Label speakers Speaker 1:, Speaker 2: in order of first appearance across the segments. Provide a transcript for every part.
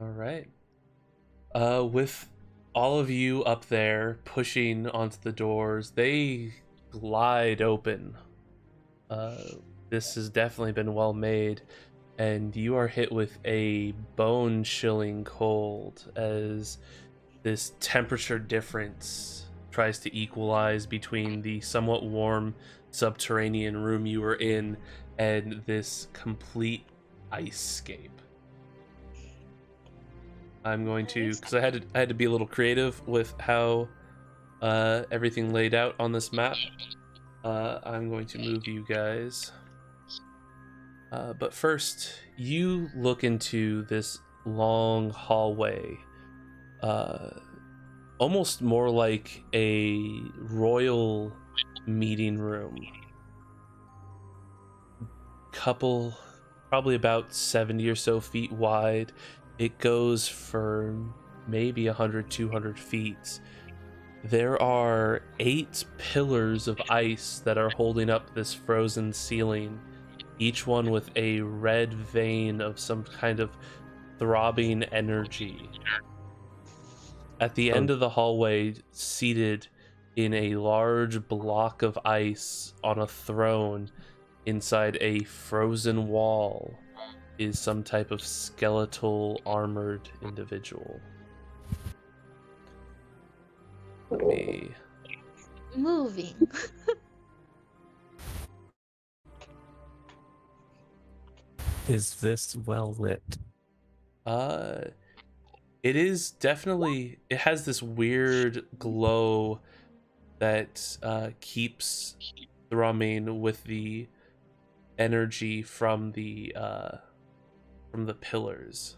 Speaker 1: All right. With all of you up there pushing onto the doors, they glide open. Uh, this has definitely been well made, and you are hit with a bone-chilling cold as this temperature difference tries to equalize between the somewhat warm subterranean room you were in and this complete ice scape. I'm going to, because I had to be a little creative with how everything laid out on this map. I'm going to move you guys. But first, you look into this long hallway, almost more like a royal meeting room. Couple, probably about 70 or so feet wide. It goes for maybe 100, 200 feet. There are 8 pillars of ice that are holding up this frozen ceiling, each one with a red vein of some kind of throbbing energy. At the end of the hallway, seated in a large block of ice on a throne inside a frozen wall, is some type of skeletal armored individual. Let me
Speaker 2: Moving.
Speaker 3: Is this well lit?
Speaker 1: It is definitely, it has this weird glow that keeps thrumming with the energy from the pillars.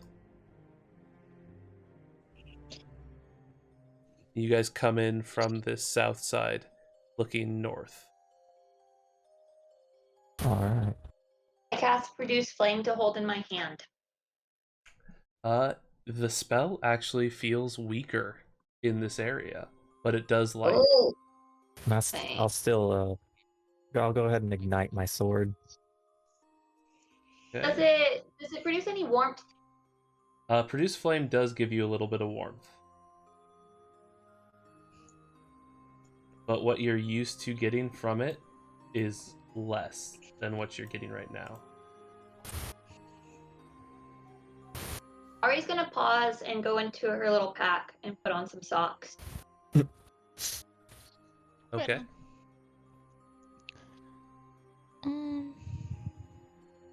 Speaker 1: You guys come in from this south side, looking north.
Speaker 3: All right.
Speaker 4: I cast Produce Flame to hold in my hand.
Speaker 1: The spell actually feels weaker in this area, but it does light.
Speaker 4: Oh,
Speaker 3: I'll still I'll go ahead and ignite my sword.
Speaker 1: Okay.
Speaker 4: does it produce any warmth?
Speaker 1: Produce flame does give you a little bit of warmth, but what you're used to getting from it is less than what you're getting right now.
Speaker 4: Ari's gonna pause and go into her little pack and put on some socks.
Speaker 1: Okay.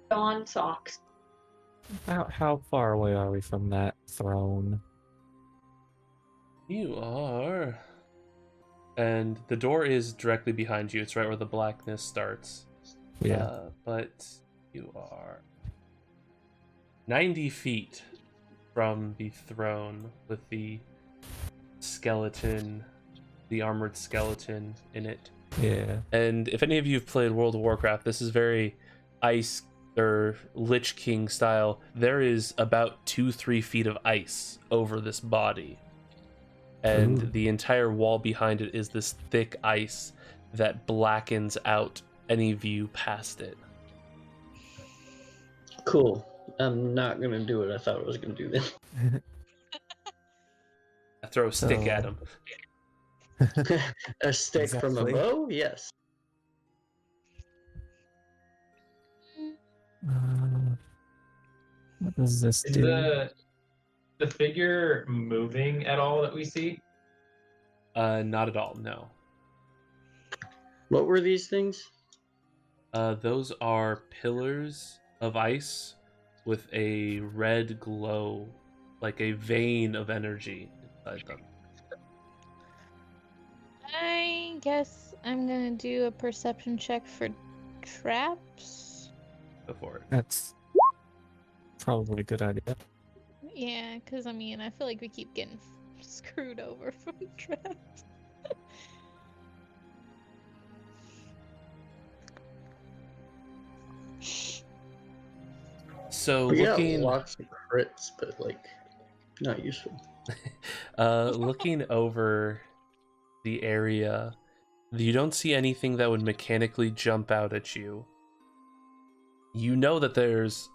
Speaker 4: Dawn socks.
Speaker 3: How far away are we from that throne?
Speaker 1: You are. And the door is directly behind you. It's right where the blackness starts.
Speaker 3: Yeah.
Speaker 1: But you are 90 feet from the throne with the skeleton, the armored skeleton in it.
Speaker 3: Yeah.
Speaker 1: And if any of you have played World of Warcraft, this is very ice or Lich King style. There is about 2-3 feet of ice over this body. And
Speaker 3: Ooh.
Speaker 1: the entire wall behind it is this thick ice that blackens out any view past it.
Speaker 5: Cool. I'm not gonna do what I thought I was gonna do then.
Speaker 1: I throw a stick at him.
Speaker 5: A stick from a
Speaker 3: Exactly.
Speaker 5: bow? Yes.
Speaker 3: What does this
Speaker 6: Is
Speaker 3: do?
Speaker 6: the figure moving at all that we see?
Speaker 1: Not at all, no.
Speaker 5: What were these things?
Speaker 1: Those are pillars of ice with a red glow, like a vein of energy inside them.
Speaker 2: I guess I'm gonna do a perception check for traps.
Speaker 1: Go for it.
Speaker 3: That's probably a good idea.
Speaker 2: Yeah, because I mean, I feel like we keep getting screwed over from traps.
Speaker 1: So
Speaker 5: We got
Speaker 1: looking,
Speaker 5: lots of crits, but like not useful.
Speaker 1: looking over the area, you don't see anything that would mechanically jump out at you. You know that there's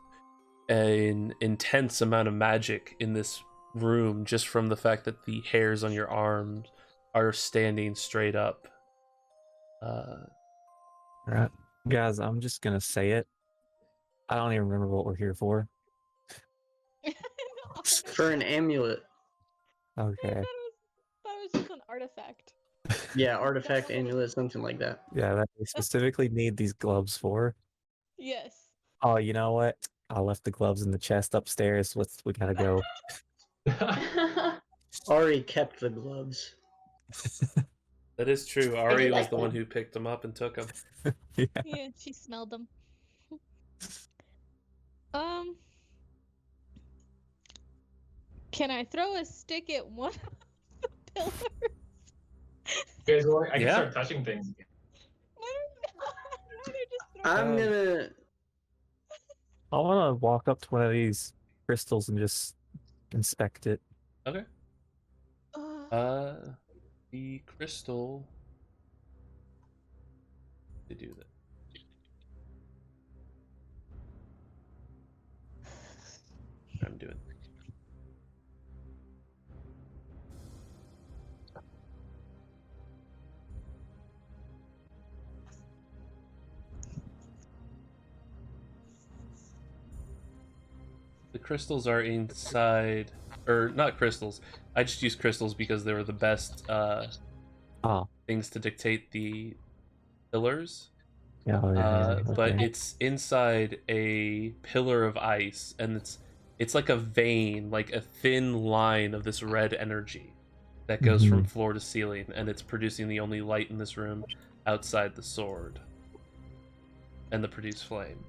Speaker 1: an intense amount of magic in this room just from the fact that the hairs on your arms are standing straight up.
Speaker 3: Right. Guys, I'm just gonna say it. I don't even remember what we're here for.
Speaker 5: For an amulet.
Speaker 3: Okay.
Speaker 2: thought it was just an artifact.
Speaker 5: Yeah, artifact, amulet, something like that.
Speaker 3: Yeah, that we specifically need these gloves for.
Speaker 2: Yes.
Speaker 3: Oh, you know what? I left the gloves in the chest upstairs. We gotta go.
Speaker 5: Ari kept the gloves.
Speaker 1: That is true.
Speaker 4: I
Speaker 1: Ari
Speaker 4: did
Speaker 1: was
Speaker 4: like
Speaker 1: the one
Speaker 4: them.
Speaker 1: who picked them up and took them.
Speaker 3: Yeah.
Speaker 2: Yeah, she smelled them. Can I throw a stick at one of the pillars?
Speaker 6: You guys want? I can
Speaker 1: Yeah.
Speaker 6: start touching things.
Speaker 2: Why don't I just throw
Speaker 5: I'm
Speaker 3: Um,
Speaker 5: gonna.
Speaker 3: I want to walk up to one of these crystals and just inspect it.
Speaker 1: Okay. The crystal to do that. I'm doing. The crystals are inside, or not crystals. I just use crystals because they were the best
Speaker 3: Oh,
Speaker 1: things to dictate the pillars.
Speaker 3: yeah, yeah,
Speaker 1: But
Speaker 3: okay.
Speaker 1: it's inside a pillar of ice, and it's like a vein, like a thin line of this red energy that goes from floor to ceiling, and it's producing the only light in this room outside the sword and the produced flame.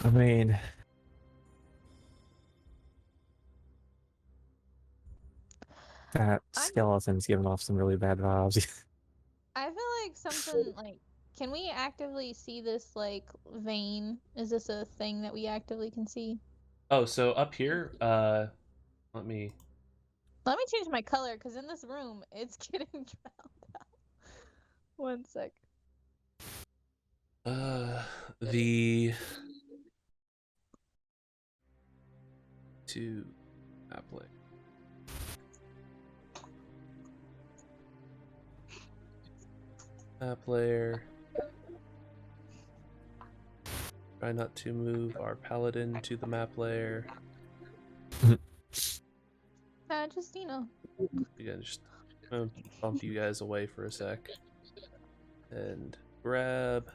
Speaker 3: I mean, that skeleton's giving off some really bad vibes.
Speaker 2: I feel like something like, can we actively see this like vein? Is this a thing that we actively can see?
Speaker 1: Oh, so up here, let me.
Speaker 2: Let me change my color because in this room it's getting drowned out. One sec.
Speaker 1: The to applet. Map layer. Try not to move our paladin to the map layer.
Speaker 2: Just
Speaker 1: Again, just bump you guys away for a sec. And grab.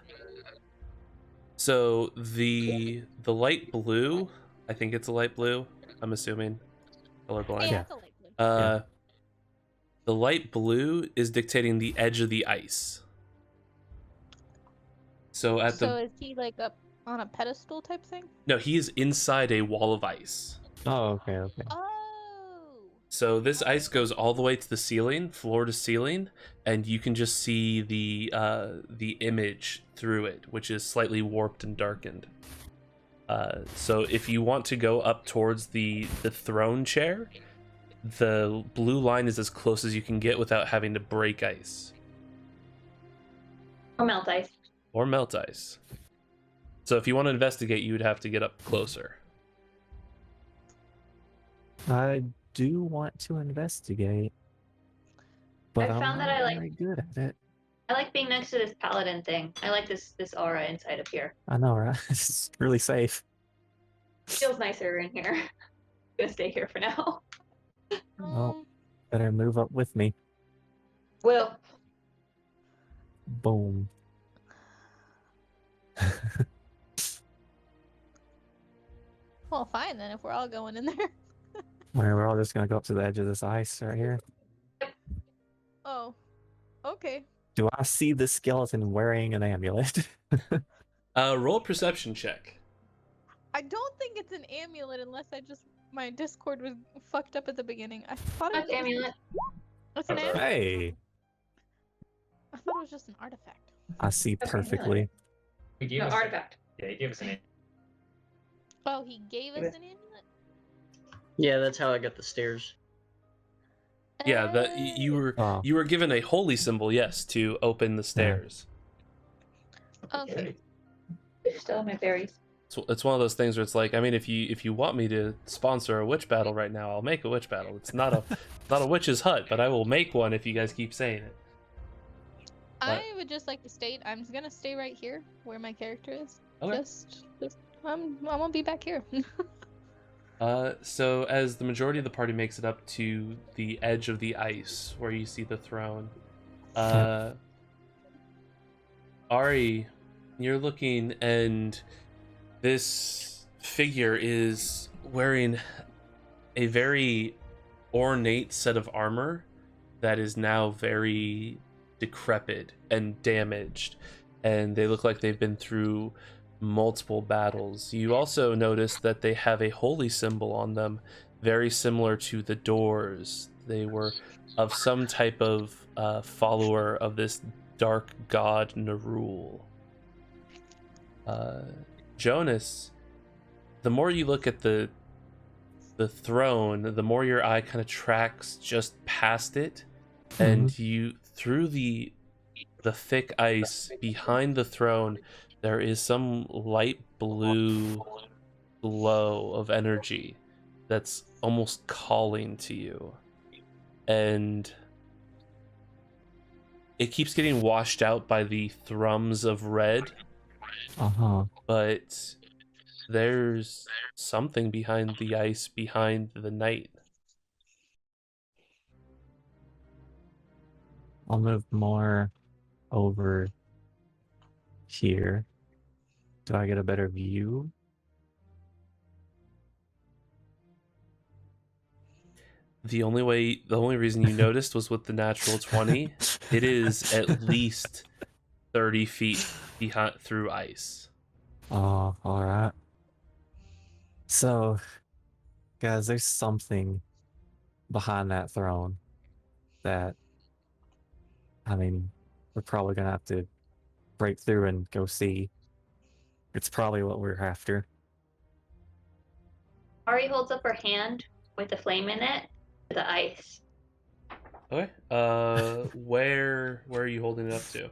Speaker 1: So the light blue, I think it's a light blue, I'm assuming. Colorblind.
Speaker 2: Yeah, it's a light blue.
Speaker 1: The light blue is dictating the edge of the ice. So
Speaker 2: is he like up on a pedestal type thing?
Speaker 1: No, he is inside a wall of ice.
Speaker 3: Oh, okay.
Speaker 2: Oh.
Speaker 1: So this ice goes all the way to the ceiling, floor to ceiling, and you can just see the image through it, which is slightly warped and darkened. So if you want to go up towards the throne chair, the blue line is as close as you can get without having to break ice.
Speaker 4: Or melt ice.
Speaker 1: Or melt ice. So if you want to investigate, you would have to get up closer.
Speaker 3: I do want to investigate, but
Speaker 4: I
Speaker 3: I'm
Speaker 4: found that
Speaker 3: not
Speaker 4: I like-
Speaker 3: very good at it.
Speaker 4: I like being next to this paladin thing. I like this aura inside of here.
Speaker 3: I know, right? It's really safe.
Speaker 4: Feels nicer in here. I'm gonna stay here for now.
Speaker 3: Well, better move up with me.
Speaker 4: Will.
Speaker 3: Boom.
Speaker 2: Well, fine then if we're all going in there.
Speaker 3: Alright, we're all just gonna go up to the edge of this ice right here.
Speaker 2: Oh. Okay.
Speaker 3: Do I see the skeleton wearing an amulet?
Speaker 1: Roll a perception check.
Speaker 2: I don't think it's an amulet unless my Discord was fucked up at the beginning. I thought
Speaker 4: That's
Speaker 2: it was
Speaker 4: amulet.
Speaker 2: It's an amulet.
Speaker 3: Hey,
Speaker 2: I thought it was just an artifact.
Speaker 3: I see
Speaker 4: That's
Speaker 3: perfectly.
Speaker 6: He gave
Speaker 4: No,
Speaker 6: us
Speaker 4: artifact.
Speaker 6: Yeah, he gave us an.
Speaker 2: Oh, he gave us an amulet?
Speaker 5: Yeah, that's how I got the stairs.
Speaker 1: Yeah, that you were given a holy symbol, yes, to open the stairs.
Speaker 2: Okay.
Speaker 4: Still have my berries.
Speaker 1: It's one of those things where it's like, I mean, if you want me to sponsor a witch battle right now, I'll make a witch battle. It's not a witch's hut, but I will make one if you guys keep saying it.
Speaker 2: I would just like to state I'm gonna stay right here where my character is.
Speaker 1: Okay.
Speaker 2: Just I'm gonna be back here.
Speaker 1: So as the majority of the party makes it up to the edge of the ice where you see the throne, Ari, you're looking, and this figure is wearing a very ornate set of armor that is now very decrepit and damaged, and they look like they've been through multiple battles. You also notice that they have a holy symbol on them, very similar to the doors. They were of some type of follower of this dark god Nerul. Jonas, the more you look at the throne, the more your eye kind of tracks just past it, and you, through the thick ice behind the throne, there is some light blue glow of energy that's almost calling to you, and it keeps getting washed out by the thrums of red. But there's something behind the ice, behind the night.
Speaker 3: I'll move more over here. Do I get a better view?
Speaker 1: The only reason you noticed was with the natural 20. It is at least 30 feet behind through ice.
Speaker 3: Oh, all right. So, guys, there's something behind that throne that, I mean, we're probably gonna have to break through and go see. It's probably what we're after.
Speaker 4: Ari holds up her hand with the flame in it to the ice.
Speaker 1: Okay. Where are you holding it up to?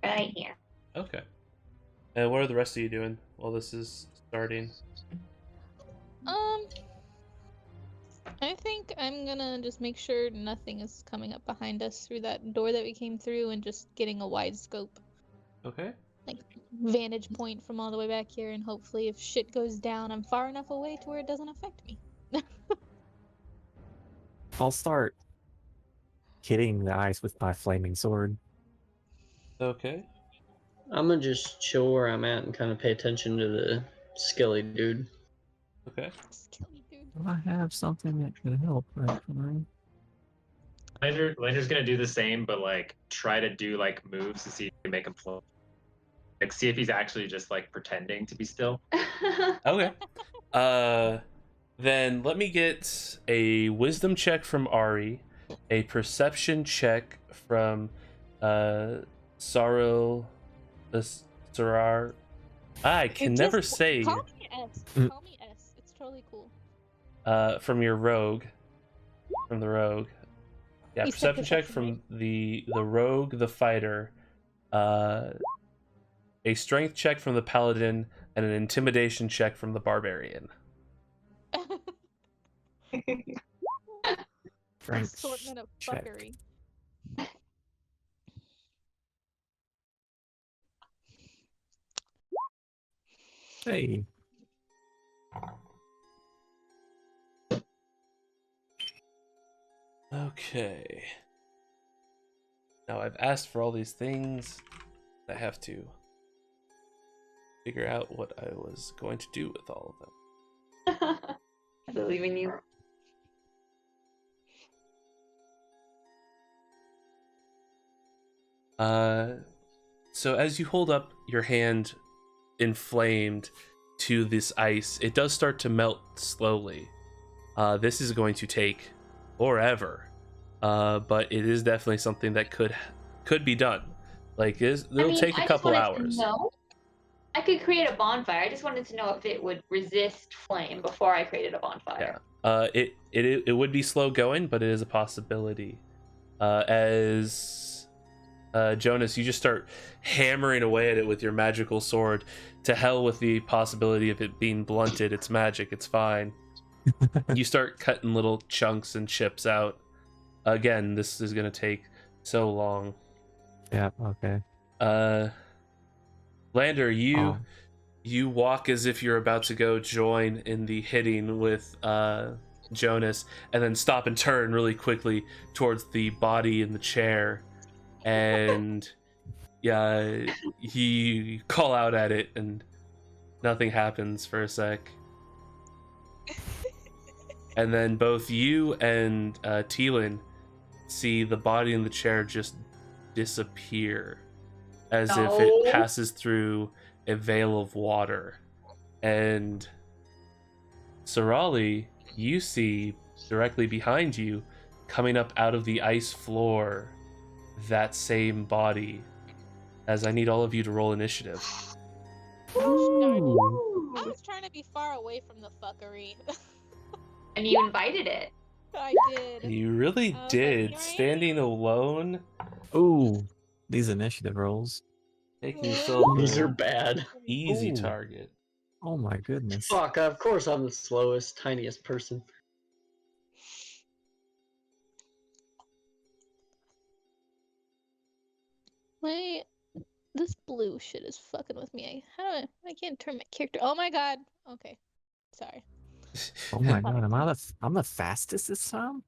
Speaker 4: Right here.
Speaker 1: Okay. And what are the rest of you doing while this is starting?
Speaker 2: I think I'm gonna just make sure nothing is coming up behind us through that door that we came through, and just getting a wide scope,
Speaker 1: Okay.
Speaker 2: like vantage point from all the way back here, and hopefully if shit goes down, I'm far enough away to where it doesn't affect me.
Speaker 3: I'll start hitting the ice with my flaming sword.
Speaker 1: Okay.
Speaker 5: I'm gonna just chill where I'm at and kind of pay attention to the skilly dude.
Speaker 1: Okay.
Speaker 2: Skilly dude.
Speaker 3: Do I have something that could help right now?
Speaker 6: Lander's gonna do the same, but like try to do like moves to see if you can make him float. Like see if he's actually just like pretending to be still.
Speaker 1: Okay. Then let me get a wisdom check from Ari, a perception check from Sarar. I can never say.
Speaker 2: Call me S. Call me S. It's totally cool.
Speaker 1: From your rogue, from the rogue. Yeah,
Speaker 2: You said
Speaker 1: perception check
Speaker 2: perception,
Speaker 1: from the rogue, the fighter, a strength check from the paladin, and an intimidation check from the barbarian.
Speaker 3: French
Speaker 2: Assortment of
Speaker 3: check.
Speaker 2: fuckery.
Speaker 3: Hey.
Speaker 1: Okay. Now I've asked for all these things. I have to figure out what I was going to do with all of them.
Speaker 4: I believe in you.
Speaker 1: So as you hold up your hand inflamed to this ice, it does start to melt slowly. This is going to take forever, but it is definitely something that could be done. Like it'll take a couple hours.
Speaker 4: I could create a bonfire. I just wanted to know if it would resist flame before I created a bonfire.
Speaker 1: It would be slow going, but it is a possibility. As Jonas, you just start hammering away at it with your magical sword. To hell with the possibility of it being blunted. It's magic. It's fine. You start cutting little chunks and chips out. Again, this is gonna take so long.
Speaker 3: Yeah. Okay.
Speaker 1: Lander,
Speaker 3: Oh.
Speaker 1: you walk as if you're about to go join in the hitting with Jonas, and then stop and turn really quickly towards the body in the chair, and yeah, you call out at it, and nothing happens for a sec. And then both you and Teelan see the body in the chair just disappear, as if it
Speaker 4: No.
Speaker 1: passes through a veil of water. And Sorali, you see directly behind you, coming up out of the ice floor, that same body. As I need all of you to roll initiative.
Speaker 3: Ooh.
Speaker 2: I was trying to be far away from the fuckery.
Speaker 4: And you invited it.
Speaker 2: I did.
Speaker 1: You really
Speaker 2: I was like,
Speaker 1: did.
Speaker 2: "Here I
Speaker 1: Standing alone,
Speaker 3: Ooh. These initiative rolls.
Speaker 1: making yourself
Speaker 5: These are
Speaker 1: an
Speaker 5: bad.
Speaker 1: easy
Speaker 3: Ooh.
Speaker 1: target.
Speaker 3: Oh my goodness.
Speaker 5: Fuck, of course I'm the slowest, tiniest person.
Speaker 2: This blue shit is fucking with me. I can't turn my character. Oh my god. Okay. Sorry.
Speaker 3: Oh my god. I'm the fastest this time?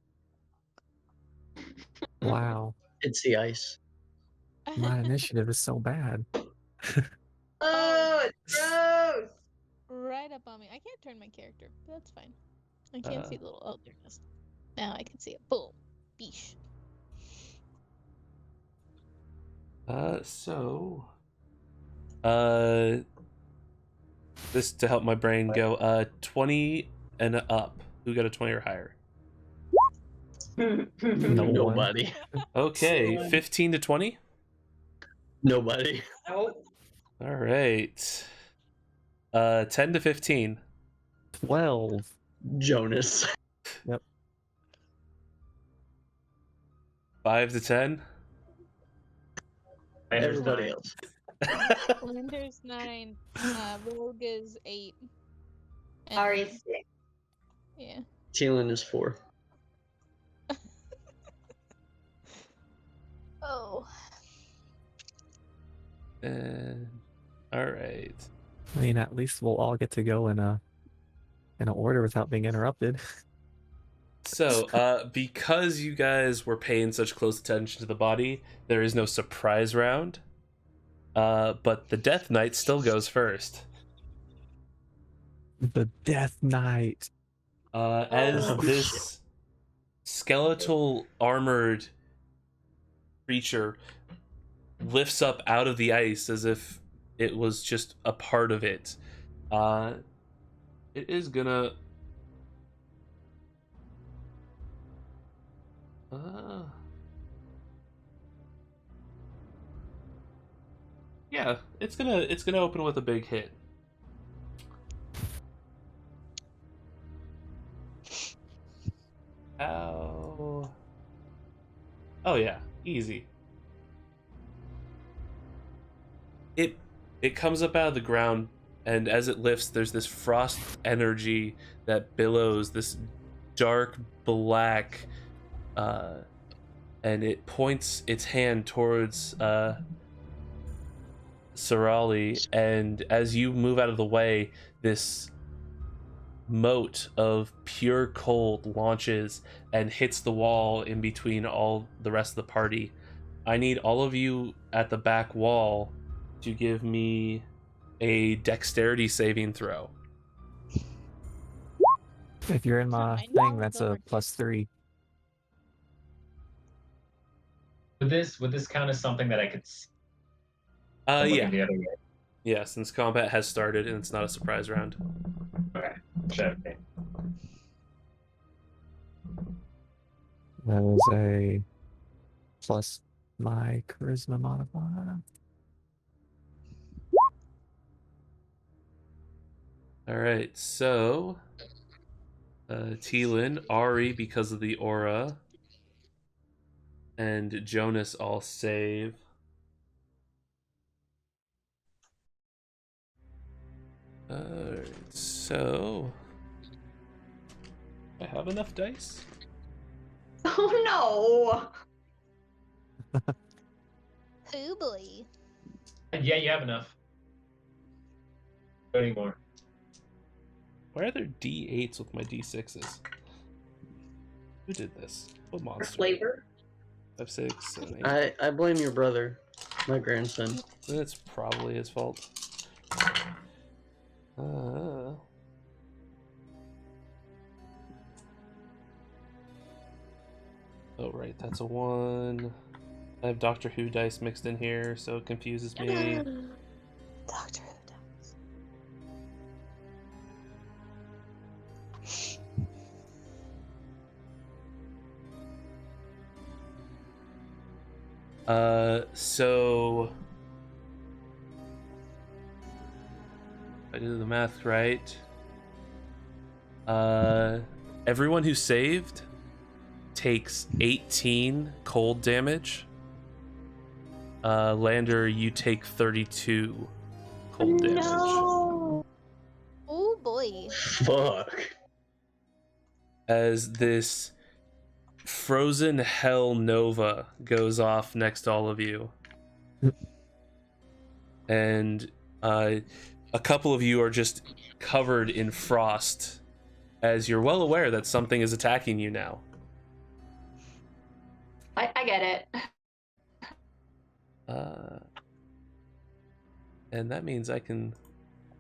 Speaker 3: Wow.
Speaker 5: It's the ice.
Speaker 3: My initiative is so bad.
Speaker 4: Oh, it's gross.
Speaker 2: Right up on me. I can't turn my character, but that's fine. I can't see the little. Oh, there it is. Now I can see it. Boom. Beesh.
Speaker 1: This to help my brain go 20 and up. Who got a 20 or higher?
Speaker 5: Nobody.
Speaker 1: Okay, 15 to 20.
Speaker 5: Nobody.
Speaker 4: Nope.
Speaker 1: All right. 10 to 15.
Speaker 3: 12.
Speaker 5: Jonas.
Speaker 1: 5 to 10.
Speaker 5: Everybody else.
Speaker 2: Linder's 9. Rogue is 8. and-
Speaker 4: Ari's 6.
Speaker 2: Yeah.
Speaker 5: Teelan is 4.
Speaker 2: Oh.
Speaker 1: All right.
Speaker 3: I mean, at least we'll all get to go in a order without being interrupted.
Speaker 1: So, because you guys were paying such close attention to the body, there is no surprise round. But the Death Knight still goes first.
Speaker 3: The Death Knight.
Speaker 1: As
Speaker 5: Oh,
Speaker 1: this skeletal armored creature lifts up out of the ice as if it was just a part of it. It is gonna yeah, it's gonna open with a big hit. Ow. Oh yeah, easy. It comes up out of the ground, and as it lifts, there's this frost energy that billows, this dark black, and it points its hand towards Sorali, and as you move out of the way, this mote of pure cold launches and hits the wall in between all the rest of the party. I need all of you at the back wall to give me a dexterity saving throw.
Speaker 3: If you're in my
Speaker 2: Mine
Speaker 3: thing,
Speaker 2: is
Speaker 3: that's
Speaker 2: over
Speaker 3: a +3.
Speaker 6: Would this count as something that I could see? I'm looking
Speaker 1: Yeah.
Speaker 6: the other way.
Speaker 1: Yeah, since combat has started and it's not a surprise round.
Speaker 6: Okay. Okay.
Speaker 3: That was a plus my charisma modifier.
Speaker 1: All right, so Teal'c, Ari because of the aura, and Jonas all save. Alright, so I have enough dice.
Speaker 4: Oh
Speaker 2: Oh boy.
Speaker 6: Yeah, you have enough. Not anymore.
Speaker 1: Why are there D8s with my D6s? Who did this? What
Speaker 4: no! For
Speaker 1: monster?
Speaker 4: flavor.
Speaker 1: 5, 6, 7, 8.
Speaker 5: I blame your brother, my grandson.
Speaker 1: That's probably his fault. Oh, right, that's a 1. I have Doctor Who dice mixed in here, so it confuses me.
Speaker 2: Doctor Who dies.
Speaker 1: So if I did the math right, everyone who saved takes 18 cold damage. Lander, you take 32 cold damage.
Speaker 4: No.
Speaker 2: Oh boy.
Speaker 5: Fuck.
Speaker 1: As this frozen hell nova goes off next to all of you. And a couple of you are just covered in frost as you're well aware that something is attacking you now.
Speaker 4: I get it.
Speaker 1: And that means I can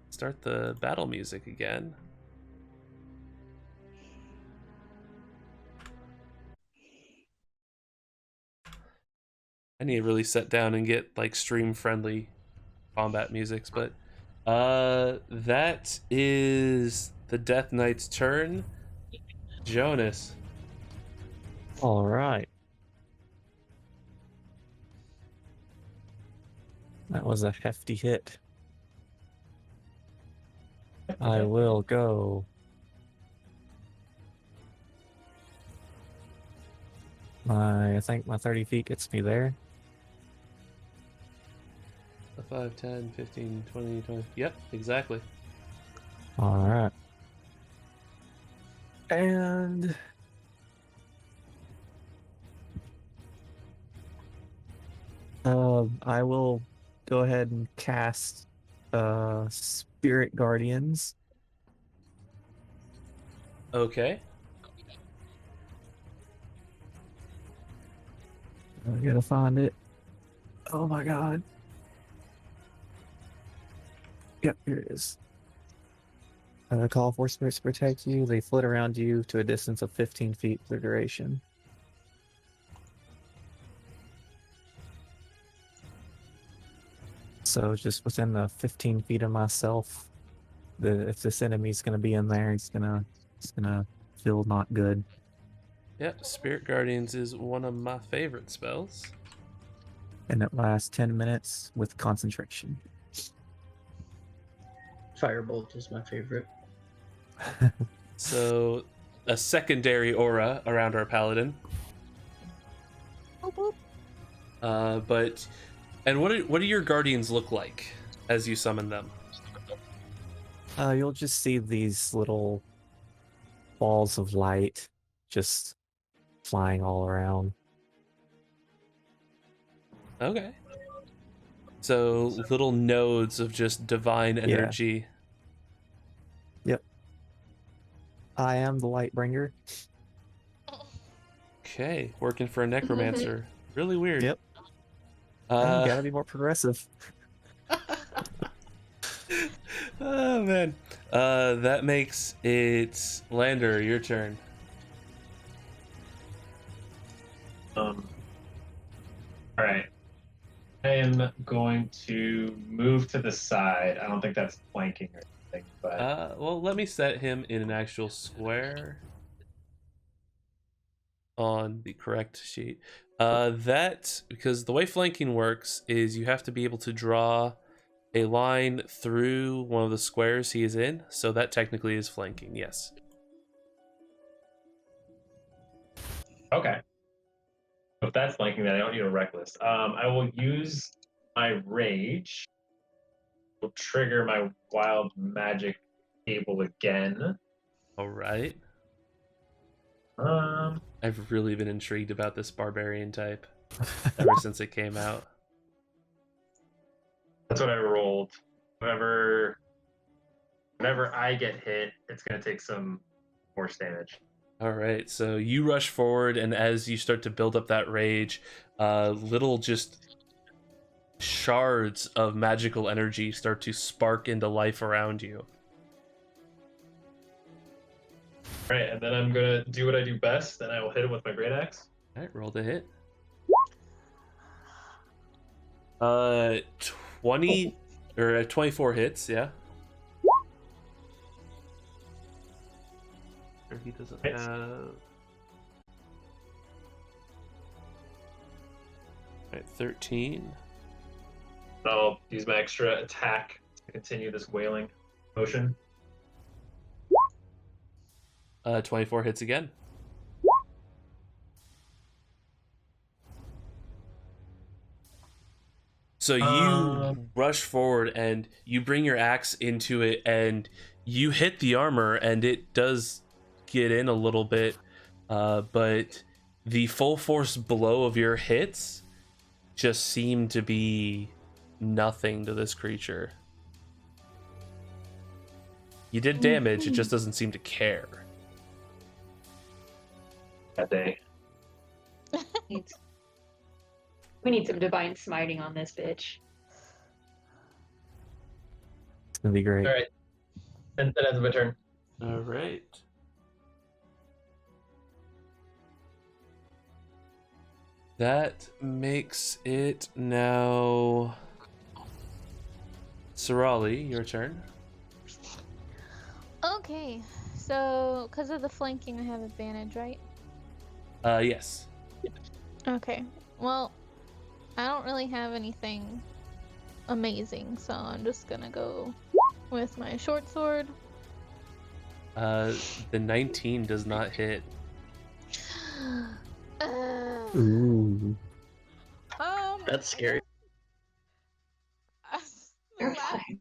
Speaker 1: start the battle music again. I need to really sit down and get like stream friendly combat musics, but that is the Death Knight's turn. Jonas.
Speaker 3: All right. That was a hefty hit. I will go. I think my 30 feet gets me there.
Speaker 1: 5, 10, 15, 20, 20. Yep, exactly.
Speaker 3: All right. And I will go ahead and cast Spirit Guardians.
Speaker 1: Okay.
Speaker 3: I gotta find it. Oh my god. Yep, here it is. Call for spirits to protect you. They flit around you to a distance of 15 feet for duration. So just within the 15 feet of myself, if this enemy's gonna be in there, it's gonna feel not good.
Speaker 1: Yep, Spirit Guardians is one of my favorite spells.
Speaker 3: And it lasts 10 minutes with concentration.
Speaker 5: Firebolt is my favorite.
Speaker 1: So, a secondary aura around our paladin.
Speaker 2: Boop, boop.
Speaker 1: And what do your guardians look like as you summon them?
Speaker 3: You'll just see these little balls of light just flying all around.
Speaker 1: Okay. So little nodes of just divine energy.
Speaker 3: Yep. I am the light bringer.
Speaker 1: Okay, working for a necromancer. Really weird.
Speaker 3: Yep. Gotta be more progressive.
Speaker 1: Oh man. That makes it Lander, your turn.
Speaker 6: All right. I am going to move to the side. I don't think that's flanking or anything, but
Speaker 1: Well, let me set him in an actual square on the correct sheet. Because the way flanking works is you have to be able to draw a line through one of the squares he is in, so that technically is flanking, yes.
Speaker 6: Okay. If that's flanking, then I don't need a reckless. I will use my rage. Will trigger my wild magic table again.
Speaker 1: All right.
Speaker 6: Um,
Speaker 1: I've really been intrigued about this barbarian type ever since it came out.
Speaker 6: that's what I rolled. Whenever I get hit, it's gonna take some force damage.
Speaker 1: All right, so you rush forward, and as you start to build up that rage, little just shards of magical energy start to spark into life around you.
Speaker 6: All right, and then I'm gonna do what I do best, and I will hit him with my great axe.
Speaker 1: All right, roll the hit. 20 or 24 hits, yeah. Or he doesn't
Speaker 6: Hits.
Speaker 1: have. Right, 13.
Speaker 6: I'll use my extra attack to continue this wailing motion.
Speaker 1: 24 hits again. So you rush forward and you bring your axe into it and you hit the armor and it does get in a little bit, but the full force blow of your hits just seem to be nothing to this creature. You did damage, it just doesn't seem to care.
Speaker 6: That day.
Speaker 4: We need some divine smiting on this bitch.
Speaker 3: It's gonna be great.
Speaker 6: All right, and that ends my turn.
Speaker 1: All right. That makes it now Sarali, your turn.
Speaker 2: Okay, so because of the flanking, I have advantage, right?
Speaker 1: Yes.
Speaker 2: Okay, well, I don't really have anything amazing, so I'm just gonna go with my short sword.
Speaker 1: The 19 does not hit.
Speaker 3: Ooh.
Speaker 5: That's scary.
Speaker 4: You're
Speaker 2: last,
Speaker 4: fine.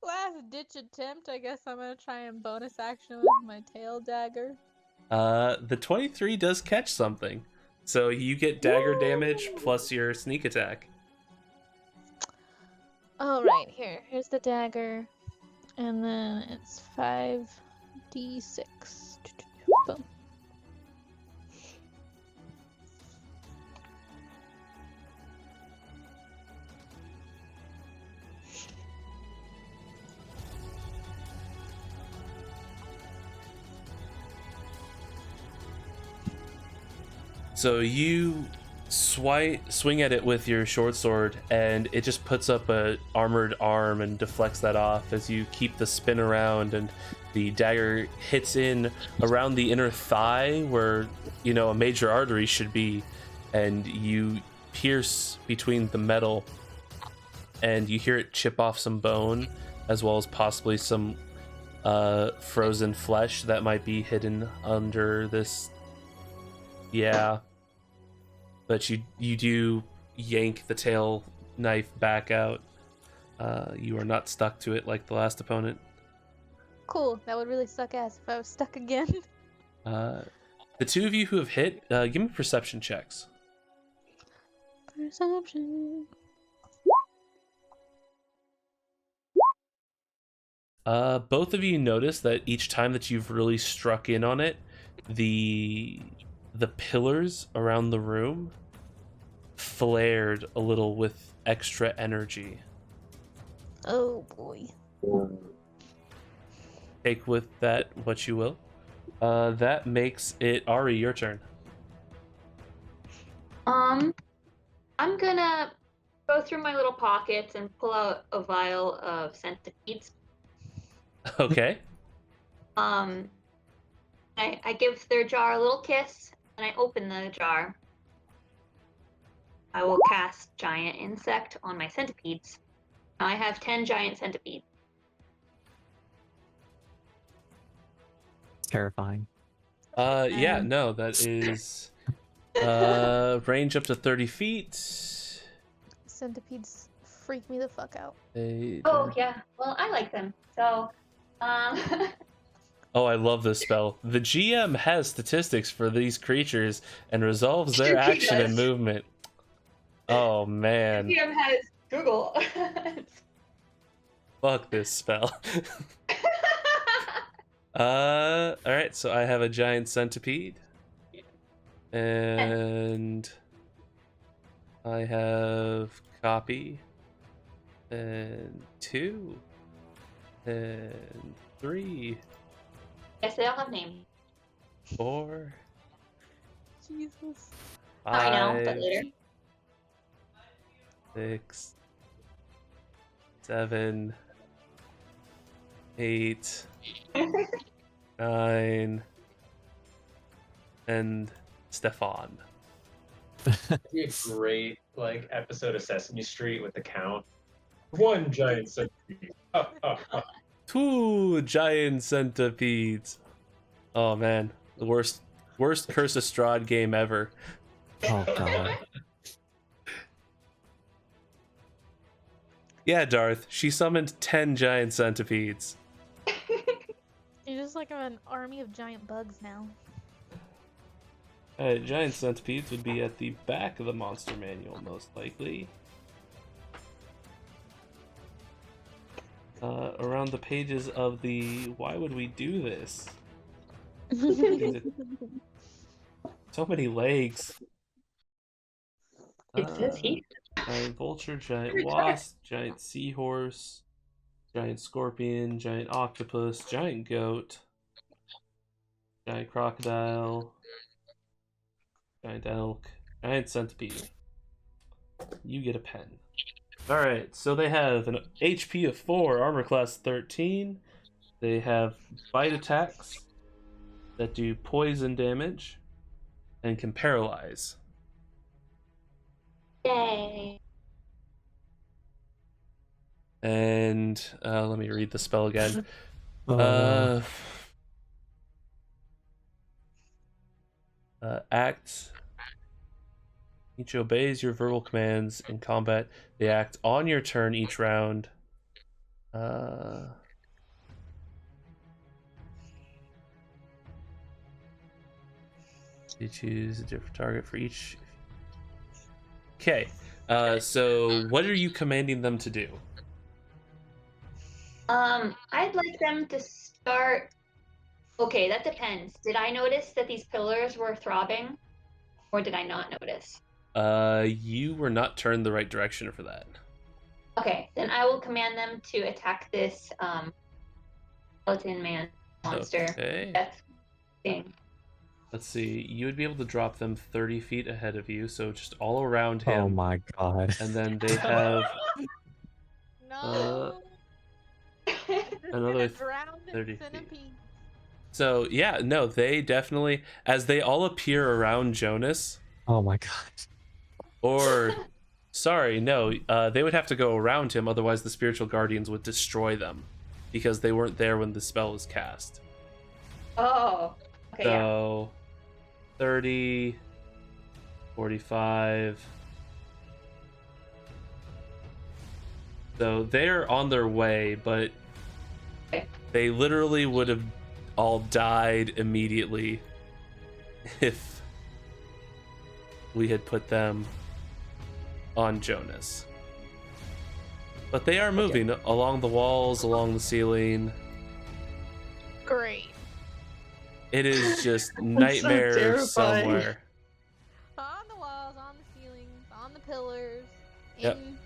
Speaker 2: last ditch attempt, I guess I'm gonna try and bonus action with my tail dagger.
Speaker 1: The 23 does catch something. So you get dagger damage plus your sneak attack.
Speaker 2: Alright, here's the dagger. And then it's 5d6. Boom.
Speaker 1: So you swing at it with your short sword, and it just puts up a armored arm and deflects that off as you keep the spin around, and the dagger hits in around the inner thigh where, you know, a major artery should be, and you pierce between the metal, and you hear it chip off some bone, as well as possibly some frozen flesh that might be hidden under this. Yeah. But you do yank the tail knife back out. You are not stuck to it like the last opponent.
Speaker 2: Cool, that would really suck ass if I was stuck again.
Speaker 1: The two of you who have hit, give me perception checks.
Speaker 2: Perception.
Speaker 1: Both of you notice that each time that you've really struck in on it, the pillars around the room flared a little with extra energy.
Speaker 2: Oh boy.
Speaker 1: Take with that what you will. That makes it Ari, your turn.
Speaker 4: I'm gonna go through my little pockets and pull out a vial of centipedes.
Speaker 1: Okay.
Speaker 4: I give their jar a little kiss, and I open the jar. I will cast Giant Insect on my centipedes. Now I have 10 giant centipedes.
Speaker 3: Terrifying.
Speaker 1: Yeah, no, that is Range up to 30 feet.
Speaker 2: Centipedes freak me the fuck out.
Speaker 4: Oh yeah. Well, I like them. So,
Speaker 1: Oh, I love this spell. The GM has statistics for these creatures and resolves their
Speaker 4: He
Speaker 1: action and
Speaker 4: does.
Speaker 1: movement. Oh man.
Speaker 4: DM has Google.
Speaker 1: Fuck this spell. Alright, so I have a giant centipede. And I have copy. And 2. And 3.
Speaker 4: Yes, they all have names.
Speaker 1: 4.
Speaker 2: Jesus.
Speaker 4: I know, but
Speaker 1: 5,
Speaker 4: later.
Speaker 1: 6, 7, 8, 9, and Stefan.
Speaker 6: Be a great like episode of Sesame Street with the count. One giant centipede.
Speaker 1: 2 giant centipedes. Oh man, the worst Curse of Strahd game ever.
Speaker 3: Oh god.
Speaker 1: Yeah, Darth, she summoned 10 giant centipedes.
Speaker 2: You just like have an army of giant bugs now.
Speaker 1: Giant centipedes would be at the back of the monster manual, most likely. Around the pages of the why would we do this? So many legs.
Speaker 4: It says here.
Speaker 1: Giant vulture, giant wasp, giant seahorse, giant scorpion, giant octopus, giant goat, giant crocodile, giant elk, giant centipede. You get a pen. Alright, so they have an HP of 4, armor class 13. They have bite attacks that do poison damage and can paralyze.
Speaker 4: Yay.
Speaker 1: And let me read the spell again. Act. Each obeys your verbal commands in combat. They act on your turn each round. You choose a different target for each. Okay. So what are you commanding them to do?
Speaker 4: I'd like them to start. Okay, that depends. Did I notice that these pillars were throbbing, or did I not notice?
Speaker 1: You were not turned the right direction for that.
Speaker 4: Okay, then I will command them to attack this skeleton man monster.
Speaker 1: Okay.
Speaker 4: Death thing.
Speaker 1: Let's see. You would be able to drop them 30 feet ahead of you, so just all around him.
Speaker 3: Oh my god.
Speaker 1: And then they have
Speaker 2: No.
Speaker 1: another
Speaker 2: drown in
Speaker 1: 30 feet.
Speaker 2: centipede.
Speaker 1: So yeah, no, they definitely, as they all appear around Jonas,
Speaker 3: Oh my god.
Speaker 1: or sorry, no, they would have to go around him, otherwise the spiritual guardians would destroy them because they weren't there when the spell was cast.
Speaker 4: Oh. Okay. Yeah.
Speaker 1: So 30, 45. So they're on their way, but
Speaker 4: Okay.
Speaker 1: they literally would have all died immediately if we had put them on Jonas. But they are moving along the walls, along the ceiling.
Speaker 2: Great.
Speaker 1: It is just
Speaker 5: so
Speaker 1: nightmare
Speaker 5: terrifying.
Speaker 1: somewhere.
Speaker 2: On the walls, on the ceilings, on the pillars.
Speaker 1: Yep.
Speaker 2: In...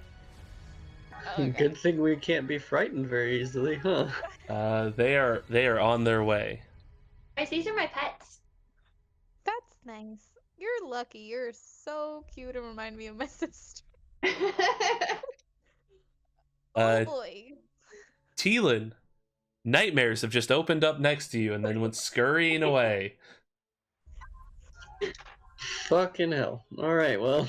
Speaker 2: Okay.
Speaker 5: Good thing we can't be frightened very easily, huh?
Speaker 1: They are on their way.
Speaker 4: Guys, these are my pets.
Speaker 2: That's nice. You're lucky. You're so cute and remind me of my sister. Oh boy.
Speaker 1: Teelan, nightmares have just opened up next to you and then went scurrying away.
Speaker 5: Fucking hell. Alright, well.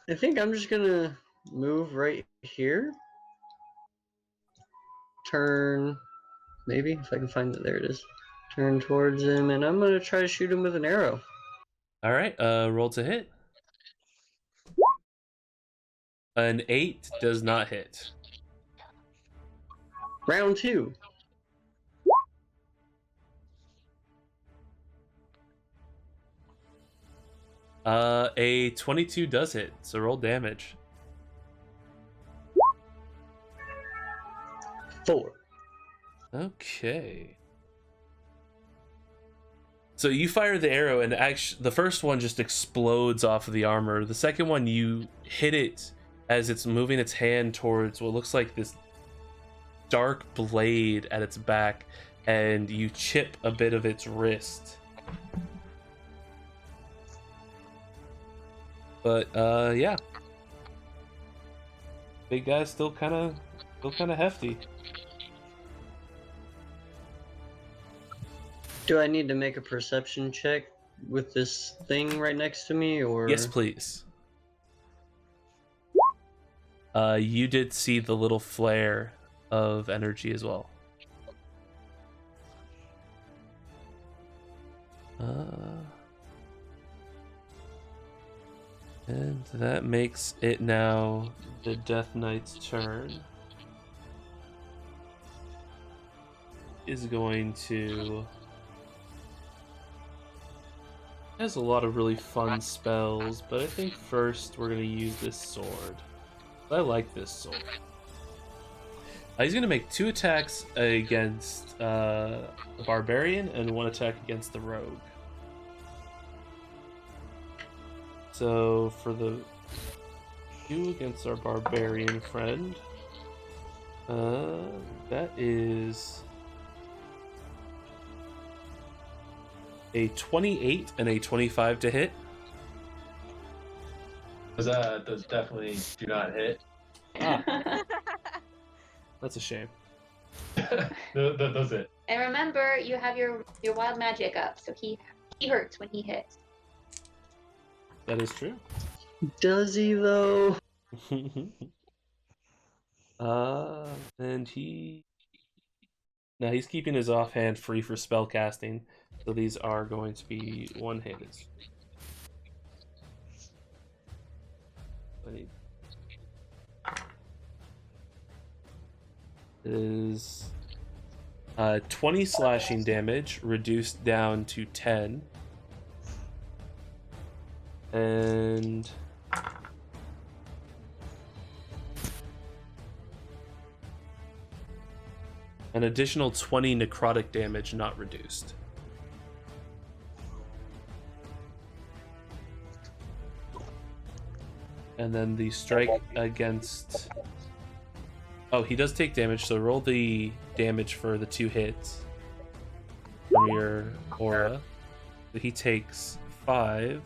Speaker 5: I think I'm just gonna move right here. Turn. Maybe, if I can find it. There it is. Turn towards him, and I'm gonna try to shoot him with an arrow.
Speaker 1: All right, roll to hit. An 8 does not hit.
Speaker 5: Round 2.
Speaker 1: A 22 does hit, so roll damage.
Speaker 5: 4.
Speaker 1: Okay. So you fire the arrow, and actually, the first one just explodes off of the armor. The second one, you hit it as it's moving its hand towards what looks like this dark blade at its back, and you chip a bit of its wrist. But yeah, big guy's still kind of hefty.
Speaker 5: Do I need to make a perception check with this thing right next to me, or?
Speaker 1: Yes, please. You did see the little flare of energy as well. And that makes it now the Death Knight's turn. Is going to... has a lot of really fun spells, but I think first we're going to use this sword. I like this sword. He's going to make 2 attacks against the Barbarian and 1 attack against the Rogue. So for the 2 against our Barbarian friend, that is a 28 and a 25 to hit.
Speaker 6: Those definitely do not hit.
Speaker 1: That's a shame.
Speaker 6: Those hit.
Speaker 4: And remember, you have your wild magic up, so he hurts when he hits.
Speaker 1: That is true.
Speaker 5: Does he though?
Speaker 1: And now he's keeping his offhand free for spell casting, so these are going to be one-handed. Is 20 slashing damage reduced down to 10. And an additional 20 necrotic damage not reduced. And then the strike against... oh, he does take damage, so roll the damage for the 2 hits from your aura. So he takes 5.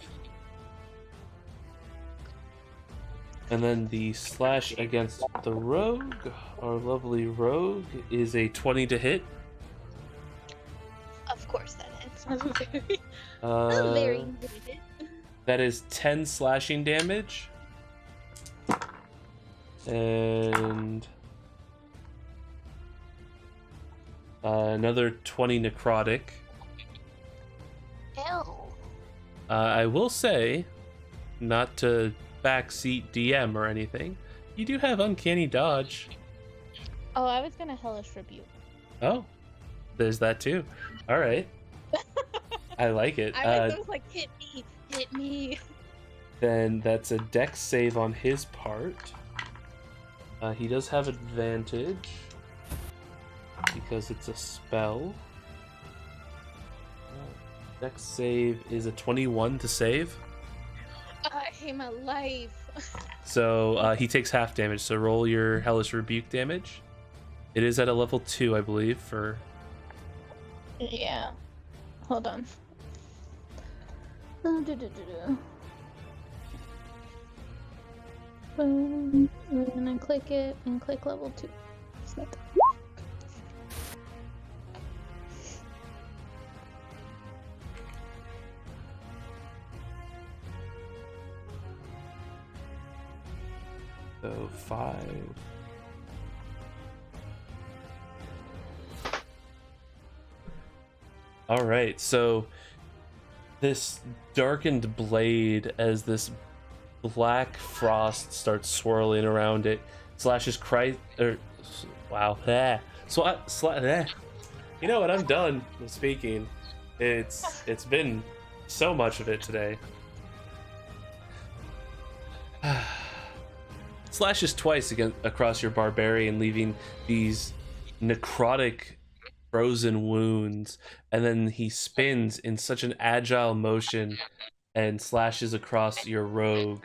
Speaker 1: And then the slash against the rogue, our lovely rogue, is a 20 to hit.
Speaker 2: Of course that is. Very good.
Speaker 1: That is 10 slashing damage. And another 20 necrotic.
Speaker 2: Ew.
Speaker 1: I will say, not to backseat DM or anything, you do have uncanny dodge.
Speaker 2: Oh, I was gonna hellish rebuke.
Speaker 1: Oh, there's that too. All right. I like it.
Speaker 2: I was like, hit me.
Speaker 1: Then that's a dex save on his part. He does have advantage because it's a spell. Dex save is a 21 to save.
Speaker 2: I hate my life.
Speaker 1: So he takes half damage. So roll your hellish rebuke damage. It is at a level 2, I believe. For
Speaker 2: Yeah. Hold on. And then click it and click level 2.
Speaker 1: so 5. All right, so this darkened blade as this black frost starts swirling around it. Slashes Christ wow. You know what? I'm done with speaking. It's been so much of it today. Slashes twice across your barbarian, leaving these necrotic frozen wounds, and then he spins in such an agile motion and slashes across your rogue.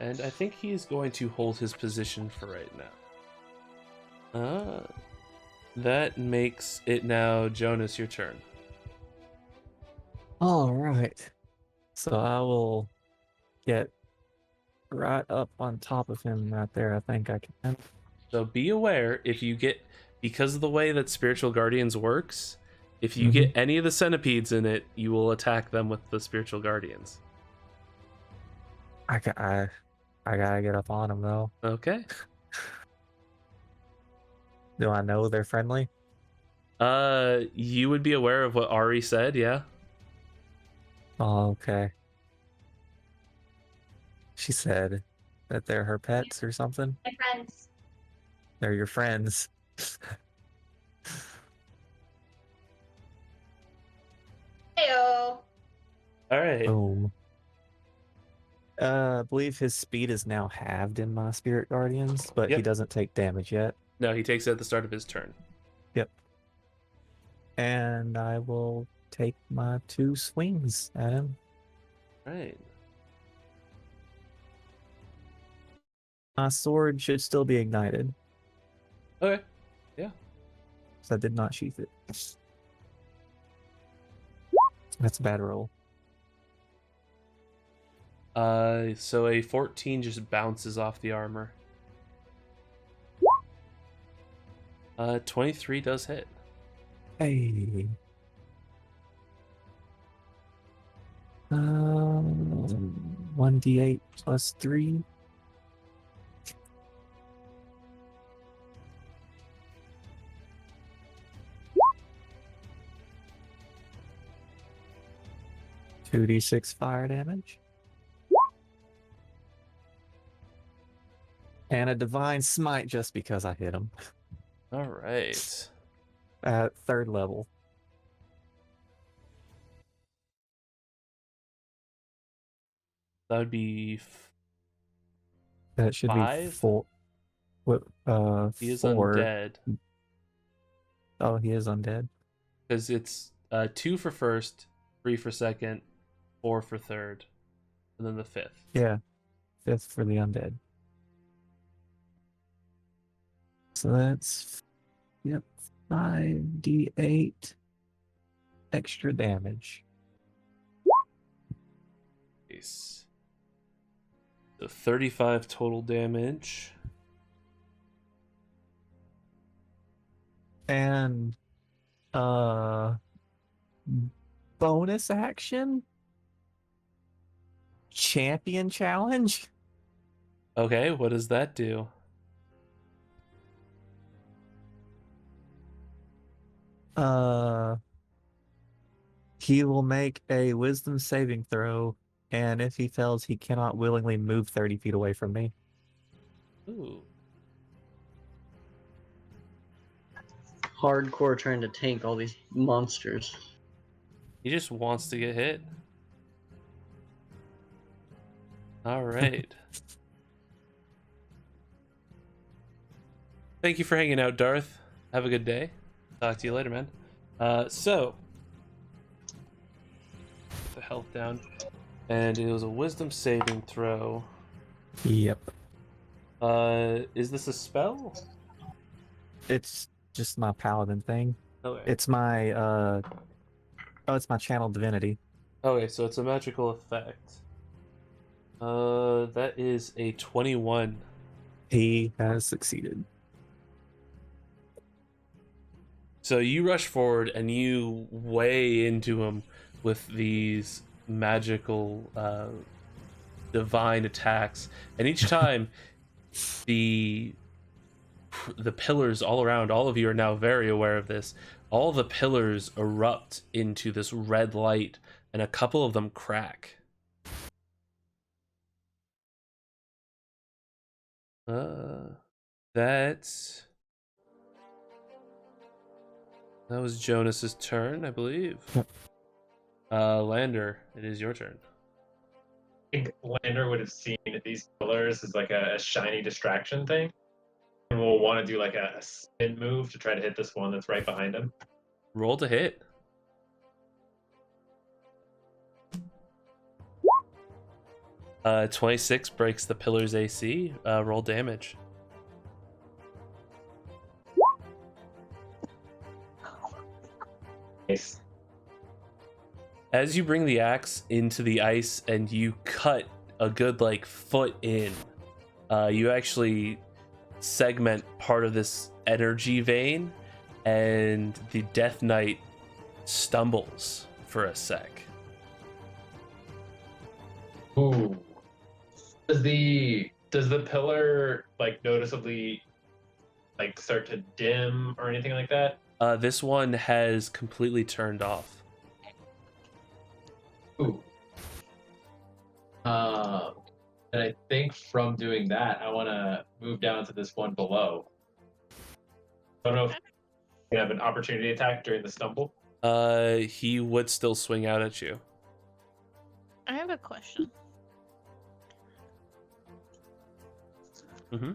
Speaker 1: And I think he is going to hold his position for right now. That makes it now, Jonas, your turn.
Speaker 3: All right. So I will get right up on top of him right there. I think I can.
Speaker 1: So be aware, if you get, because of the way that Spiritual Guardians works, if you get any of the centipedes in it, you will attack them with the Spiritual Guardians.
Speaker 3: I gotta get up on him though.
Speaker 1: Okay.
Speaker 3: Do I know they're friendly?
Speaker 1: You would be aware of what Ari said, yeah?
Speaker 3: Oh, okay. She said that they're her pets or something.
Speaker 4: My friends.
Speaker 3: They're your friends.
Speaker 4: Heyo.
Speaker 1: All right.
Speaker 3: Boom. I believe his speed is now halved in my Spirit Guardians, but he
Speaker 1: Yep.
Speaker 3: doesn't take damage yet.
Speaker 1: No, he takes it at the start of his turn.
Speaker 3: Yep. And I will take my 2 swings at him.
Speaker 1: Right.
Speaker 3: My sword should still be ignited,
Speaker 1: Okay.
Speaker 3: so I did not sheath it. That's a bad roll.
Speaker 1: So a 14 just bounces off the armor. 23 does hit.
Speaker 3: Hey. 1d8 plus 3. Two d6 fire damage. And a divine smite just because I hit him
Speaker 1: All right.
Speaker 3: at 3rd level.
Speaker 1: That would be
Speaker 3: That should be
Speaker 1: 5?
Speaker 3: 4. What?
Speaker 1: He is
Speaker 3: 4.
Speaker 1: undead
Speaker 3: Oh, he is undead.
Speaker 1: because it's 2 for first, 3 for second, 4 for third, and then the 5th.
Speaker 3: Yeah, 5th for the undead. So that's 5d8 extra damage.
Speaker 1: Nice. So 35 total damage.
Speaker 3: And bonus action? Champion challenge?
Speaker 1: Okay, what does that do?
Speaker 3: He will make a wisdom saving throw, and if he fails, he cannot willingly move 30 feet away from me.
Speaker 1: Ooh.
Speaker 5: Hardcore trying to tank all these monsters.
Speaker 1: He just wants to get hit. All right. Thank you for hanging out, Darth. Have a good day. Talk to you later, man. So the health down, and it was a wisdom saving throw.
Speaker 3: Yep.
Speaker 1: Is this a spell?
Speaker 3: It's just my paladin thing.
Speaker 1: Okay.
Speaker 3: It's my it's my channel divinity.
Speaker 1: Okay, so it's a magical effect. That is a 21.
Speaker 3: He has succeeded.
Speaker 1: So you rush forward and you weigh into him with these magical divine attacks, and each time the pillars all around, all of you are now very aware of this, all the pillars erupt into this red light, and a couple of them crack. That was Jonas's turn, I believe. Lander, it is your turn.
Speaker 6: I think Lander would have seen these pillars as like a shiny distraction thing, and we'll want to do like a spin move to try to hit this one that's right behind him.
Speaker 1: Roll to hit. Uh, 26 breaks the pillar's AC. Roll damage.
Speaker 6: Nice.
Speaker 1: As you bring the axe into the ice and you cut a good like foot in, you actually segment part of this energy vein, and the Death Knight stumbles for a sec.
Speaker 6: Ooh. Does the pillar like noticeably like start to dim or anything like that?
Speaker 1: This one has completely turned off.
Speaker 6: Ooh. And I think from doing that, I want to move down to this one below. I don't know if you have an opportunity attack during the stumble.
Speaker 1: He would still swing out at you.
Speaker 2: I have a question.
Speaker 1: Mm-hmm.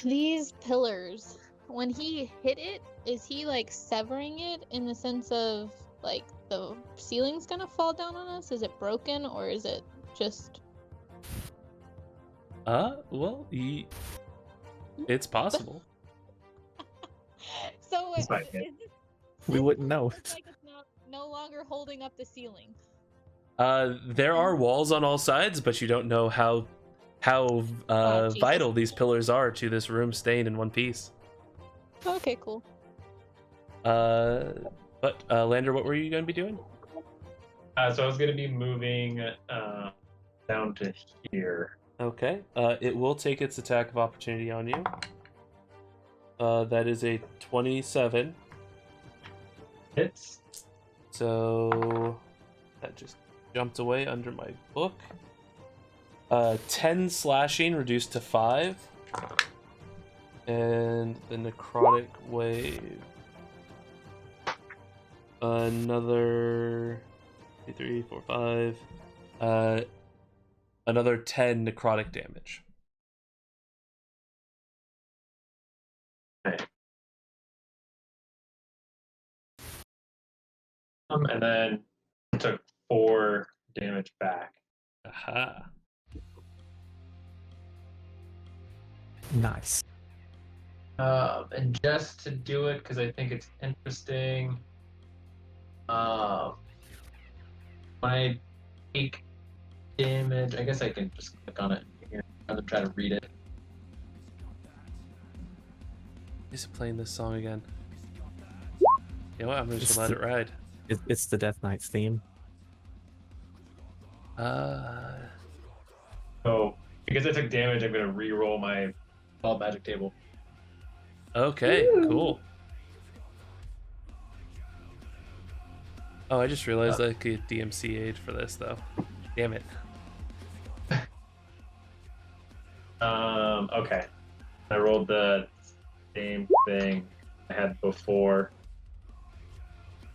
Speaker 2: These pillars, when he hit it, is he like severing it in the sense of like the ceiling's gonna fall down on us? Is it broken or is it just?
Speaker 1: Well, it's possible.
Speaker 2: So
Speaker 6: It's fine,
Speaker 2: is
Speaker 6: yeah.
Speaker 2: this
Speaker 3: We wouldn't know.
Speaker 2: like it's no longer holding up the ceiling?
Speaker 1: There are walls on all sides, but you don't know how
Speaker 2: Jesus.
Speaker 1: vital these pillars are to this room staying in one piece.
Speaker 2: Okay, cool.
Speaker 1: But Lander, what were you going to be doing?
Speaker 6: So I was going to be moving down to here.
Speaker 1: Okay. It will take its attack of opportunity on you. That is a 27.
Speaker 6: Hits.
Speaker 1: So that just jumped away under my book. 10 slashing reduced to 5. And the necrotic wave. Another 3, 4, 5. Another 10 necrotic damage.
Speaker 6: Okay. And then took 4 damage back.
Speaker 1: Aha.
Speaker 3: Nice.
Speaker 6: And just to do it, because I think it's interesting, when I take damage, I guess I can just click on it here rather than try to read it.
Speaker 1: Is it playing this song again? You know what? I'm just
Speaker 3: It's
Speaker 1: gonna let it ride.
Speaker 3: It's the Death Knight's theme.
Speaker 6: So, because I took damage, I'm going to re-roll my wild magic table.
Speaker 1: Okay, cool. Oh, I just realized I could DMC aid for this though. Damn it.
Speaker 6: Okay. I rolled the same thing I had before.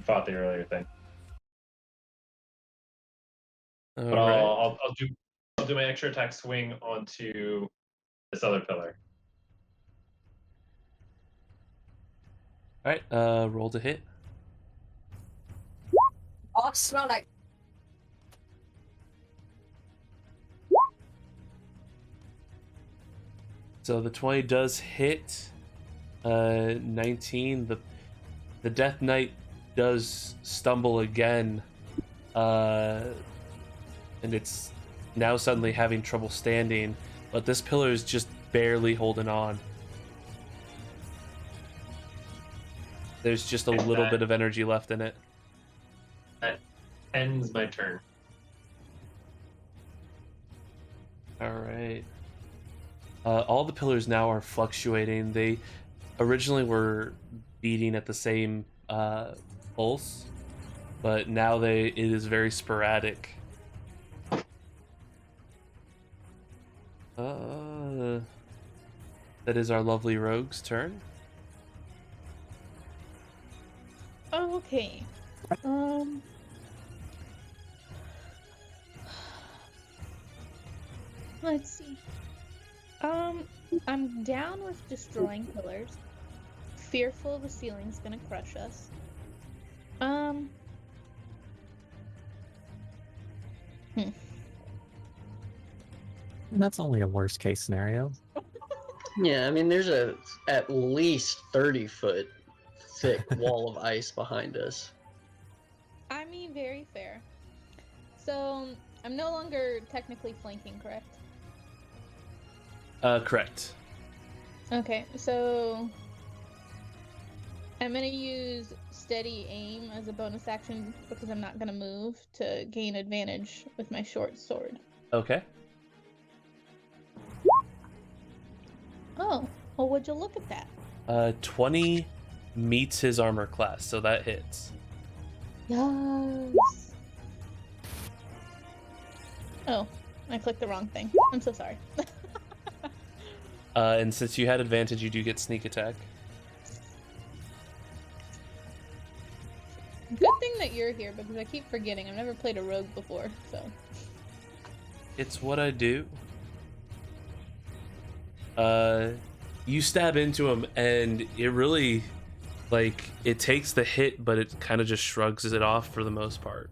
Speaker 6: Fought the earlier thing. But
Speaker 1: Alright.
Speaker 6: I'll do my extra attack swing onto this other pillar.
Speaker 1: Alright, roll to hit.
Speaker 7: Oh, smell like.
Speaker 1: So the 20 does hit. 19. The Death Knight does stumble again. And it's now suddenly having trouble standing. But this pillar is just barely holding on. There's just a little bit of energy left in it.
Speaker 6: That ends my turn.
Speaker 1: Alright. All the pillars now are fluctuating. They originally were beating at the same pulse, but now it is very sporadic. That is our lovely rogue's turn.
Speaker 2: Okay. Let's see. I'm down with destroying pillars. Fearful the ceiling's gonna crush us.
Speaker 3: That's only a worst case scenario.
Speaker 5: Yeah, I mean, there's a at least 30-foot thick wall of ice behind us.
Speaker 2: I mean, very fair. So, I'm no longer technically flanking, correct?
Speaker 1: Correct.
Speaker 2: Okay, so I'm gonna use steady aim as a bonus action because I'm not gonna move to gain advantage with my short sword.
Speaker 1: Okay.
Speaker 2: Oh, well, would you look at that?
Speaker 1: 20 meets his armor class, so that hits.
Speaker 2: Yes. Oh, I clicked the wrong thing. I'm so sorry.
Speaker 1: And since you had advantage, you do get sneak attack.
Speaker 2: Good thing that you're here because I keep forgetting. I've never played a rogue before, so.
Speaker 1: It's what I do. You stab into him, and it really, like, it takes the hit, but it kind of just shrugs it off for the most part.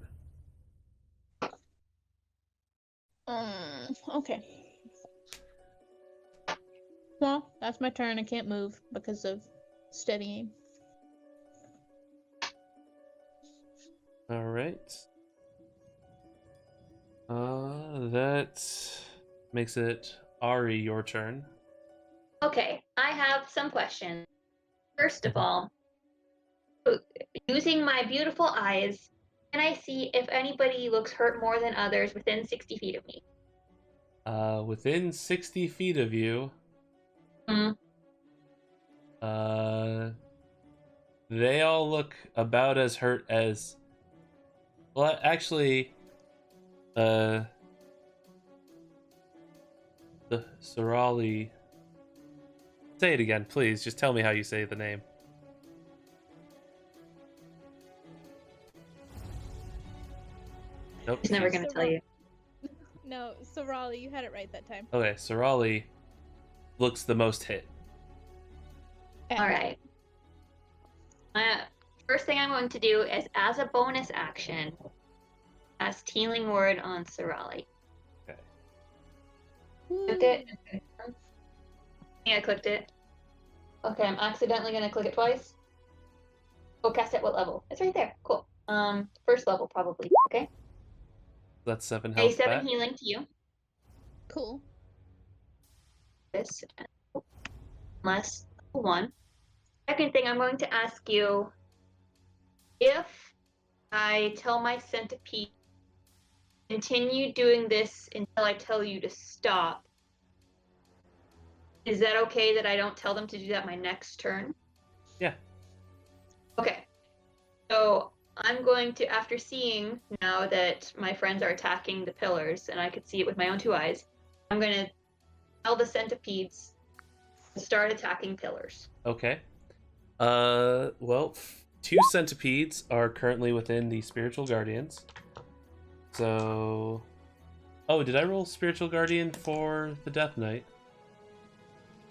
Speaker 2: Okay. Well, that's my turn. I can't move because of steady aim.
Speaker 1: All right. That makes it Ari, your turn.
Speaker 4: Okay, I have some questions. First of all, using my beautiful eyes, can I see if anybody looks hurt more than others within 60 feet of me?
Speaker 1: Within 60 feet of you, they all look about as hurt as. Well, actually, the Sorali. Say it again, please. Just tell me how you say the name. Nope.
Speaker 4: He's never gonna tell you.
Speaker 2: No, Sorali, you had it right that time.
Speaker 1: Okay, Sorali looks the most hit.
Speaker 4: All right. First thing I'm going to do is, as a bonus action, cast Healing Word on Sorali.
Speaker 1: Okay.
Speaker 4: Clicked it. Yeah, I clicked it. Okay, I'm accidentally gonna click it twice. Oh, cast at what level? It's right there. Cool. First level probably. Okay.
Speaker 1: That's 7
Speaker 4: Okay,
Speaker 1: health
Speaker 4: 7
Speaker 1: back.
Speaker 4: healing to you.
Speaker 2: Cool.
Speaker 4: This unless 1. Second thing, I'm going to ask you if I tell my centipede continue doing this until I tell you to stop. Is that okay that I don't tell them to do that my next turn?
Speaker 1: Yeah.
Speaker 4: Okay. So I'm going to, after seeing now that my friends are attacking the pillars and I could see it with my own 2 eyes, I'm going to tell the centipedes to start attacking pillars.
Speaker 1: Okay. Well, 2 centipedes are currently within the spiritual guardians. So, oh, did I roll spiritual guardian for the Death Knight?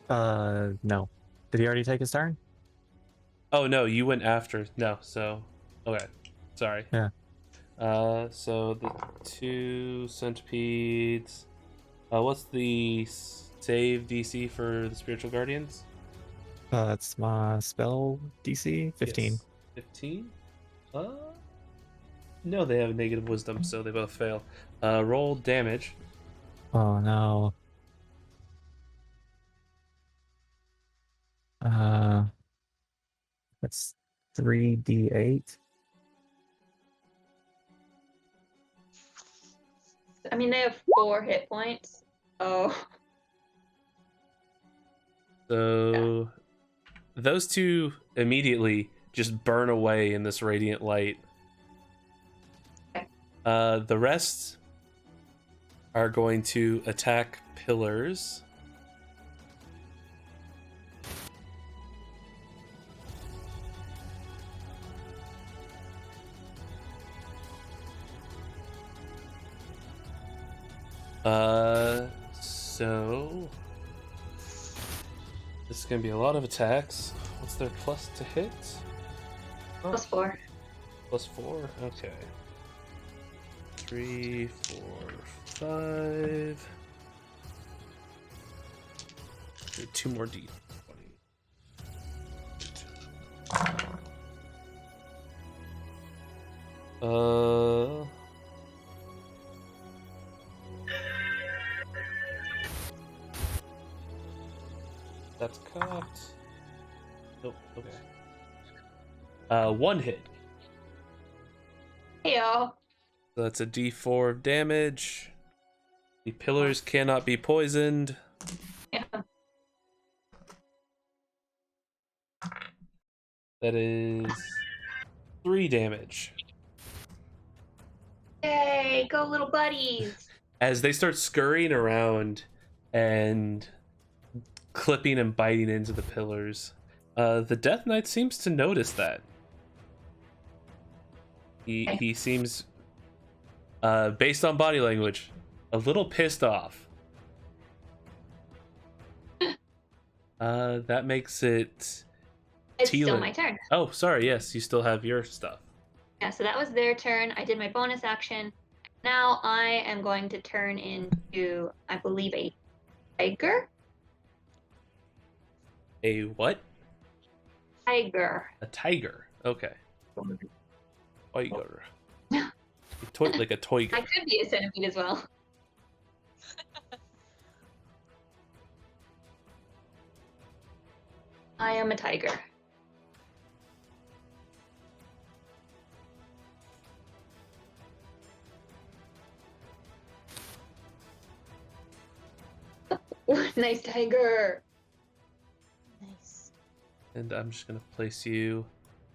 Speaker 3: No. Did he already take his turn?
Speaker 1: Oh no, you went after. No, so okay. Sorry.
Speaker 3: Yeah.
Speaker 1: So the 2 centipedes. What's the save DC for the spiritual guardians?
Speaker 3: That's my spell DC 15.
Speaker 1: Yes. 15? No, they have negative wisdom, so they both fail. Roll damage.
Speaker 3: Oh no. That's 3d8.
Speaker 4: I mean, they have 4 hit points. Oh.
Speaker 1: So those 2 immediately just burn away in this radiant light.
Speaker 4: Okay.
Speaker 1: The rest are going to attack pillars. So this is gonna be a lot of attacks. What's their plus to hit?
Speaker 4: +4.
Speaker 1: +4. Okay. 3, 4, 5. Need 2 more D20. That's cocked. Nope. Okay. 1 hit.
Speaker 4: Heyo.
Speaker 1: So that's a D4 of damage. The pillars cannot be poisoned.
Speaker 4: Yeah.
Speaker 1: That is 3 damage.
Speaker 4: Yay, go little buddies.
Speaker 1: As they start scurrying around and clipping and biting into the pillars, the Death Knight seems to notice that. He seems, based on body language, a little pissed off. That makes it
Speaker 4: It's still
Speaker 1: Teelan.
Speaker 4: my turn.
Speaker 1: Oh, sorry. Yes, you still have your stuff.
Speaker 4: Yeah, so that was their turn. I did my bonus action. Now I am going to turn into, I believe, a tiger.
Speaker 1: A what?
Speaker 4: Tiger.
Speaker 1: A tiger. Okay. Tiger. Like a
Speaker 4: I
Speaker 1: tiger.
Speaker 4: could be a centipede as well. I am a tiger. Nice tiger.
Speaker 2: Nice.
Speaker 1: And I'm just gonna place you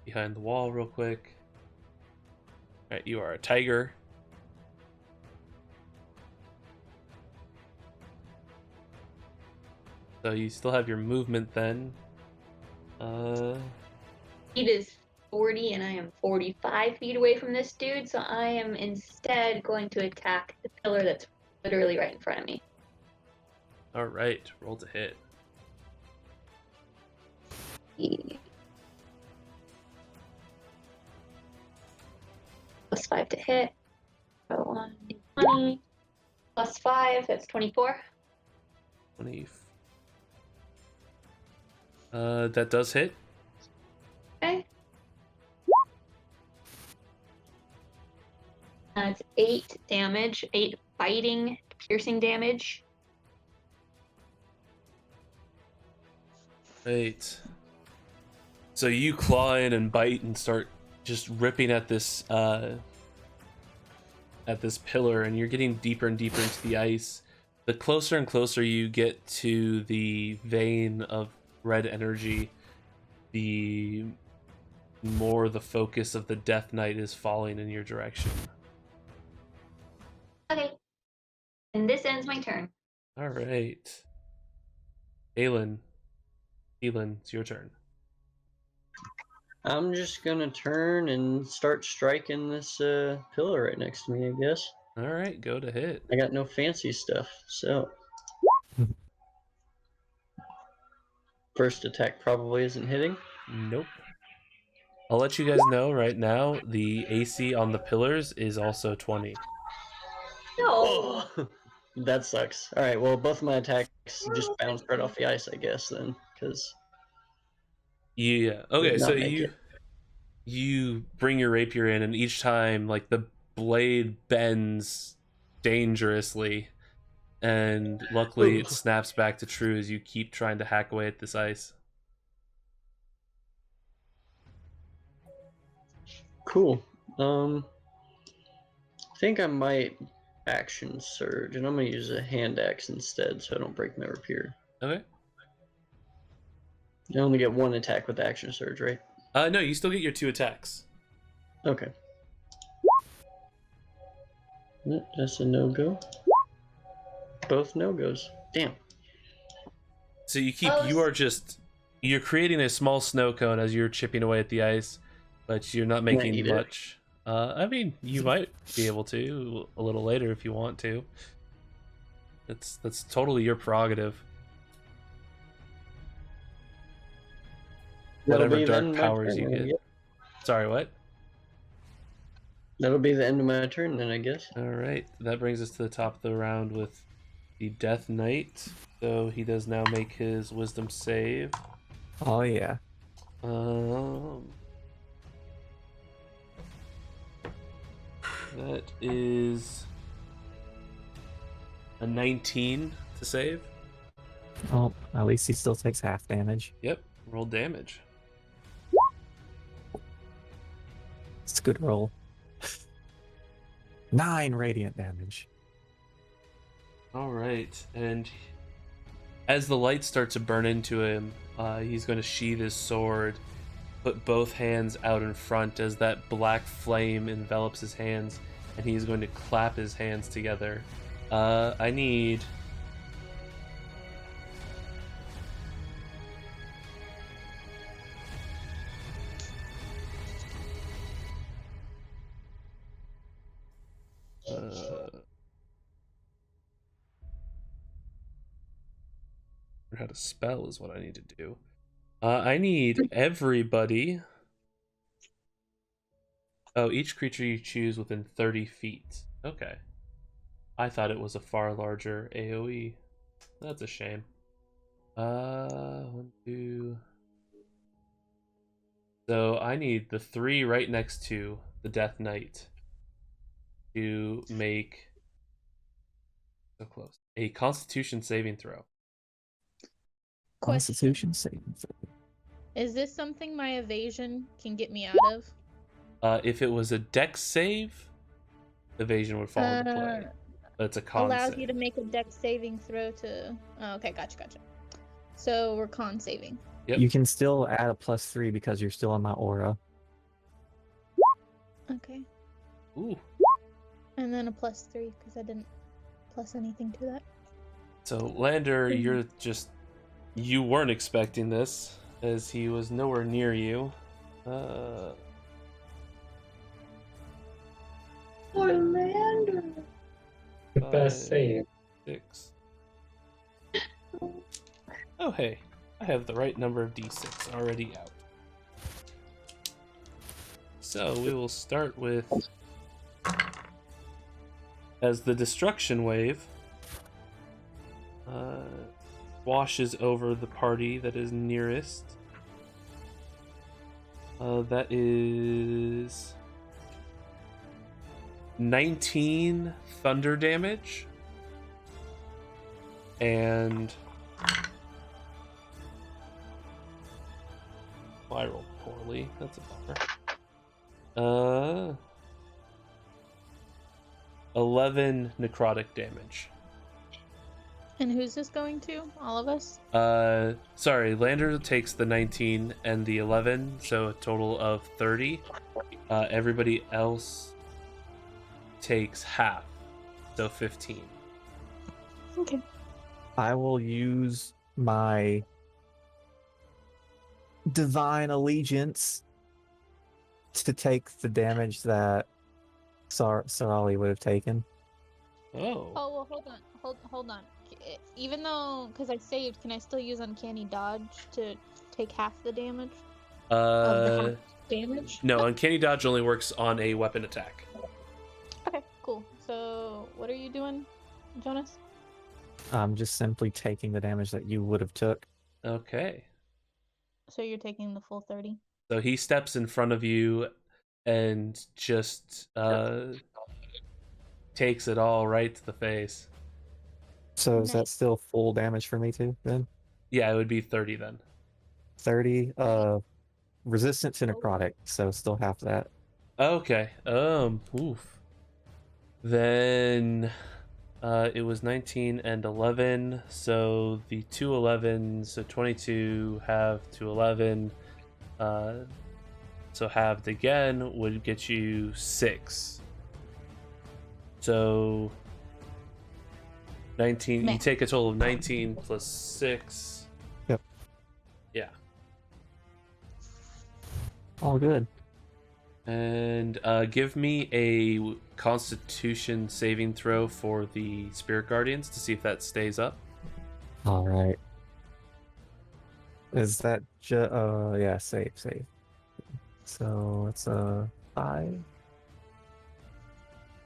Speaker 1: behind the wall real quick. Alright, you are a tiger. So you still have your movement then.
Speaker 4: It is 40 and I am 45 feet away from this dude, so I am instead going to attack the pillar that's literally right in front of me.
Speaker 1: Alright, roll to hit.
Speaker 4: +5 to hit. So 1, 20. +5, that's 24.
Speaker 1: 20. That does hit.
Speaker 4: Okay. That's 8 damage, 8 biting, piercing damage.
Speaker 1: Right. So you claw in and bite and start just ripping at this pillar, and you're getting deeper and deeper into the ice. The closer and closer you get to the vein of red energy, the more the focus of the Death Knight is falling in your direction.
Speaker 4: Okay. And this ends my turn.
Speaker 1: All right. Aelin, it's your turn.
Speaker 5: I'm just gonna turn and start striking this pillar right next to me, I guess.
Speaker 1: All right, go to hit.
Speaker 5: I got no fancy stuff, so. First attack probably isn't hitting.
Speaker 1: Nope. I'll let you guys know right now, the AC on the pillars is also 20.
Speaker 4: No.
Speaker 5: Oh, that sucks. All right, well, both my attacks just bounced right off the ice, I guess, then, because
Speaker 1: Yeah. Okay,
Speaker 5: Did not
Speaker 1: so
Speaker 5: make it.
Speaker 1: you bring your rapier in, and each time, like, the blade bends dangerously, and luckily it
Speaker 5: Ooh.
Speaker 1: snaps back to true as you keep trying to hack away at this ice.
Speaker 5: cool. I think I might action surge, and I'm gonna use a hand axe instead, so I don't break my rapier.
Speaker 1: Okay.
Speaker 5: I only get one attack with action surge, right?
Speaker 1: No, you still get your 2 attacks.
Speaker 5: Okay. That's a no-go. Both no-goes. Damn.
Speaker 1: So you're creating a small snow cone as you're chipping away at the ice, but you're not
Speaker 5: Can I
Speaker 1: making
Speaker 5: eat it?
Speaker 1: much. I mean, you might be able to a little later if you want to. That's totally your prerogative.
Speaker 5: That'll
Speaker 1: Whatever
Speaker 5: be the end
Speaker 1: dark
Speaker 5: of my
Speaker 1: powers
Speaker 5: turn,
Speaker 1: you
Speaker 5: then, I
Speaker 1: get.
Speaker 5: guess.
Speaker 1: Sorry, what?
Speaker 5: That'll be the end of my turn then, I guess.
Speaker 1: All right, that brings us to the top of the round with the Death Knight. So he does now make his Wisdom save.
Speaker 3: Oh yeah.
Speaker 1: That is a 19 to save.
Speaker 3: Oh, at least he still takes half damage.
Speaker 1: Yep, roll damage.
Speaker 3: It's a good roll. 9 radiant damage.
Speaker 1: All right, and as the light starts to burn into him, he's going to sheath his sword, put both hands out in front as that black flame envelops his hands, and he's going to clap his hands together. I need... how to spell is what I need to do. I need everybody... Oh, each creature you choose within 30 feet. Okay. I thought it was a far larger AoE. That's a shame. 1, 2... So I need the 3 right next to the Death Knight to make... So close. A Constitution saving throw.
Speaker 2: Question.
Speaker 3: Constitution saving throw.
Speaker 2: Is this something my evasion can get me out of?
Speaker 1: If it was a Dex save, evasion would fall into play. But it's a con
Speaker 2: Allows
Speaker 1: save.
Speaker 2: you to make a dex saving throw to... Oh, okay, gotcha. So we're con saving.
Speaker 1: Yep.
Speaker 3: You can still add a +3 because you're still in my aura.
Speaker 2: Okay.
Speaker 1: Ooh.
Speaker 2: And then a +3 because I didn't plus anything to that.
Speaker 1: So Lander, you weren't expecting this, as he was nowhere near you.
Speaker 4: Orlando.
Speaker 6: The
Speaker 1: 5,
Speaker 6: best save.
Speaker 1: 6. Oh hey, I have the right number of d6 already out. So we will start with, as the destruction wave washes over the party that is nearest. That is 19 thunder damage, and I rolled poorly. That's a bummer. 11 necrotic damage.
Speaker 2: And who's this going to? All of us?
Speaker 1: Sorry, Lander takes the 19 and the 11, so a total of 30. Everybody else takes half, so 15.
Speaker 2: Okay.
Speaker 3: I will use my divine allegiance to take the damage that Sarali would have taken.
Speaker 1: Oh.
Speaker 2: Oh, well, hold on. Even though, because I saved, can I still use Uncanny Dodge to take half the damage? Of the half damage?
Speaker 1: No, Uncanny Dodge only works on a weapon attack.
Speaker 2: Okay, cool. So, what are you doing, Jonas?
Speaker 3: I'm just simply taking the damage that you would have took.
Speaker 1: Okay.
Speaker 2: So you're taking the full 30?
Speaker 1: So he steps in front of you and just takes it all right to the face.
Speaker 3: So is that
Speaker 2: Nice.
Speaker 3: still full damage for me too, then?
Speaker 1: Yeah, it would be 30 then.
Speaker 3: 30, resistant to necrotic, so still half that.
Speaker 1: Okay. Oof. Then it was 19 and 11, so the two 11s, so 22 half to 11, So halved again would get you 6. So 19. You
Speaker 2: Man.
Speaker 1: take a total of 19 plus 6.
Speaker 3: Yep.
Speaker 1: Yeah.
Speaker 3: All good.
Speaker 1: And give me a Constitution saving throw for the Spirit Guardians to see if that stays up.
Speaker 3: All right. Is that yeah, save. So it's a 5.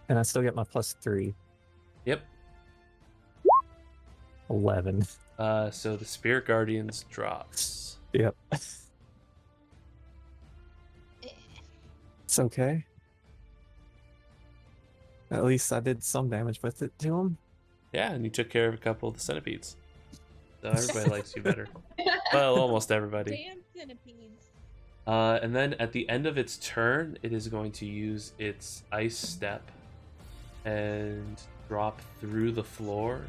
Speaker 3: And I still get my +3.
Speaker 1: Yep.
Speaker 3: 11.
Speaker 1: So the Spirit Guardians drops.
Speaker 3: Yep. It's okay. At least I did some damage with it to him.
Speaker 1: Yeah, and you took care of a couple of the centipedes. So everybody likes you better. Well, almost everybody.
Speaker 2: Damn centipedes.
Speaker 1: And then at the end of its turn, it is going to use its Ice Step and drop through the floor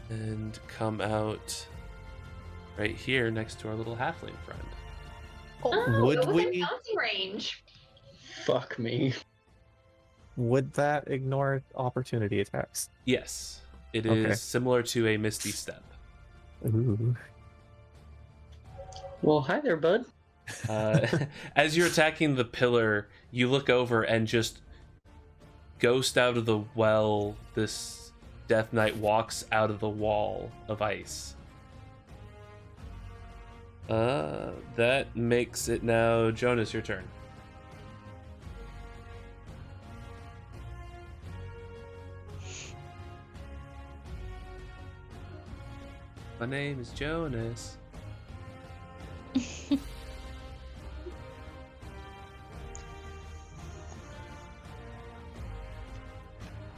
Speaker 1: and come out right here next to our little halfling friend.
Speaker 4: Oh,
Speaker 3: Would
Speaker 4: it was in
Speaker 3: we-
Speaker 4: bouncing range.
Speaker 5: Fuck me.
Speaker 3: Would that ignore opportunity attacks?
Speaker 1: Yes, it
Speaker 3: Okay.
Speaker 1: is similar to a Misty Step.
Speaker 3: Ooh.
Speaker 5: Well, hi there, bud.
Speaker 1: As you're attacking the pillar, you look over and just ghost out of the well. This Death Knight walks out of the wall of ice. That makes it now Jonas, your turn. My name is Jonas.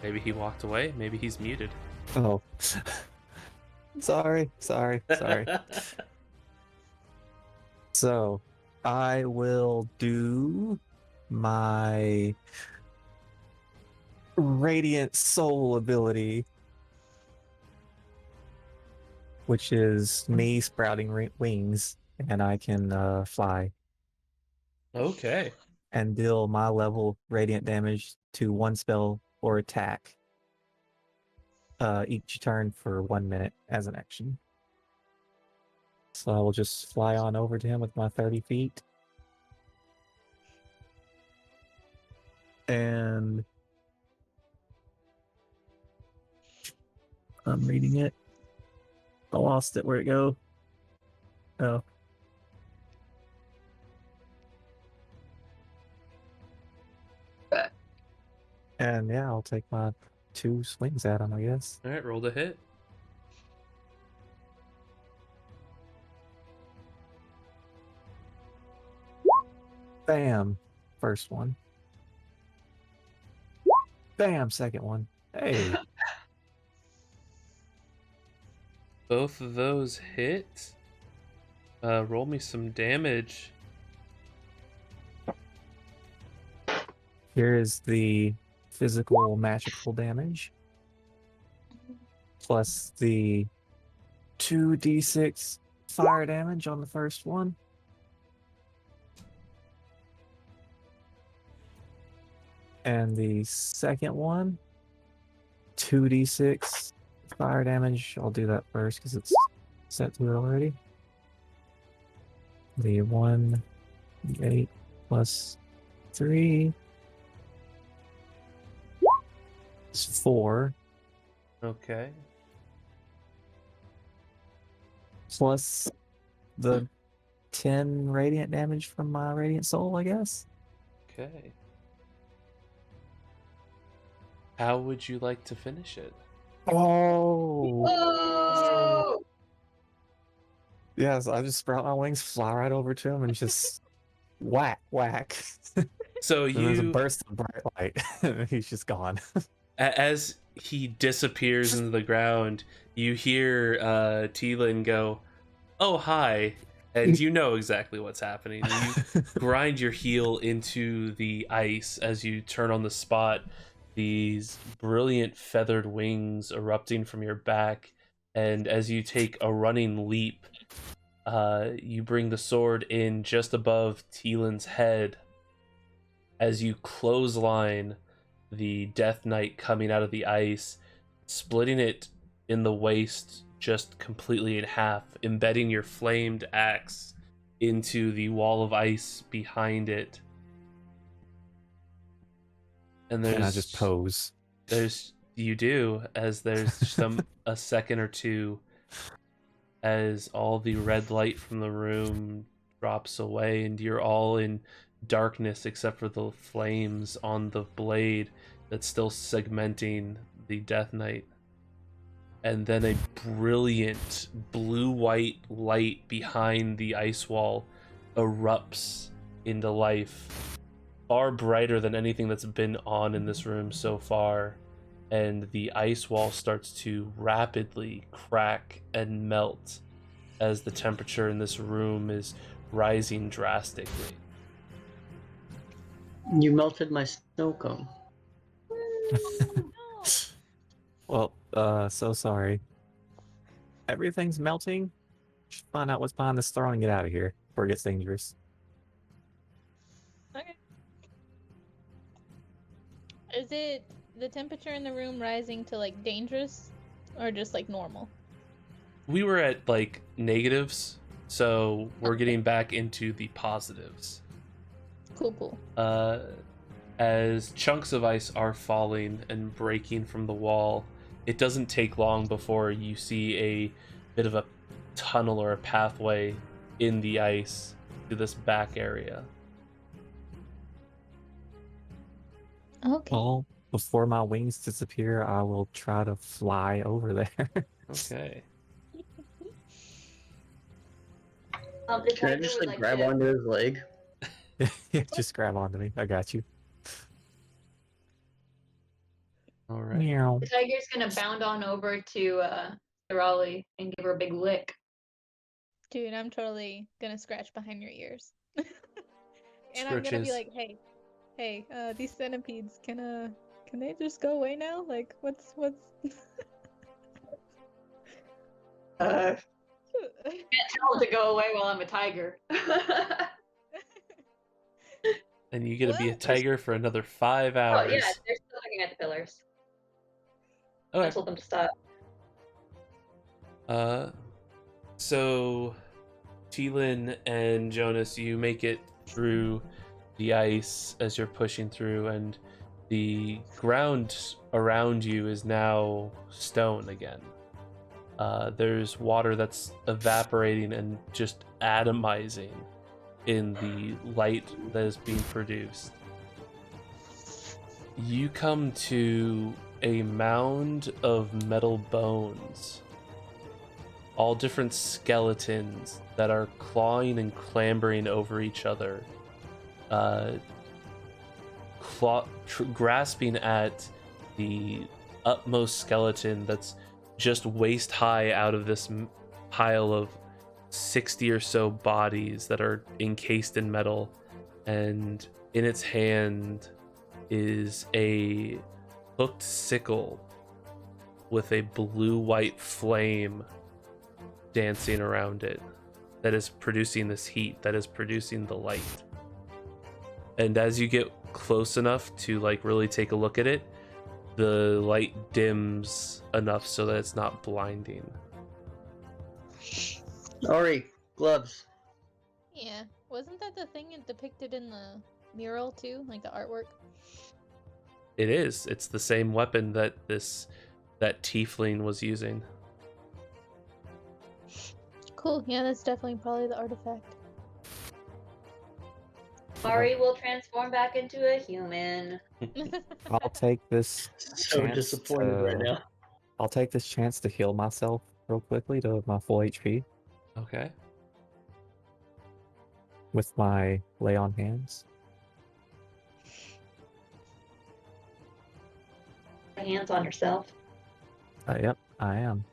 Speaker 1: Maybe he walked away. Maybe he's muted.
Speaker 3: Oh. Sorry. So, I will do my Radiant Soul ability, which is me sprouting wings, and I can fly
Speaker 1: Okay.
Speaker 3: and deal my level radiant damage to one spell or attack each turn for 1 minute as an action. So I will just fly on over to him with my 30 feet. And I'm reading it. I lost it. Where'd it go? Oh. And yeah, I'll take my 2 swings at him, I guess.
Speaker 1: All right, roll the hit.
Speaker 3: Bam. First one. Bam. Second one. Hey.
Speaker 1: Both of those hit. Roll me some damage.
Speaker 3: Here is the physical magical damage. Plus the 2d6 fire damage on the first one. And the second one, 2d6 fire damage. I'll do that first because it's set to it already. The 1d8 plus 3 is 4.
Speaker 1: Okay.
Speaker 3: Plus the 10 radiant damage from my radiant soul, I guess.
Speaker 1: Okay. How would you like to finish it?
Speaker 3: Oh,
Speaker 4: Oh!
Speaker 3: yes! I just sprout my wings, fly right over to him, and just whack.
Speaker 1: So
Speaker 3: And there's a
Speaker 1: you,
Speaker 3: burst of bright light, and he's just gone.
Speaker 1: as he disappears into the ground, you hear Teelin go, "Oh, hi," and you know exactly what's happening. You grind your heel into the ice as you turn on the spot. These brilliant feathered wings erupting from your back, and as you take a running leap, You bring the sword in just above Teelan's head as you clothesline the Death Knight coming out of the ice, splitting it in the waist just completely in half, embedding your flamed axe into the wall of ice behind it. And
Speaker 3: Can I just pose?
Speaker 1: You do, as there's a second or two as all the red light from the room drops away and you're all in darkness except for the flames on the blade that's still segmenting the Death Knight. And then a brilliant blue-white light behind the ice wall erupts into life, far brighter than anything that's been on in this room so far. And the ice wall starts to rapidly crack and melt as the temperature in this room is rising drastically.
Speaker 5: You melted my snow cone.
Speaker 3: Well, so sorry. Everything's melting. Should find out what's behind this throne and get out of here before it gets dangerous.
Speaker 2: Okay. Is it the temperature in the room rising to like dangerous or just like normal?
Speaker 1: We were at like negatives, so we're getting back into the positives.
Speaker 2: Cool.
Speaker 1: As chunks of ice are falling and breaking from the wall, it doesn't take long before you see a bit of a tunnel or a pathway in the ice to this back area.
Speaker 2: Okay.
Speaker 3: Well, before my wings disappear, I will try to fly over there.
Speaker 1: Okay.
Speaker 4: The
Speaker 5: Can I
Speaker 4: tiger
Speaker 5: just
Speaker 4: would
Speaker 5: like
Speaker 4: like
Speaker 5: grab
Speaker 4: to.
Speaker 5: onto his leg?
Speaker 3: Just grab onto me. I got you.
Speaker 1: All right.
Speaker 3: Meow.
Speaker 4: The tiger's gonna bound on over to Raleigh and give her a big lick.
Speaker 2: Dude, I'm totally gonna scratch behind your ears. And I'm gonna be
Speaker 1: Scritches.
Speaker 2: like, hey, these centipedes, can they just go away now? Like, what's
Speaker 4: Can't tell it to go away while I'm a tiger.
Speaker 1: And you get to be a
Speaker 2: What?
Speaker 1: tiger for another 5
Speaker 4: Oh
Speaker 1: hours.
Speaker 4: yeah, they're still looking at the pillars. I
Speaker 1: Okay.
Speaker 4: told them to stop.
Speaker 1: So Teelan and Jonas, you make it through the ice as you're pushing through, and the ground around you is now stone again. There's water that's evaporating and just atomizing in the light that is being produced. You come to a mound of metal bones, all different skeletons that are clawing and clambering over each other, grasping at the utmost skeleton that's just waist high out of this pile of 60 or so bodies that are encased in metal, and in its hand is a hooked sickle with a blue-white flame dancing around it that is producing this heat, that is producing the light. And as you get close enough to like really take a look at it, the light dims enough so that it's not blinding.
Speaker 5: Ori, gloves.
Speaker 2: Yeah, wasn't that the thing it depicted in the mural too, like the artwork?
Speaker 1: It is. It's the same weapon that that tiefling was using.
Speaker 2: Cool. Yeah, that's definitely probably the artifact.
Speaker 4: Mari will transform back into a human.
Speaker 3: I'll take this
Speaker 5: So
Speaker 3: chance
Speaker 5: disappointed right
Speaker 3: to-
Speaker 5: now.
Speaker 3: I'll take this chance to heal myself real quickly to my full HP
Speaker 1: Okay.
Speaker 3: with my lay on hands.
Speaker 4: Hands on yourself.
Speaker 3: Yep, I am.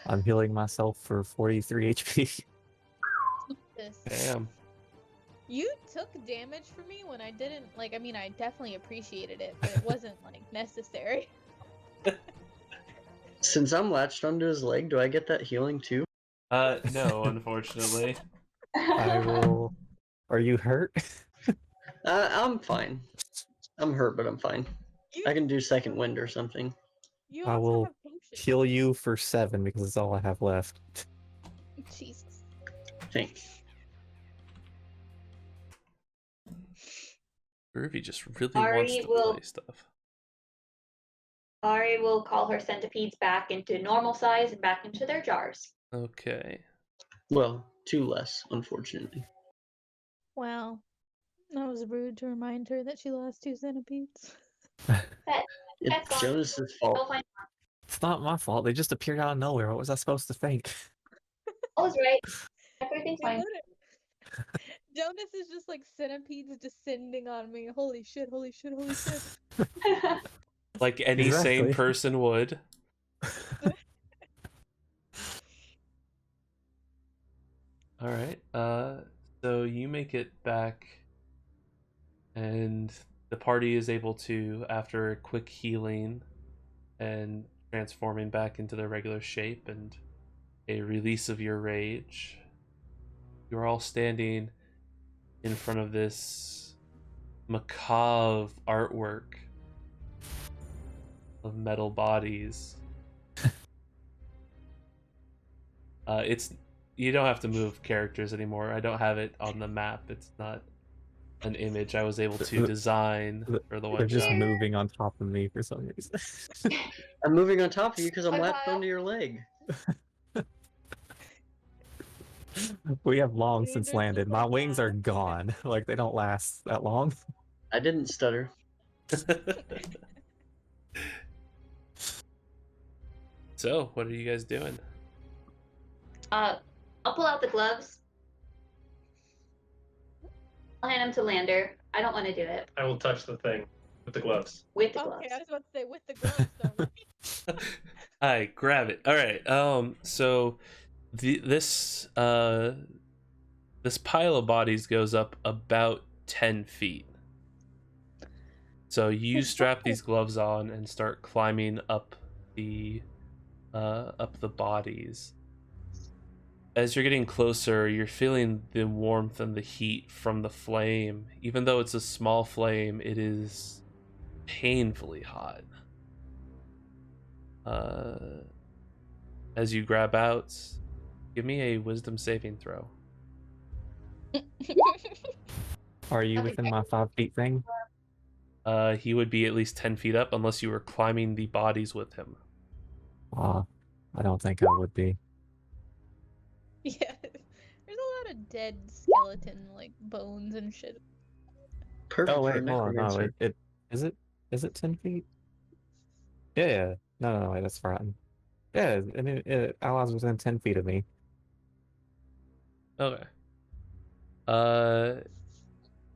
Speaker 3: I'm healing myself for 43 HP.
Speaker 2: This.
Speaker 1: Damn.
Speaker 2: You took damage from me when I didn't, like, I mean, I definitely appreciated it, but it wasn't, like, necessary.
Speaker 5: Since I'm latched onto his leg, do I get that healing too?
Speaker 1: No, unfortunately.
Speaker 3: I will. Are you hurt?
Speaker 5: I'm fine. I'm hurt, but I'm fine.
Speaker 2: You,
Speaker 5: I can do second wind or something.
Speaker 2: you
Speaker 3: I
Speaker 2: also
Speaker 3: will
Speaker 2: have potions.
Speaker 3: heal you for 7 because it's all I have left.
Speaker 2: Jesus.
Speaker 5: Thanks.
Speaker 1: Groovy just really
Speaker 4: Ari
Speaker 1: wants to
Speaker 4: will-
Speaker 1: play stuff.
Speaker 4: Ari will call her centipedes back into normal size and back into their jars.
Speaker 1: Okay.
Speaker 5: Well, 2 less, unfortunately.
Speaker 2: Wow. That was rude to remind her that she lost 2 centipedes.
Speaker 4: That's
Speaker 5: It's
Speaker 4: fine.
Speaker 5: Jonas's
Speaker 4: They'll
Speaker 5: fault.
Speaker 4: find
Speaker 3: It's not my fault. They just appeared out of nowhere. What was I supposed to think?
Speaker 4: all is right. Everything's fine.
Speaker 2: Jonas is just like centipedes descending on me. Holy shit, holy shit, holy shit.
Speaker 1: Like any sane
Speaker 3: Exactly.
Speaker 1: person would. All right. So you make it back, and the party is able to, after a quick healing and transforming back into their regular shape and a release of your rage, you're all standing in front of this macabre artwork of metal bodies. It's you don't have to move characters anymore. I don't have it on the map. It's not an image I was able to design for the
Speaker 3: They're
Speaker 1: one
Speaker 3: just
Speaker 1: shot.
Speaker 3: moving on top of me for some reason.
Speaker 5: I'm moving on top of you because I'm
Speaker 4: Hi,
Speaker 5: latched
Speaker 4: Kyle.
Speaker 5: onto your leg.
Speaker 3: We have long since
Speaker 2: Dangerous
Speaker 3: landed. My
Speaker 2: little
Speaker 3: wings are
Speaker 2: cat.
Speaker 3: gone. Like they don't last that long.
Speaker 5: I didn't stutter.
Speaker 1: So, what are you guys doing?
Speaker 4: I'll pull out the gloves. I'll hand them to Lander. I don't want to do it
Speaker 6: I will touch the thing with the gloves.
Speaker 4: with the gloves.
Speaker 2: Okay, I was about to say with the gloves though, right?
Speaker 1: Hi, grab it. All right. So this pile of bodies goes up about 10 feet. So you strap these gloves on and start climbing up the bodies. As you're getting closer, you're feeling the warmth and the heat from the flame. Even though it's a small flame, it is painfully hot. As you grab out, give me a wisdom saving throw.
Speaker 3: Are you
Speaker 4: Okay.
Speaker 3: within my 5 feet thing?
Speaker 1: He would be at least 10 feet up unless you were climbing the bodies with him.
Speaker 3: I don't think I would be.
Speaker 2: Yeah. There's a lot of dead skeleton like bones and shit.
Speaker 5: Perfect
Speaker 3: Oh
Speaker 5: for a
Speaker 3: wait, hold on. No,
Speaker 5: necromancer.
Speaker 3: it is it 10 feet? Yeah. No, wait, that's rotten. Yeah, and it allows within 10 feet of me.
Speaker 1: Okay.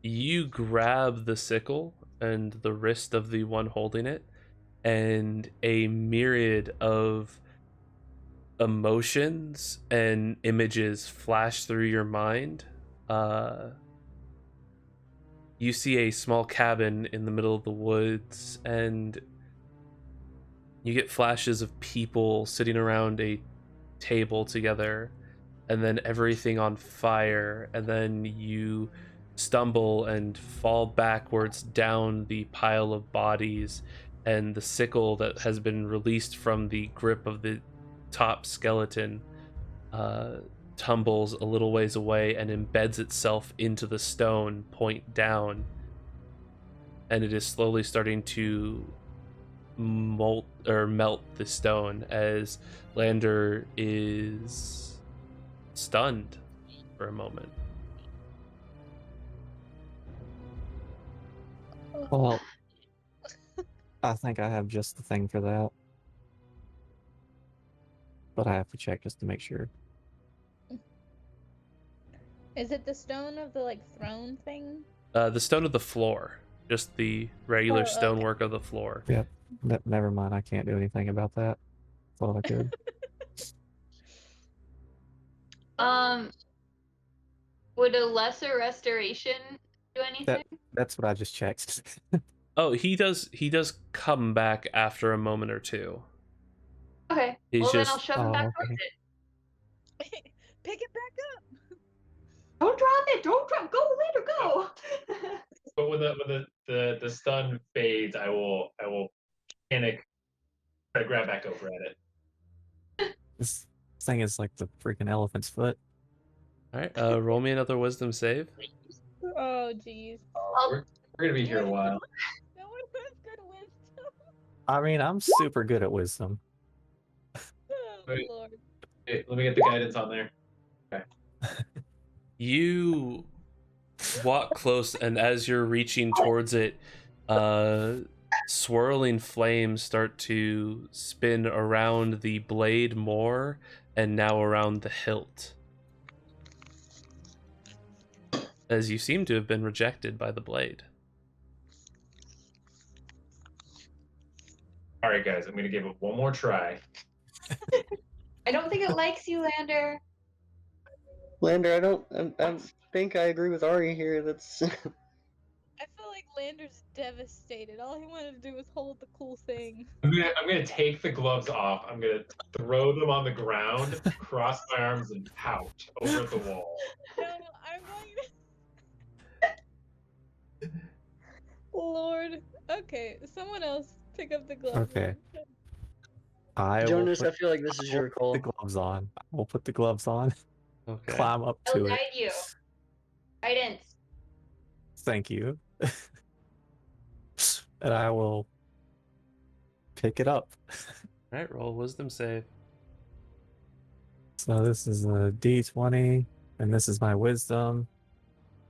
Speaker 1: You grab the sickle and the wrist of the one holding it, and a myriad of emotions and images flash through your mind. You see a small cabin in the middle of the woods, and you get flashes of people sitting around a table together, and then everything on fire, and then you stumble and fall backwards down the pile of bodies, and the sickle that has been released from the grip of the top skeleton tumbles a little ways away and embeds itself into the stone, point down, and it is slowly starting to melt the stone as Lander is stunned for a moment.
Speaker 3: Well, I think I have just the thing for that. But I have to check just to make sure.
Speaker 2: Is it the stone of the like throne thing?
Speaker 1: The stone of the floor, just the regular
Speaker 2: Oh, okay.
Speaker 1: stonework of the floor.
Speaker 3: Yeah. Never mind, I can't do anything about that. Thought I could.
Speaker 4: Would a lesser restoration do anything?
Speaker 3: That's what I just checked.
Speaker 1: Oh, he does come back after a moment or two.
Speaker 4: Okay.
Speaker 1: He's
Speaker 4: Well, then
Speaker 1: just-
Speaker 4: I'll shove him back
Speaker 3: okay.
Speaker 4: towards it.
Speaker 2: Pick it back up.
Speaker 4: Don't drop it. Don't drop. Go, Lander, go.
Speaker 6: But when the stun fades, I will panic, try to grab back over at it.
Speaker 3: This thing is like the freaking elephant's foot.
Speaker 1: All right, roll me another wisdom save.
Speaker 2: Oh, jeez.
Speaker 6: We're gonna be here a while.
Speaker 2: No one has good wisdom.
Speaker 3: I mean, I'm super good at wisdom.
Speaker 2: Oh,
Speaker 6: Wait.
Speaker 2: Lord.
Speaker 6: Hey, let me get the guidance on there.
Speaker 1: You walk close, and as you're reaching towards it, swirling flames start to spin around the blade more, and now around the hilt. As you seem to have been rejected by the blade.
Speaker 6: All right, guys, I'm gonna give it one more try.
Speaker 4: I don't think it likes you, Lander.
Speaker 5: Lander, I think I agree with Ari here. That's
Speaker 2: I feel like Lander's devastated. All he wanted to do was hold the cool thing.
Speaker 6: I'm gonna take the gloves off. I'm gonna throw them on the ground, cross my arms, and pout over at the wall.
Speaker 2: No, I'm going to. Lord. Okay, someone else pick up the gloves.
Speaker 3: Okay. I will
Speaker 5: Jonas.
Speaker 3: put-
Speaker 5: I feel like this is
Speaker 3: I will
Speaker 5: your
Speaker 3: put
Speaker 5: call.
Speaker 3: the gloves on. We'll put the gloves on.
Speaker 1: Okay.
Speaker 3: Climb up
Speaker 4: I'll
Speaker 3: to it.
Speaker 4: guide you. Guidance.
Speaker 3: Thank you. And I will pick it up.
Speaker 1: All right, roll a wisdom save.
Speaker 3: So this is a D20, and this is my wisdom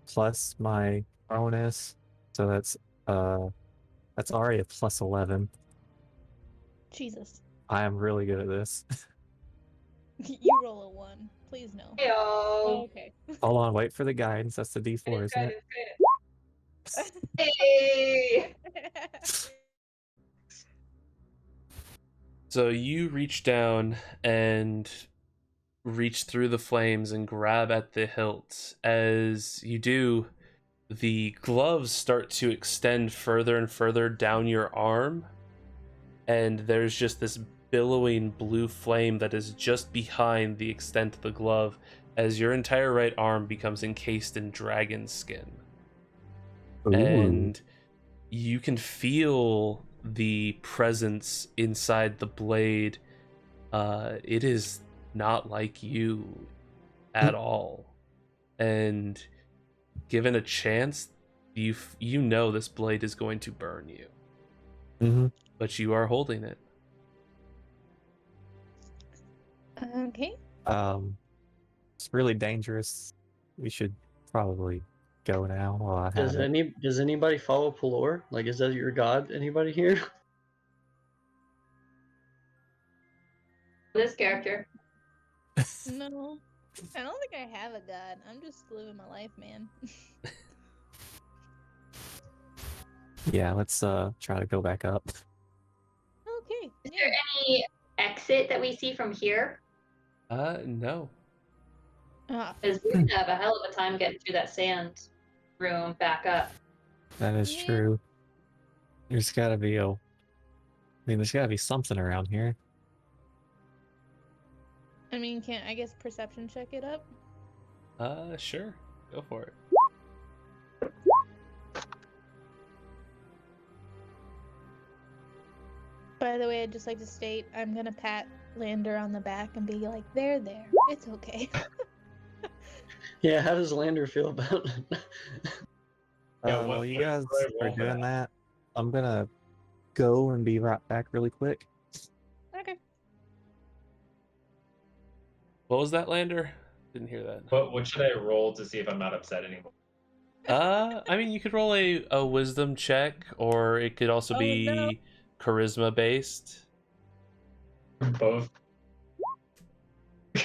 Speaker 3: plus my bonus. So that's already a plus 11.
Speaker 2: Jesus.
Speaker 3: I am really good at this.
Speaker 2: You roll a 1. Please no.
Speaker 4: Heyo.
Speaker 2: Oh, okay.
Speaker 3: Hold on, wait for the guidance. That's the D4, isn't it?
Speaker 4: Hey.
Speaker 1: So you reach down and reach through the flames and grab at the hilt. As you do, the gloves start to extend further and further down your arm, and there's just this billowing blue flame that is just behind the extent of the glove as your entire right arm becomes encased in dragon skin.
Speaker 3: Ooh.
Speaker 1: And you can feel the presence inside the blade. It is not like you at all, and given a chance, you know this blade is going to burn you,
Speaker 3: Mm-hmm.
Speaker 1: but you are holding it.
Speaker 2: Okay.
Speaker 3: It's really dangerous. We should probably go now while I have it.
Speaker 5: Does anybody follow Pelor? Like, is that your god? Anybody here?
Speaker 4: This character.
Speaker 2: No. I don't think I have a god. I'm just living my life, man.
Speaker 3: Yeah, let's try to go back up.
Speaker 2: Okay.
Speaker 4: Is there any exit that we see from here?
Speaker 1: No.
Speaker 2: Ah,
Speaker 4: Because we're gonna have a hell of a time getting through that sand room back up.
Speaker 3: That is
Speaker 2: Yeah.
Speaker 3: true. There's gotta be there's gotta be something around here.
Speaker 2: I mean, can't I guess perception check it up?
Speaker 1: Sure. Go for it.
Speaker 2: By the way, I'd just like to state I'm gonna pat Lander on the back and be like, there. It's okay.
Speaker 5: Yeah. How does Lander feel about it?
Speaker 6: Yeah,
Speaker 3: While you
Speaker 6: what
Speaker 3: guys
Speaker 6: should I
Speaker 3: are
Speaker 6: roll for
Speaker 3: doing
Speaker 6: that?
Speaker 3: that, I'm gonna go and be right back really quick.
Speaker 2: Okay.
Speaker 1: What was that, Lander? Didn't hear that.
Speaker 6: What should I roll to see if I'm not upset anymore?
Speaker 1: I mean, you could roll a wisdom check, or it could also
Speaker 2: Oh,
Speaker 1: be
Speaker 2: no.
Speaker 1: charisma based.
Speaker 6: Both.
Speaker 2: You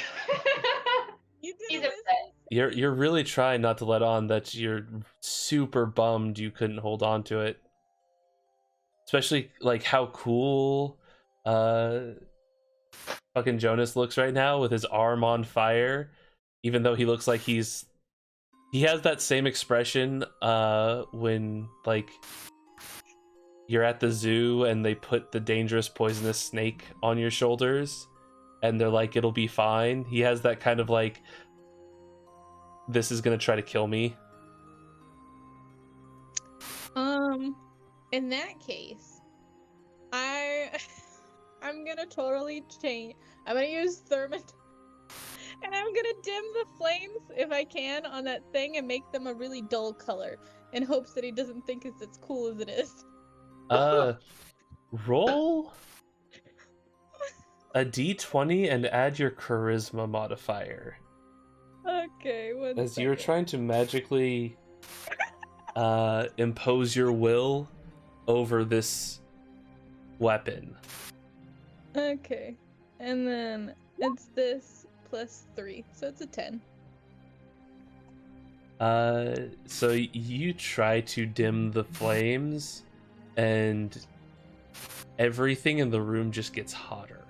Speaker 2: did
Speaker 4: He's
Speaker 2: it.
Speaker 4: upset.
Speaker 1: You're really trying not to let on that you're super bummed you couldn't hold on to it. Especially like how cool fucking Jonas looks right now with his arm on fire, even though he looks like he has that same expression when like you're at the zoo and they put the dangerous poisonous snake on your shoulders and they're like, it'll be fine. He has that kind of like, this is gonna try to kill me.
Speaker 2: In that case, I'm gonna totally change. I'm gonna use thermite, and I'm gonna dim the flames if I can on that thing and make them a really dull color, in hopes that he doesn't think it's as cool as it is.
Speaker 1: Roll a d20 and add your charisma modifier.
Speaker 2: Okay, one
Speaker 1: As you're
Speaker 2: second.
Speaker 1: trying to magically impose your will over this weapon.
Speaker 2: Okay, and then it's this plus 3, so it's a 10.
Speaker 1: So you try to dim the flames, and everything in the room just gets hotter.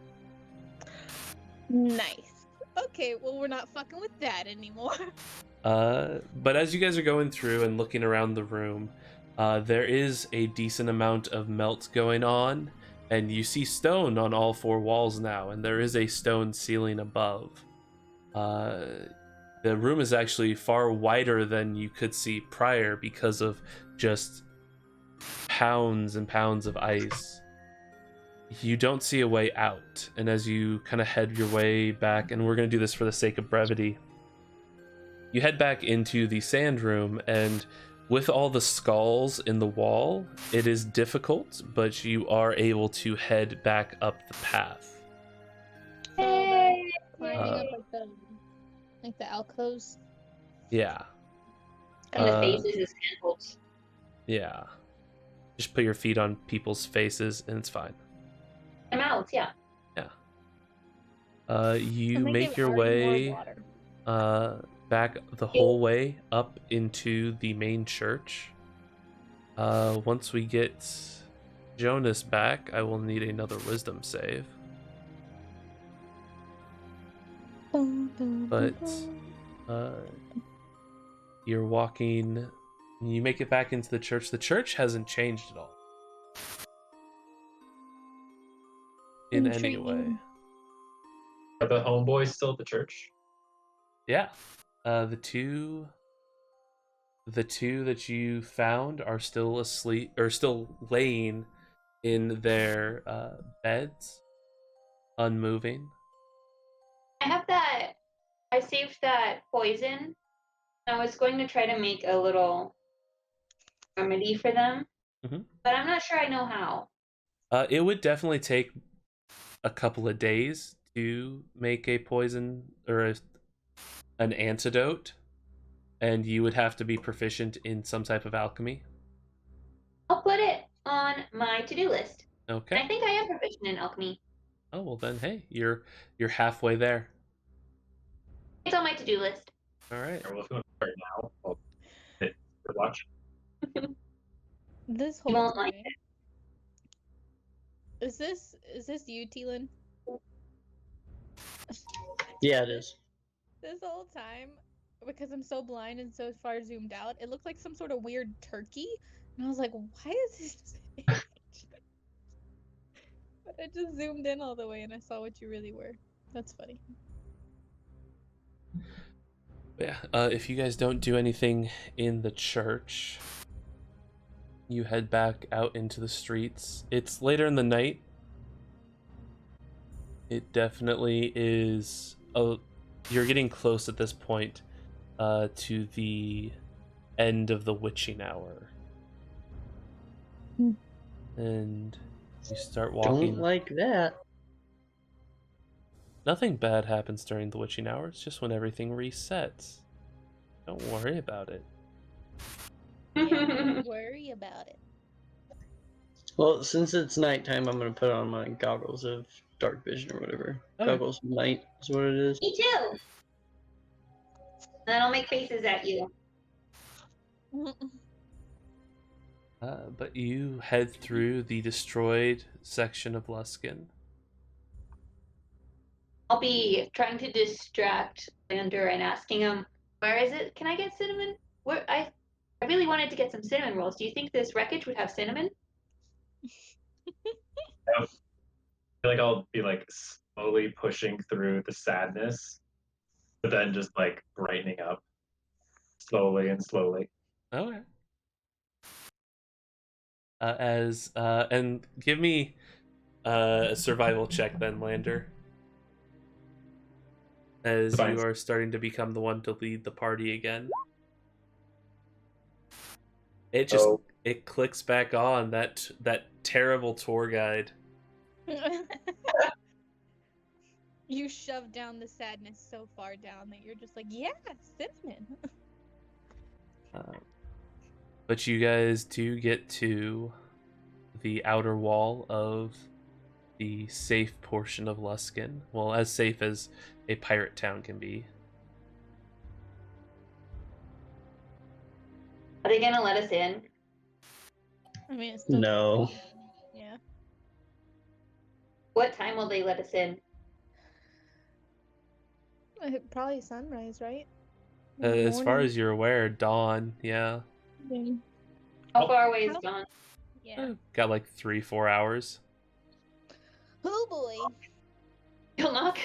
Speaker 2: Nice. Okay, well, we're not fucking with that anymore.
Speaker 1: But as you guys are going through and looking around the room, there is a decent amount of melt going on, and you see stone on all four walls now, and there is a stone ceiling above. The room is actually far wider than you could see prior because of just pounds and pounds of ice. You don't see a way out, and as you kind of head your way back, and we're going to do this for the sake of brevity, you head back into the sand room, and with all the skulls in the wall, it is difficult, but you are able to head back up the path.
Speaker 2: Climbing up like the alcoves.
Speaker 1: Yeah.
Speaker 4: And the faces as handholds.
Speaker 1: Yeah. Just put your feet on people's faces, and it's fine.
Speaker 4: And mouths, yeah.
Speaker 1: You
Speaker 2: And they
Speaker 1: make
Speaker 2: give
Speaker 1: your
Speaker 2: Artie more
Speaker 1: way
Speaker 2: water.
Speaker 1: back the whole way up into the main church. Once we get Jonas back, I will need another wisdom save. But you're walking, you make it back into the church. The church hasn't changed at all in any way.
Speaker 2: Intriguing.
Speaker 6: Are the homeboys still at the church?
Speaker 1: Yeah. The two that you found are still asleep, or still laying in their beds, unmoving.
Speaker 4: I saved that poison. I was going to try to make a little remedy for them,
Speaker 1: Mhm.
Speaker 4: but I'm not sure I know how.
Speaker 1: It would definitely take a couple of days to make a poison or an antidote, and you would have to be proficient in some type of alchemy.
Speaker 4: I'll put it on my to-do list.
Speaker 1: Okay.
Speaker 4: I think I am proficient in alchemy.
Speaker 1: Oh well, then hey, you're halfway there.
Speaker 4: It's on my to-do list.
Speaker 1: All right.
Speaker 6: Well, if you want to start now, I'll hit the watch.
Speaker 2: This
Speaker 4: You
Speaker 2: whole
Speaker 4: won't
Speaker 2: time.
Speaker 4: like
Speaker 2: Is this you, Teelan?
Speaker 5: Yeah, it is.
Speaker 2: This whole time, because I'm so blind and so far zoomed out, it looked like some sort of weird turkey, and I was like, why is this? But I just zoomed in all the way and I saw what you really were. That's funny.
Speaker 1: Yeah. If you guys don't do anything in the church, you head back out into the streets. It's later in the night. It definitely is. You're getting close at this point to the end of the witching hour. And you start walking.
Speaker 5: Don't like that.
Speaker 1: Nothing bad happens during the witching hour. It's just when everything resets. Don't worry about it.
Speaker 2: Yeah, don't worry about it.
Speaker 5: Well, since it's nighttime, I'm gonna put on my goggles of dark vision or whatever.
Speaker 1: Okay.
Speaker 5: Goggles of night is what it is.
Speaker 4: Me too. And then I'll make faces at you.
Speaker 1: But you head through the destroyed section of Luskin.
Speaker 4: I'll be trying to distract Lander and asking him, where is it? Can I get cinnamon? Where I really wanted to get some cinnamon rolls. Do you think this wreckage would have cinnamon?
Speaker 6: I feel like I'll be like slowly pushing through the sadness, but then just like brightening up slowly and slowly.
Speaker 1: Okay. And give me a survival check then, Lander, as
Speaker 6: Fine.
Speaker 1: you are starting to become the one to lead the party again. It just
Speaker 6: Oh.
Speaker 1: it clicks back on that terrible tour guide.
Speaker 2: You shove down the sadness so far down that you're just like, yeah, cinnamon.
Speaker 1: But you guys do get to the outer wall of the safe portion of Luskin. Well, as safe as a pirate town can be.
Speaker 4: Are they gonna let us in?
Speaker 2: I mean, it's still
Speaker 5: No.
Speaker 2: yeah.
Speaker 4: What time will they let us in?
Speaker 2: Probably sunrise, right? In the
Speaker 1: As far
Speaker 2: morning.
Speaker 1: as you're aware, dawn, yeah.
Speaker 2: Then-
Speaker 4: How far away is
Speaker 2: How-
Speaker 4: Dawn?
Speaker 2: Yeah.
Speaker 1: Got like 3-4 hours.
Speaker 2: Oh boy.
Speaker 4: You'll knock.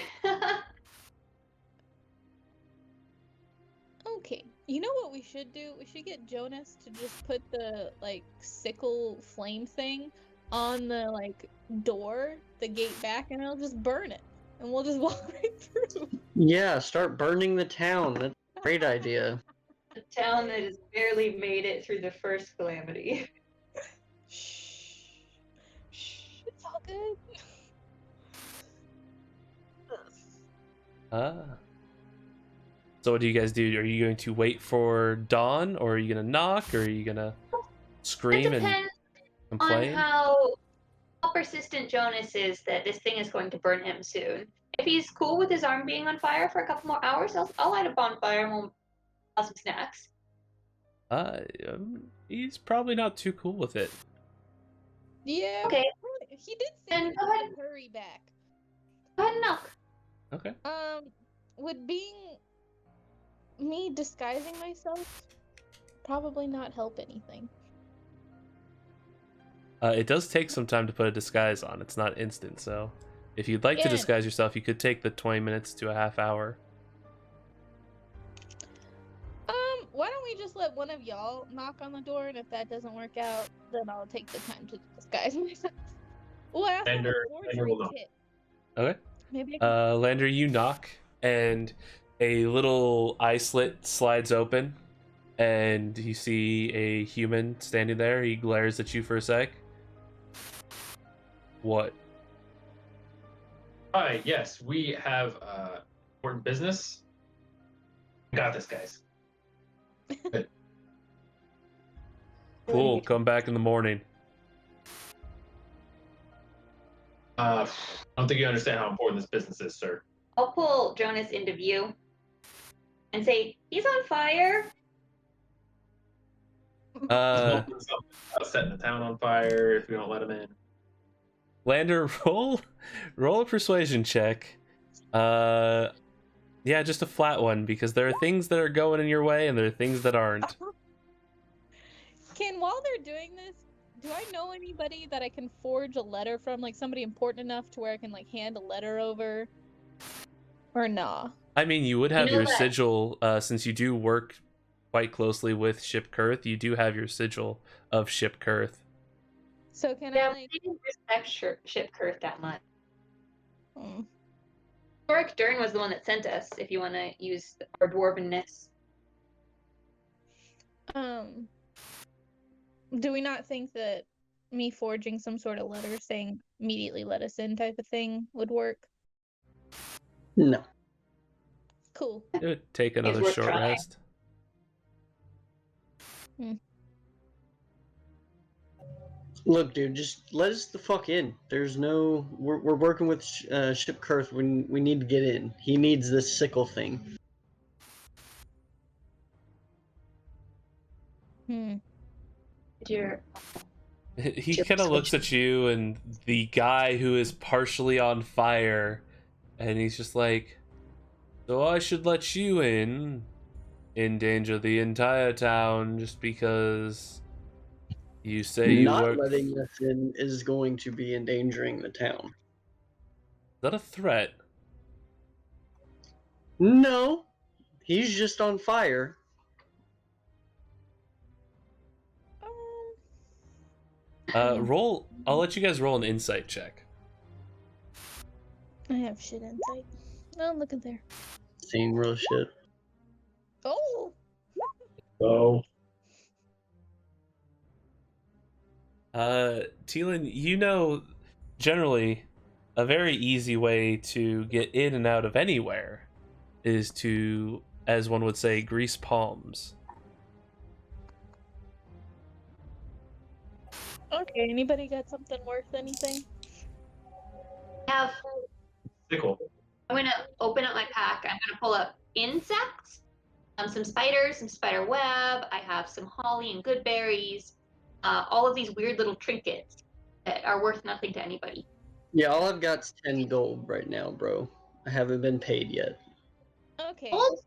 Speaker 2: Okay. You know what we should do? We should get Jonas to just put the like sickle flame thing on the like door, the gate back, and it'll just burn it. And we'll just walk right through.
Speaker 5: Yeah, start burning the town. That's a great idea.
Speaker 4: The town that has barely made it through the first calamity.
Speaker 2: Shh. Shh. It's all good.
Speaker 1: So what do you guys do? Are you going to wait for dawn, or are you gonna knock, or are you gonna scream
Speaker 4: It
Speaker 1: and
Speaker 4: depends on
Speaker 1: complain?
Speaker 4: how persistent Jonas is that this thing is going to burn him soon. If he's cool with his arm being on fire for a couple more hours, I'll light a bonfire and we'll have some snacks.
Speaker 1: He's probably not too cool with it.
Speaker 2: Yeah.
Speaker 4: Okay.
Speaker 2: He did say
Speaker 4: Then
Speaker 2: he
Speaker 4: go
Speaker 2: would
Speaker 4: ahead.
Speaker 2: hurry back.
Speaker 4: Go ahead and knock.
Speaker 1: Okay.
Speaker 2: Would being me disguising myself probably not help anything?
Speaker 1: It does take some time to put a disguise on. It's not instant, so if you'd like to
Speaker 2: Yeah.
Speaker 1: disguise yourself, you could take the 20 minutes to a half hour.
Speaker 2: Why don't we just let one of y'all knock on the door, and if that doesn't work out, then I'll take the time to disguise myself. Oh, I also have a
Speaker 6: Lander
Speaker 2: forgery
Speaker 6: will knock.
Speaker 2: kit.
Speaker 1: Okay.
Speaker 2: Maybe I can...
Speaker 1: Lander, you knock, and a little eye slit slides open, and you see a human standing there. He glares at you for a sec. What?
Speaker 6: Hi, yes, we have important business. Got this, guys.
Speaker 1: Cool. Come back in the morning.
Speaker 6: I don't think you understand how important this business is, sir.
Speaker 4: I'll pull Jonas into view and say, he's on fire.
Speaker 6: Smoking something about setting the town on fire if we don't let him in.
Speaker 1: Lander, roll a persuasion check. Yeah, just a flat one, because there are things that are going in your way and there are things that aren't.
Speaker 2: While they're doing this, do I know anybody that I can forge a letter from? Like somebody important enough to where I can like hand a letter over? Or nah?
Speaker 1: I mean, you would have
Speaker 4: know
Speaker 1: your
Speaker 4: that-
Speaker 1: sigil, since you do work quite closely with Ship Kurth, you do have your sigil of Ship Kurth.
Speaker 2: So can
Speaker 4: Yeah,
Speaker 2: I
Speaker 4: we
Speaker 2: like...
Speaker 4: didn't respect Ship Kurth that much.
Speaker 2: Hmm.
Speaker 4: Oric Dern was the one that sent us, if you want to use our dwarvenness.
Speaker 2: Do we not think that me forging some sort of letter saying immediately let us in type of thing would work?
Speaker 5: No.
Speaker 2: Cool.
Speaker 1: It would take another
Speaker 4: worth
Speaker 1: short
Speaker 4: trying.
Speaker 1: rest.
Speaker 5: Look, dude, just let us the fuck in. There's no. We're working with Ship Kurth. We need to get in. He needs this sickle thing.
Speaker 4: Your
Speaker 1: He
Speaker 5: Chip
Speaker 1: kind of
Speaker 5: switch.
Speaker 1: looks at you and the guy who is partially on fire, and he's just like, so I should let you in, endanger the entire town just because you say you
Speaker 5: Not
Speaker 1: work.
Speaker 5: letting us in is going to be endangering the town.
Speaker 1: that a threat?
Speaker 5: No, he's just on fire.
Speaker 1: Roll. I'll let you guys roll an insight check.
Speaker 2: I have shit insight. Oh, look at there.
Speaker 5: Seeing real shit.
Speaker 2: Oh!
Speaker 6: So
Speaker 1: Teelan, you know, generally, a very easy way to get in and out of anywhere is to, as one would say, grease palms.
Speaker 2: Okay, anybody got something worth anything?
Speaker 4: I have.
Speaker 6: sickle.
Speaker 4: I'm gonna open up my pack. I'm gonna pull up insects, some spiders, some spider web. I have some holly and good berries. All of these weird little trinkets that are worth nothing to anybody.
Speaker 5: Yeah, all I've got's 10 gold right now, bro. I haven't been paid yet.
Speaker 2: Okay.
Speaker 4: Gold?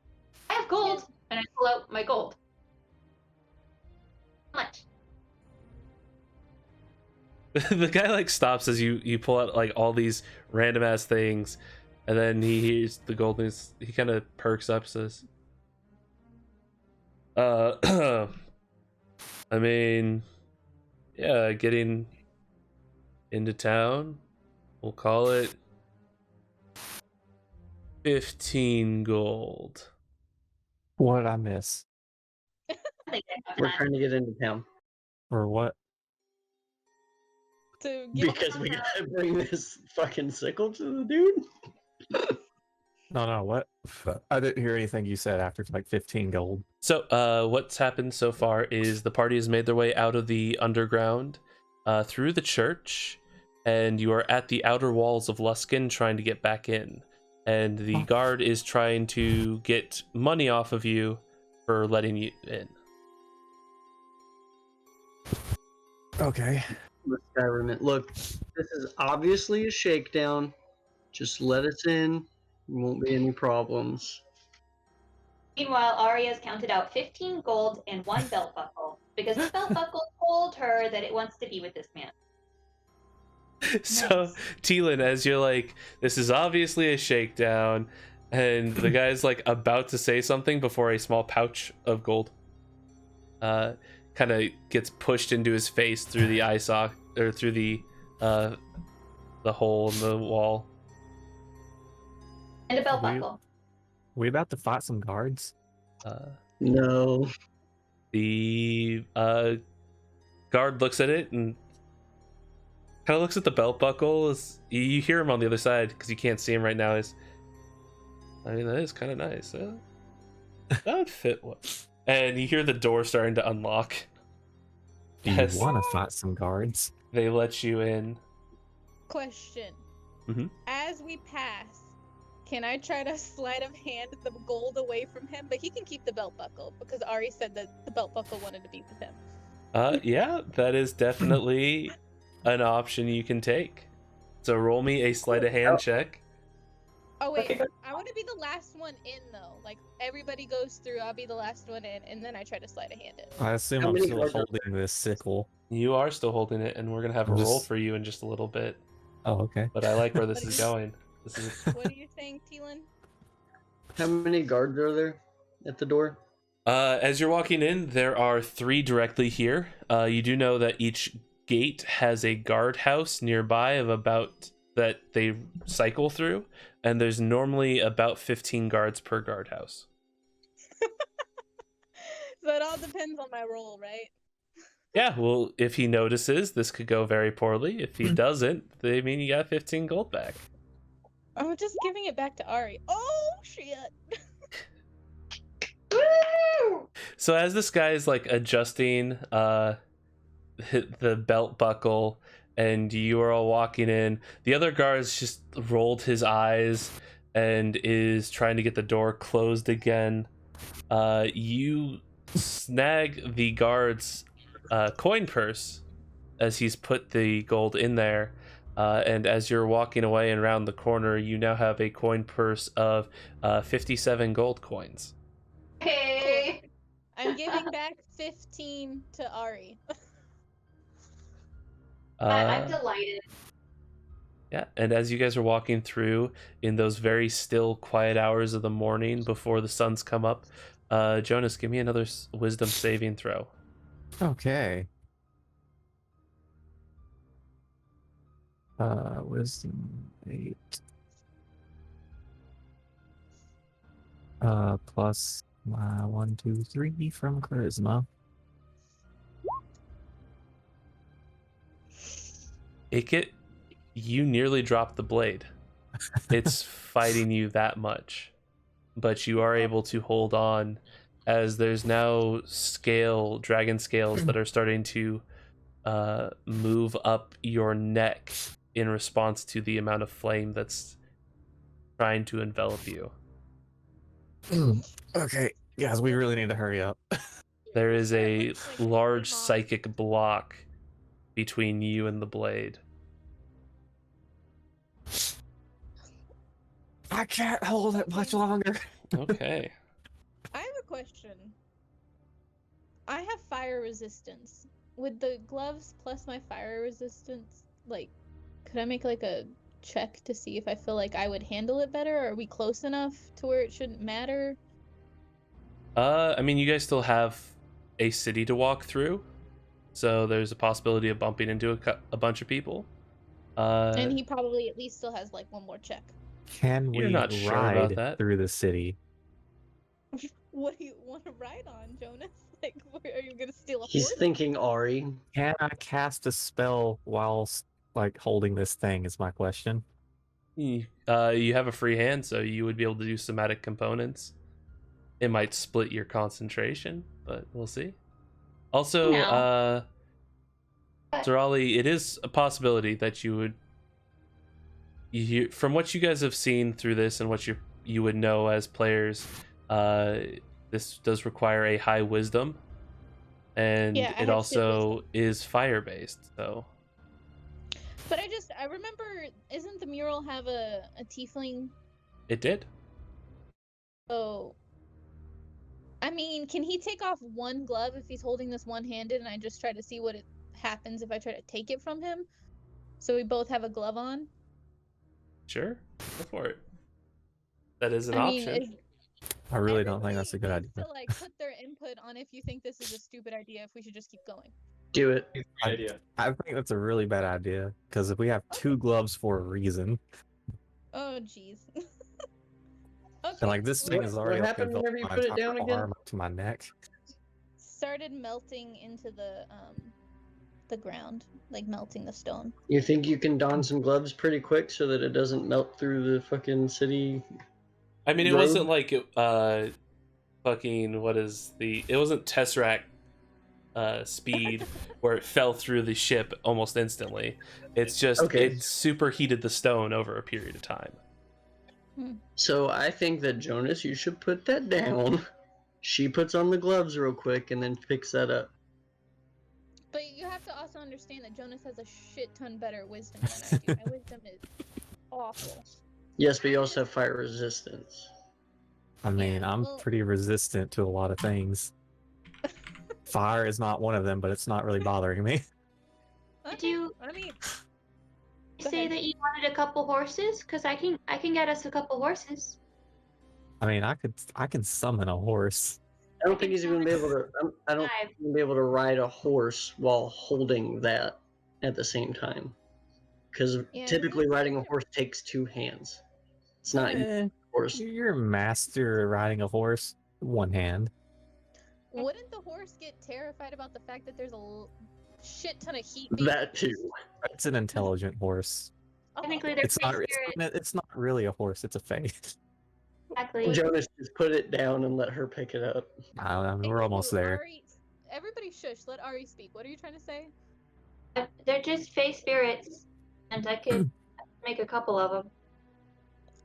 Speaker 4: I have gold, and I pull out my gold. How much?
Speaker 1: The guy like stops as you pull out like all these random ass things, and then he hears the gold and he kind of perks up, says, I mean, yeah, getting into town, we'll call it 15 gold.
Speaker 3: What did I miss?
Speaker 4: I think I have
Speaker 5: We're
Speaker 4: that.
Speaker 5: trying to get into town.
Speaker 3: Or what?
Speaker 2: To get
Speaker 5: Because we gotta bring this fucking sickle to the dude?
Speaker 3: No, what? I didn't hear anything you said after like 15 gold.
Speaker 1: So, what's happened so far is the party has made their way out of the underground, through the church, and you are at the outer walls of Luskin trying to get back in. And the
Speaker 3: Oh.
Speaker 1: guard is trying to get money off of you for letting you in.
Speaker 3: Okay.
Speaker 5: Look, this is obviously a shakedown. Just let us in. There won't be any problems.
Speaker 4: Meanwhile, Arya's counted out 15 gold and 1 belt buckle because the belt buckle told her that it wants to be with this man.
Speaker 1: So,
Speaker 2: Nice.
Speaker 1: Teelan, as you're like, this is obviously a shakedown, and the guy's like about to say something before a small pouch of gold kind of gets pushed into his face through the eye socket, or through the hole in the wall.
Speaker 4: And a belt
Speaker 3: We-
Speaker 4: buckle.
Speaker 3: We about to fight some guards?
Speaker 5: No.
Speaker 1: The guard looks at it and kind of looks at the belt buckle. You hear him on the other side because you can't see him right now. I mean, that is kind of nice. That would fit well. And you hear the door starting to unlock.
Speaker 3: Do you
Speaker 1: Yes.
Speaker 3: want to fight some guards?
Speaker 1: They let you in.
Speaker 2: Question.
Speaker 1: Mhm.
Speaker 2: As we pass, can I try to sleight of hand the gold away from him? But he can keep the belt buckle because Ari said that the belt buckle wanted to be with him.
Speaker 1: Yeah, that is definitely an option you can take. So roll me a sleight of hand check.
Speaker 2: Oh wait,
Speaker 6: Okay.
Speaker 2: I want to be the last one in though. Like everybody goes through, I'll be the last one in, and then I try to sleight of hand it.
Speaker 3: I assume
Speaker 5: How
Speaker 3: I'm
Speaker 5: many
Speaker 3: still
Speaker 5: guards are
Speaker 3: holding this sickle.
Speaker 1: You are still holding it, and we're gonna have a
Speaker 3: I'm
Speaker 1: roll
Speaker 3: just-
Speaker 1: for you in just a little bit.
Speaker 3: Oh, okay.
Speaker 1: But I like where this is going. This is
Speaker 2: What are you saying, Teelan?
Speaker 5: How many guards are there at the door?
Speaker 1: as you're walking in, there are 3 directly here. You do know that each gate has a guardhouse nearby of about that they cycle through, and there's normally about 15 guards per guardhouse.
Speaker 2: So it all depends on my role, right?
Speaker 1: Yeah, well, if he notices, this could go very poorly. If he doesn't, they mean you got 15 gold back.
Speaker 2: I'm just giving it back to Ari. Oh shit!
Speaker 4: Woo!
Speaker 1: So as this guy is like adjusting the belt buckle and you are all walking in, the other guards just rolled his eyes and is trying to get the door closed again. You snag the guard's coin purse as he's put the gold in there, and as you're walking away and around the corner, you now have a coin purse of 57 gold coins.
Speaker 4: Hey.
Speaker 2: I'm giving back 15 to Ari.
Speaker 4: I'm delighted.
Speaker 1: Yeah, and as you guys are walking through in those very still, quiet hours of the morning before the sun's come up, Jonas, give me another wisdom saving throw.
Speaker 3: Okay. Wisdom 8. Plus my 1, 2, 3 from charisma.
Speaker 1: You nearly dropped the blade. It's fighting you that much, but you are able to hold on as there's now dragon scales that are starting to move up your neck in response to the amount of flame that's trying to envelop you.
Speaker 3: Okay, guys, we really need to hurry up.
Speaker 1: There is a
Speaker 2: Let's, like,
Speaker 1: large
Speaker 2: move on.
Speaker 1: psychic block between you and the blade.
Speaker 3: I can't hold it much longer.
Speaker 1: Okay.
Speaker 2: I have a question. I have fire resistance. Would the gloves plus my fire resistance, like, could I make like a check to see if I feel like I would handle it better? Are we close enough to where it shouldn't matter?
Speaker 1: I mean, you guys still have a city to walk through, so there's a possibility of bumping into a bunch of people.
Speaker 2: And he probably at least still has like one more check.
Speaker 3: Can
Speaker 1: You're
Speaker 3: we
Speaker 1: not sure about
Speaker 3: ride
Speaker 1: that.
Speaker 3: through the city?
Speaker 2: What do you want to ride on, Jonas? Like, are you gonna steal a
Speaker 5: He's
Speaker 2: horse?
Speaker 5: thinking Ari.
Speaker 3: Can I cast a spell whilst like holding this thing? Is my question.
Speaker 1: You have a free hand, so you would be able to do somatic components. It might split your concentration, but we'll see. Also,
Speaker 4: No.
Speaker 1: Zerali, it is a possibility that from what you guys have seen through this and what you would know as players, this does require a high wisdom, and
Speaker 2: Yeah, I
Speaker 1: it
Speaker 2: have
Speaker 1: also
Speaker 2: shit
Speaker 1: is fire based. So
Speaker 2: But I remember, isn't the mural have a tiefling?
Speaker 1: it did.
Speaker 2: Oh. I mean, can he take off one glove if he's holding this one-handed and I just try to see what happens if I try to take it from him? So we both have a glove on?
Speaker 1: Sure, go for it. That is an
Speaker 2: I mean,
Speaker 1: option.
Speaker 3: I really don't think that's a good
Speaker 2: everybody
Speaker 3: idea.
Speaker 2: needs to, like, put their input on if you think this is a stupid idea, if we should just keep going.
Speaker 5: Do it.
Speaker 6: It's a good idea.
Speaker 3: I think that's a really bad idea because if we have two gloves for a reason,
Speaker 2: Oh, jeez. Okay.
Speaker 3: and like this thing
Speaker 5: What-
Speaker 3: is
Speaker 5: what
Speaker 3: already up
Speaker 5: happened
Speaker 3: to
Speaker 5: whenever you
Speaker 3: my
Speaker 5: put it
Speaker 3: entire
Speaker 5: down again?
Speaker 3: arm up to my neck.
Speaker 2: Started melting into the ground, like melting the stone.
Speaker 5: You think you can don some gloves pretty quick so that it doesn't melt through the fucking city?
Speaker 1: I mean, it
Speaker 5: road?
Speaker 1: wasn't like it wasn't Tesseract speed where it fell through the ship almost instantly. It's just
Speaker 5: Okay.
Speaker 1: it superheated the stone over a period of time.
Speaker 5: So I think that Jonas, you should put that down. She puts on the gloves real quick and then picks that up.
Speaker 2: But you have to also understand that Jonas has a shit ton better wisdom than I do. My wisdom is awful.
Speaker 5: Yes, but you also have fire resistance.
Speaker 3: I mean,
Speaker 2: Yeah,
Speaker 3: I'm
Speaker 2: well-
Speaker 3: pretty resistant to a lot of things. Fire is not one of them, but it's not really bothering me.
Speaker 4: Did you
Speaker 2: I mean,
Speaker 4: say
Speaker 2: ahead.
Speaker 4: that you wanted a couple horses? Because I can get us a couple horses.
Speaker 3: I mean, I can summon a horse.
Speaker 5: I don't think he's even be able to. I don't think he's gonna be able to ride a horse while holding that at the same time. Because
Speaker 2: Yeah,
Speaker 5: typically
Speaker 2: that's-
Speaker 5: riding a horse takes two hands. It's not a horse.
Speaker 3: You're a master riding a horse, one hand.
Speaker 2: Wouldn't the horse get terrified about the fact that there's a shit ton of heat? being
Speaker 5: That too.
Speaker 2: released?
Speaker 3: It's an intelligent horse.
Speaker 2: Oh,
Speaker 4: Technically, they're
Speaker 3: It's
Speaker 4: free
Speaker 3: not.
Speaker 4: spirit.
Speaker 3: It's not really a horse. It's a fae.
Speaker 4: Exactly.
Speaker 5: Jonas, just put it down and let her pick it up.
Speaker 3: I mean, we're
Speaker 2: Thank
Speaker 3: almost
Speaker 2: you,
Speaker 3: there.
Speaker 2: Ari. Everybody shush. Let Ari speak. What are you trying to say?
Speaker 4: They're just fey spirits, and I could make a couple of them.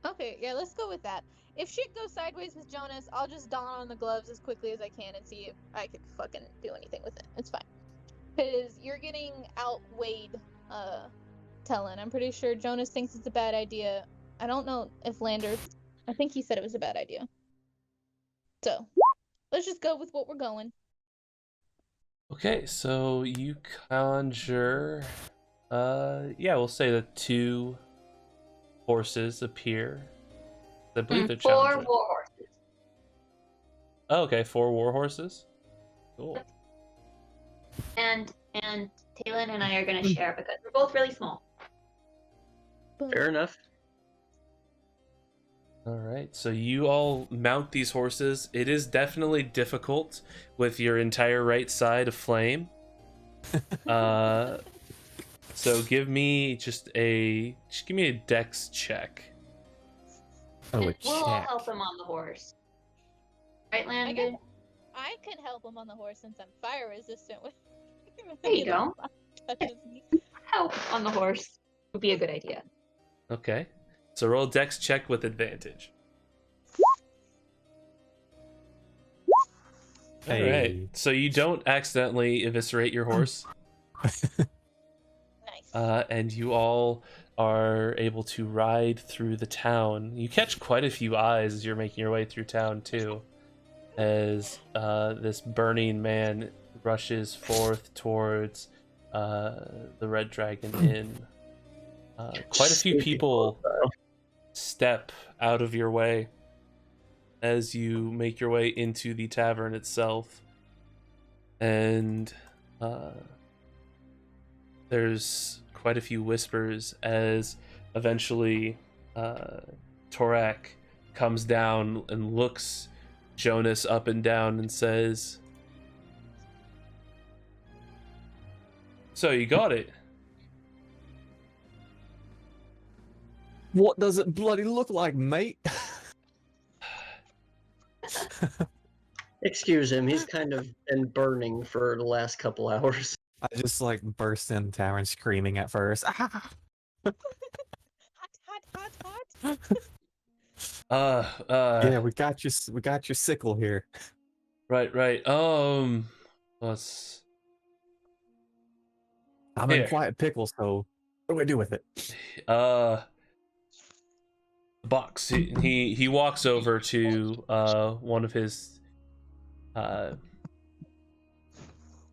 Speaker 2: Okay, yeah, let's go with that. If shit goes sideways with Jonas, I'll just don on the gloves as quickly as I can and see if I could fucking do anything with it. It's fine. Because you're getting outweighed, Talon. I'm pretty sure Jonas thinks it's a bad idea. I don't know if Lander... I think he said it was a bad idea. So, let's just go with what we're going.
Speaker 1: Okay, so you conjure, yeah, we'll say the two horses appear. I believe they're
Speaker 4: 4
Speaker 1: challenging.
Speaker 4: war horses.
Speaker 1: Oh, okay, 4 war horses. Cool.
Speaker 4: And Talon and I are gonna share because we're both really small.
Speaker 5: Fair enough.
Speaker 1: All right, so you all mount these horses. It is definitely difficult with your entire right side aflame. So give me a dex check.
Speaker 3: Oh, a
Speaker 4: And we'll all
Speaker 3: check.
Speaker 4: help him on the horse. Right, Landon?
Speaker 2: I can help him on the horse since I'm fire resistant. With
Speaker 4: There you go.
Speaker 2: touches me.
Speaker 4: Help on the horse would be a good idea.
Speaker 1: Okay, so roll a dex check with advantage. All right,
Speaker 3: Hey.
Speaker 1: so you don't accidentally eviscerate your horse.
Speaker 2: Nice.
Speaker 1: And you all are able to ride through the town. You catch quite a few eyes as you're making your way through town too, as this burning man rushes forth towards the Red Dragon Inn. Quite a few people step out of your way as you make your way into the tavern itself, and there's quite a few whispers as eventually Torak comes down and looks Jonas up and down and says, "So you got it."
Speaker 3: What does it bloody look like, mate?
Speaker 5: Excuse him, he's kind of been burning for the last couple hours.
Speaker 3: I just like burst in the tavern screaming at first. Ah!
Speaker 2: Hot, hot, hot, hot.
Speaker 3: Yeah, we got your sickle here.
Speaker 1: Right. Let's.
Speaker 3: I'm
Speaker 1: Here.
Speaker 3: in quite a pickle, so what do I do with it?
Speaker 1: Box. He walks over to one of his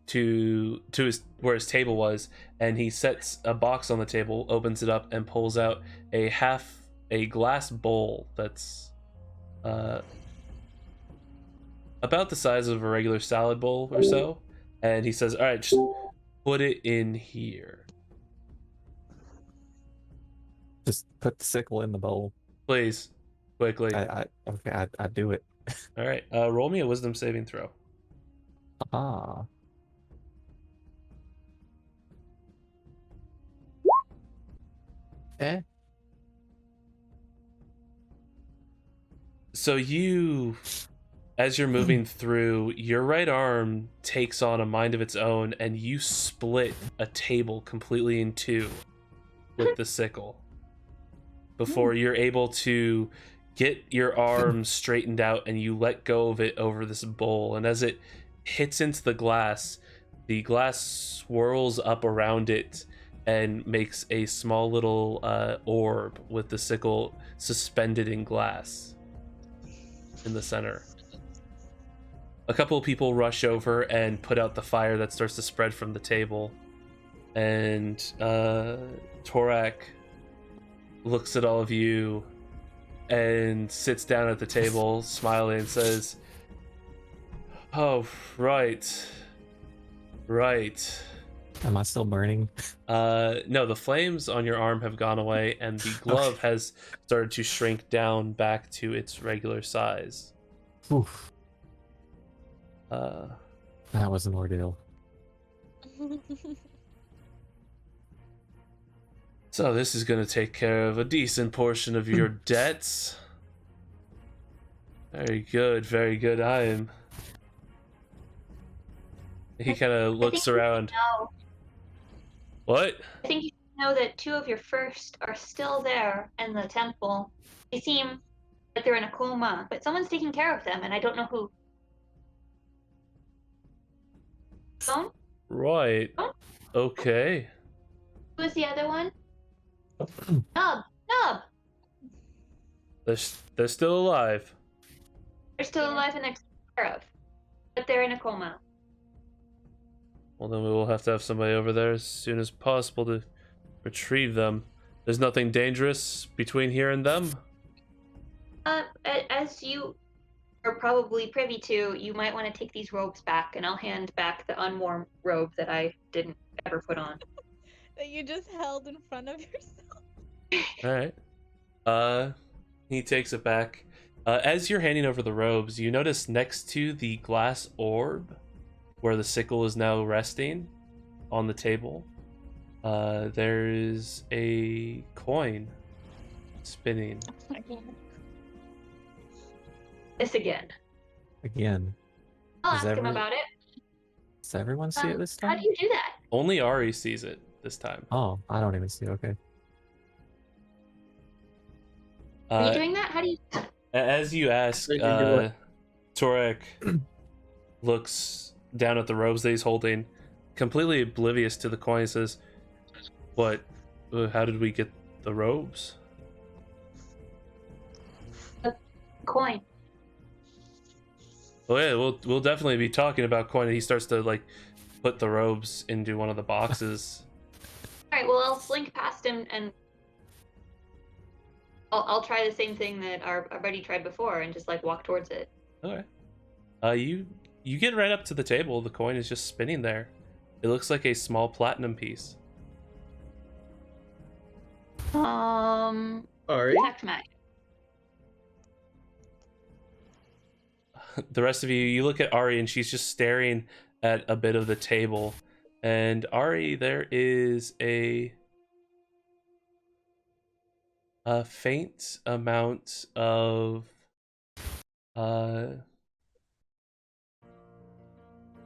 Speaker 1: to his where his table was, and he sets a box on the table, opens it up, and pulls out a glass bowl that's about the size of a regular salad bowl or so, and he says, "All right, just put it in here,
Speaker 3: Just put the sickle in the bowl.
Speaker 1: please, quickly."
Speaker 3: Okay, I do it.
Speaker 1: All right, roll me a wisdom saving throw.
Speaker 3: Ah. Eh?
Speaker 1: So you, as you're moving through, your right arm takes on a mind of its own, and you split a table completely in two with the sickle before you're able to get your arm straightened out, and you let go of it over this bowl. And as it hits into the glass swirls up around it and makes a small little orb with the sickle suspended in glass in the center. A couple of people rush over and put out the fire that starts to spread from the table, and Torak looks at all of you and sits down at the table smiling and says, "Oh, right.
Speaker 3: Am I still burning?
Speaker 1: No, the flames on your arm have gone away, and the glove has started to shrink down back to its regular size."
Speaker 3: Oof,
Speaker 1: Uh,
Speaker 3: that was an ordeal.
Speaker 1: so this is going to take care of a decent portion of your debts. Very good, very good. He kind of looks around.
Speaker 4: No,
Speaker 1: What?
Speaker 4: I think you should know that 2 of your first are still there in the temple. They seem like they're in a coma, but someone's taking care of them, and I don't know who. Phone?
Speaker 1: Right.
Speaker 4: Huh?
Speaker 1: Okay.
Speaker 4: Who was the other one? Nub!
Speaker 1: They're still alive.
Speaker 4: They're still alive and they're taken care of, but they're in a coma.
Speaker 1: Well, then we will have to have somebody over there as soon as possible to retrieve them. There's nothing dangerous between here and them?
Speaker 4: As you are probably privy to, you might want to take these robes back, and I'll hand back the unworn robe that I didn't ever put on.
Speaker 2: That you just held in front of yourself.
Speaker 1: Alright. He takes it back. As you're handing over the robes, you notice next to the glass orb, where the sickle is now resting on the table, there is a coin spinning.
Speaker 2: Oh my god.
Speaker 4: This again.
Speaker 3: Again.
Speaker 4: I'll
Speaker 3: Does
Speaker 4: ask him
Speaker 3: every-
Speaker 4: about it.
Speaker 3: Does everyone see it this
Speaker 4: How
Speaker 3: time?
Speaker 4: do you do that?
Speaker 1: Only Ari sees it this time.
Speaker 3: Oh, I don't even see it. Okay.
Speaker 4: Are you doing that? How do you?
Speaker 1: As you ask,
Speaker 5: They can do it.
Speaker 1: Torek looks down at the robes that he's holding, completely oblivious to the coin. He says, "What? How did we get the robes?"
Speaker 4: Coin.
Speaker 1: Oh yeah, we'll definitely be talking about coin. And he starts to like put the robes into one of the boxes.
Speaker 4: All right. Well, I'll slink past him and I'll try the same thing that our buddy tried before, and just like walk towards it.
Speaker 1: Okay. You get right up to the table. The coin is just spinning there. It looks like a small platinum piece.
Speaker 5: Ari?
Speaker 4: Detect magic.
Speaker 1: The rest of you look at Ari, and she's just staring at a bit of the table. And Ari, there is a faint amount of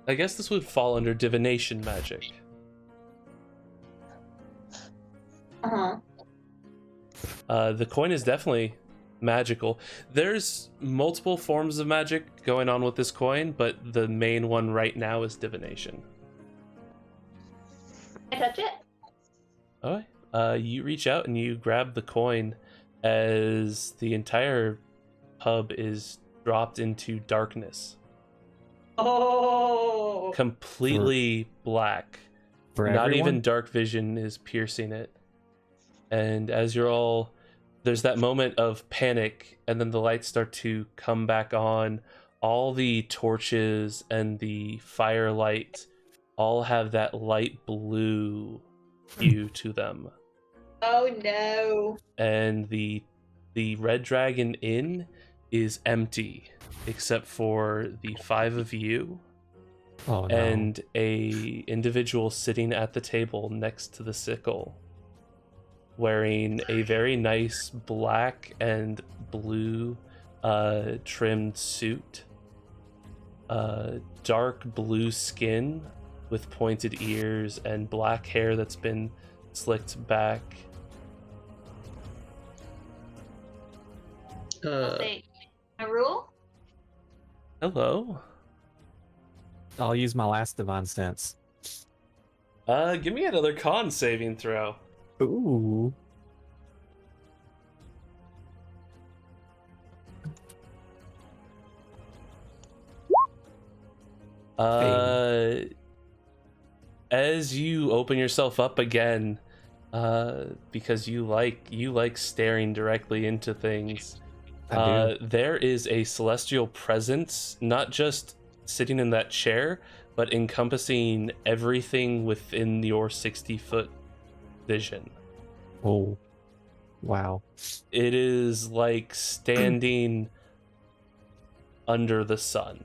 Speaker 1: I guess this would fall under divination magic.
Speaker 4: Uh-huh.
Speaker 1: The coin is definitely magical. There's multiple forms of magic going on with this coin, but the main one right now is divination.
Speaker 4: Can I touch it?
Speaker 1: Alright. You reach out and you grab the coin as the entire pub is dropped into darkness.
Speaker 4: Oh.
Speaker 1: Completely black.
Speaker 3: For
Speaker 1: Not
Speaker 3: everyone?
Speaker 1: even dark vision is piercing it. And as you're all, there's that moment of panic, and then the lights start to come back on. All the torches and the firelight all have that light blue hue to them.
Speaker 4: Oh no.
Speaker 1: And the Red Dragon Inn is empty, except for the 5 of you
Speaker 3: Oh, no.
Speaker 1: and a individual sitting at the table next to the sickle, wearing a very nice black and blue trimmed suit, dark blue skin with pointed ears and black hair that's been slicked back.
Speaker 4: I'll say a rule.
Speaker 1: Hello.
Speaker 3: I'll use my last divine sense.
Speaker 1: Give me another con saving throw.
Speaker 3: Ooh.
Speaker 1: As you open yourself up again, because you like staring directly into things,
Speaker 3: I do.
Speaker 1: there is a celestial presence, not just sitting in that chair, but encompassing everything within your 60-foot vision.
Speaker 3: Oh. Wow.
Speaker 1: It is like standing under the sun.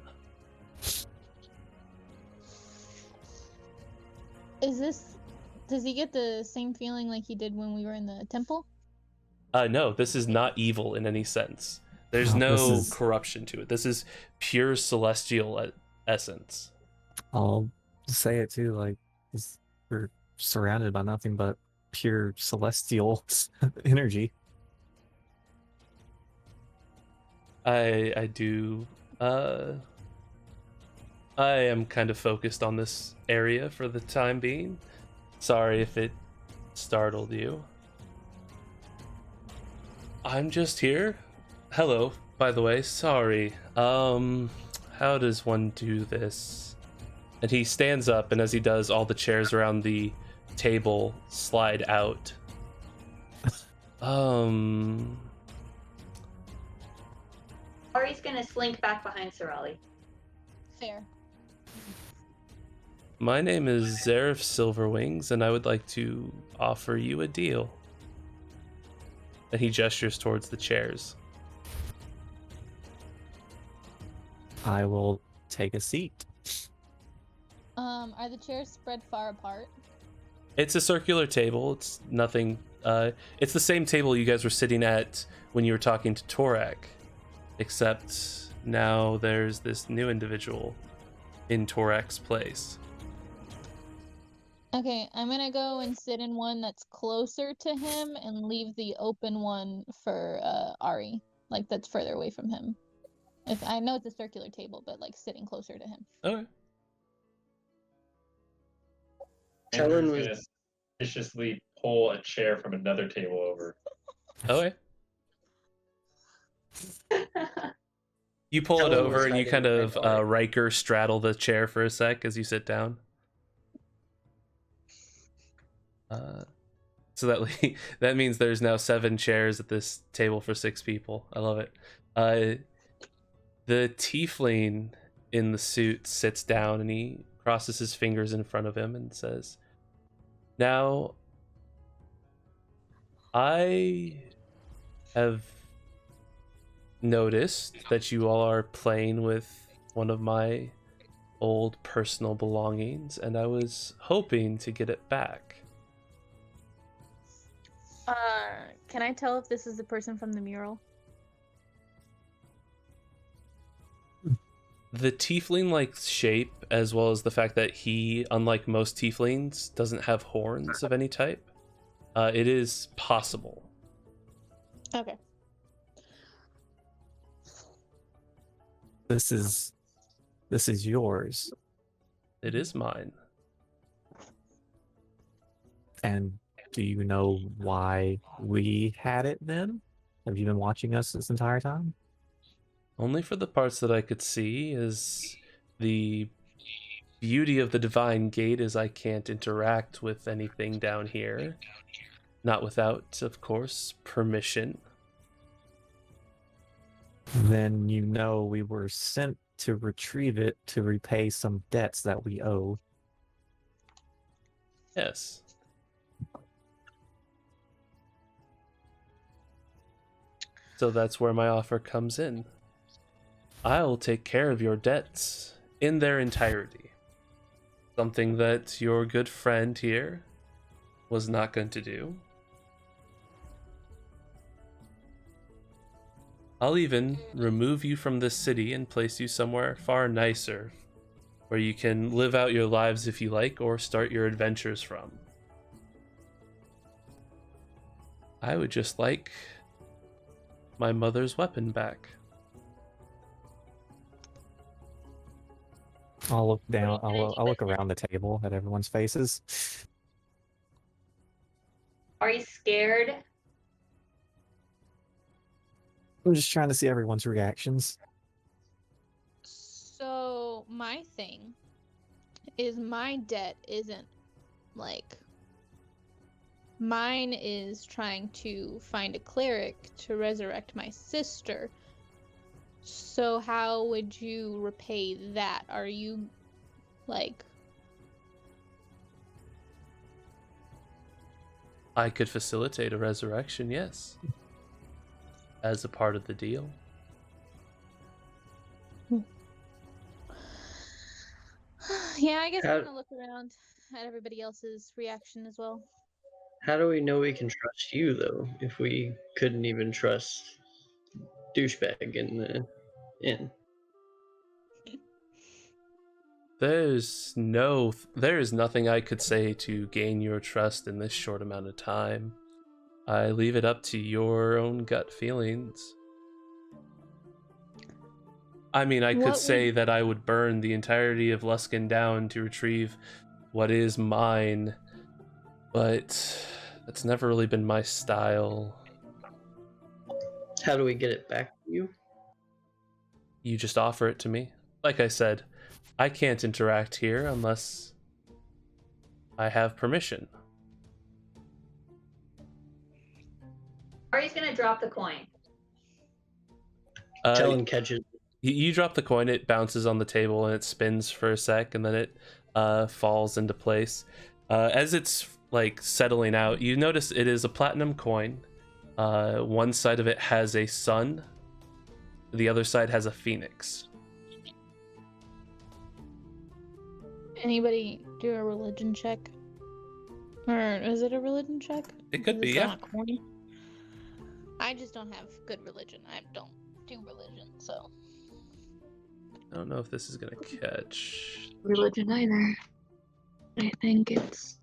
Speaker 2: Does he get the same feeling like he did when we were in the temple?
Speaker 1: No, this is not evil in any sense. There's
Speaker 3: No,
Speaker 1: no
Speaker 3: this is-
Speaker 1: corruption to it. This is pure celestial essence.
Speaker 3: I'll say it too, like, we're surrounded by nothing but pure celestial energy.
Speaker 1: I do I am kind of focused on this area for the time being. Sorry if it startled you. I'm just here. Hello, by the way. Sorry. How does one do this? And he stands up, and as he does, all the chairs around the table slide out. Um,
Speaker 4: Ari's gonna slink back behind Sorali.
Speaker 2: Fair.
Speaker 1: my name is Zareth Silverwings, and I would like to offer you a deal. And he gestures towards the chairs.
Speaker 3: I will take a seat.
Speaker 2: Are the chairs spread far apart?
Speaker 1: It's a circular table. It's nothing. It's the same table you guys were sitting at when you were talking to Torak, except now there's this new individual in Torak's place.
Speaker 2: Okay, I'm gonna go and sit in one that's closer to him and leave the open one for Ari, like that's further away from him. If I know it's a circular table, but like sitting closer to him.
Speaker 1: Okay.
Speaker 5: Helen
Speaker 6: Andrew's
Speaker 5: was
Speaker 6: gonna viciously pull a chair from another table over.
Speaker 1: Okay. You pull it
Speaker 5: Helen was
Speaker 1: over and you
Speaker 5: hiding
Speaker 1: kind of
Speaker 5: behind Ari.
Speaker 1: Riker straddle the chair for a sec as you sit down. So that means there's now 7 chairs at this table for 6 people. I love it. The tiefling in the suit sits down and he crosses his fingers in front of him and says, "Now, I have noticed that you all are playing with one of my old personal belongings, and I was hoping to get it back."
Speaker 2: Can I tell if this is the person from the mural?
Speaker 1: The tiefling-like shape, as well as the fact that he, unlike most tieflings, doesn't have horns of any type, it is possible.
Speaker 2: Okay.
Speaker 3: This is yours.
Speaker 1: It is mine.
Speaker 3: And do you know why we had it then? Have you been watching us this entire time?
Speaker 1: Only for the parts that I could see. Is the beauty of the Divine Gate is I can't interact with anything down here. Not without, of course, permission.
Speaker 3: Then you know we were sent to retrieve it to repay some debts that we owe.
Speaker 1: Yes. So that's where my offer comes in. I'll take care of your debts in their entirety. Something that your good friend here was not going to do. I'll even remove you from this city and place you somewhere far nicer, where you can live out your lives if you like, or start your adventures from. I would just like my mother's weapon back.
Speaker 3: I'll look down. I'll look around the table at everyone's faces.
Speaker 4: Are you scared?
Speaker 3: I'm just trying to see everyone's reactions.
Speaker 2: So my thing is my debt isn't like mine is trying to find a cleric to resurrect my sister. So how would you repay that? Are you like
Speaker 1: I could facilitate a resurrection, yes. As a part of the deal.
Speaker 2: Yeah, I guess
Speaker 5: How-
Speaker 2: I'm gonna look around at everybody else's reaction as well.
Speaker 5: How do we know we can trust you though, if we couldn't even trust douchebag in the inn?
Speaker 1: There is nothing I could say to gain your trust in this short amount of time. I leave it up to your own gut feelings. I mean, I could
Speaker 2: What
Speaker 1: say
Speaker 2: would-
Speaker 1: that I would burn the entirety of Luskan down to retrieve what is mine, but that's never really been my style.
Speaker 5: How do we get it back to you?
Speaker 1: You just offer it to me. Like I said, I can't interact here unless I have permission.
Speaker 4: Ari's gonna drop the coin.
Speaker 5: Chellen catches.
Speaker 1: You drop the coin, it bounces on the table and it spins for a sec, and then it falls into place. As it's like settling out, you notice it is a platinum coin. One side of it has a sun, the other side has a phoenix.
Speaker 2: Anybody do a religion check? Or is it a religion check?
Speaker 1: It could be,
Speaker 2: Is
Speaker 1: yeah.
Speaker 2: on a coin? I just don't have good religion. I don't do religion, so.
Speaker 1: I don't know if this is gonna catch.
Speaker 4: Religion either. I think it's.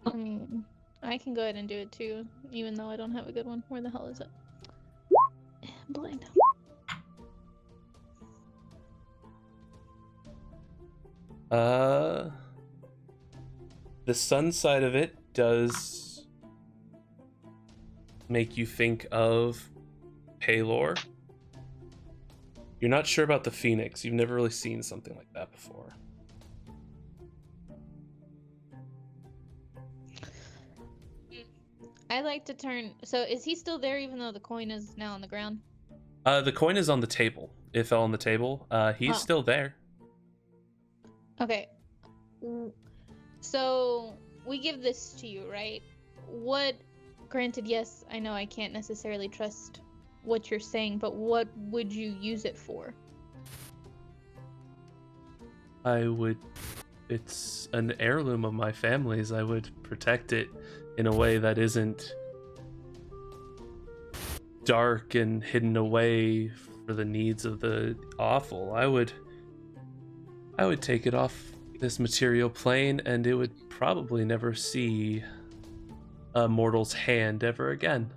Speaker 2: I mean, I can go ahead and do it too, even though I don't have a good one. Where the hell is it? I'm blind.
Speaker 1: The sun side of it does make you think of Paylor. You're not sure about the phoenix. You've never really seen something like that before.
Speaker 2: I like to turn. So is he still there even though the coin is now on the ground?
Speaker 1: The coin is on the table. It fell on the table. He's
Speaker 2: Oh.
Speaker 1: still there.
Speaker 2: Okay. So we give this to you, right? What, granted, yes, I know I can't necessarily trust what you're saying, but what would you use it for?
Speaker 1: It's an heirloom of my family's. I would protect it in a way that isn't dark and hidden away for the needs of the awful. I would take it off this material plane and it would probably never see a mortal's hand ever again.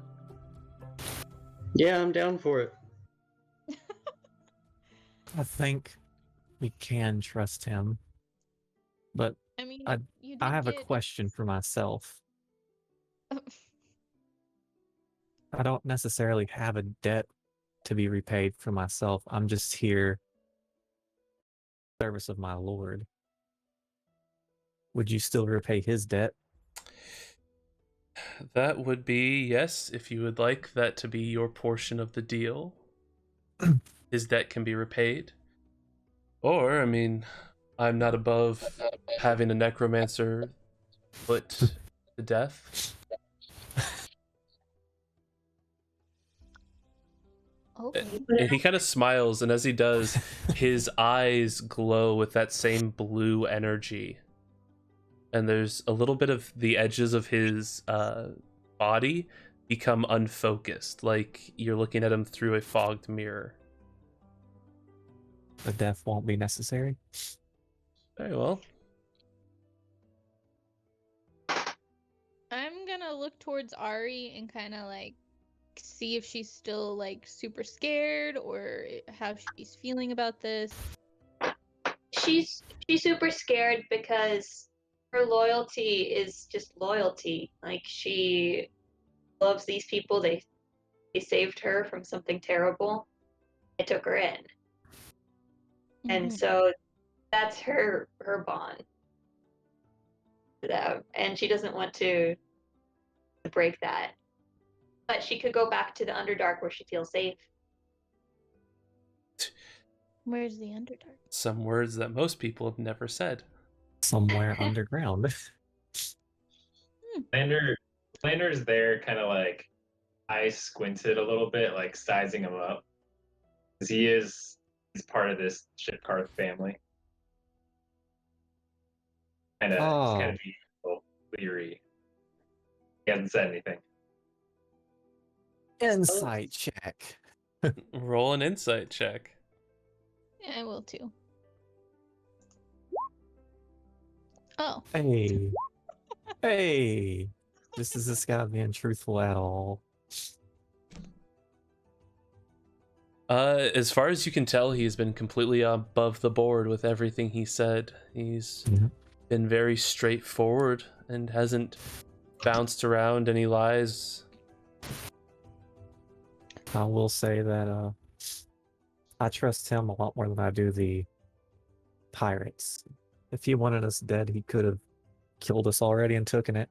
Speaker 5: Yeah, I'm down for it.
Speaker 3: I think we can trust him. But
Speaker 2: I mean,
Speaker 3: I
Speaker 2: you did
Speaker 3: have a
Speaker 2: get-
Speaker 3: question for myself. I don't necessarily have a debt to be repaid for myself. I'm just here in service of my Lord. Would you still repay his debt?
Speaker 1: That would be, yes, if you would like that to be your portion of the deal. His debt can be repaid. Or, I mean, I'm not above having a necromancer put to death.
Speaker 2: Okay.
Speaker 1: And he kind of smiles, and as he does, his eyes glow with that same blue energy. And there's a little bit of the edges of his body become unfocused, like you're looking at him through a fogged mirror.
Speaker 3: The death won't be necessary.
Speaker 1: Very well.
Speaker 2: I'm gonna look towards Ari and kind of like see if she's still like super scared or how she's feeling about this.
Speaker 4: She's super scared because her loyalty is just loyalty. Like, she loves these people. They saved her from something terrible. They took her in. And
Speaker 2: Mhm.
Speaker 4: so that's her bond to them, and she doesn't want to break that. But she could go back to the Underdark where she feels safe.
Speaker 2: Where's the Underdark?
Speaker 1: Some words that most people have never said.
Speaker 3: Somewhere underground.
Speaker 6: Flander's there, kind of like eyes squinted a little bit, like sizing him up, because he's part of this Shipkarth family. Kind of,
Speaker 3: Oh.
Speaker 6: kind of being a little leery. He hasn't said anything.
Speaker 3: Insight check.
Speaker 1: Roll an insight check.
Speaker 2: Yeah, I will too. Oh.
Speaker 3: Hey. Hey. This guy being truthful at all.
Speaker 1: As far as you can tell, he's been completely above the board with everything he said. He's been very straightforward and hasn't bounced around any lies.
Speaker 3: I will say that I trust him a lot more than I do the pirates. If he wanted us dead, he could have killed us already and taken it.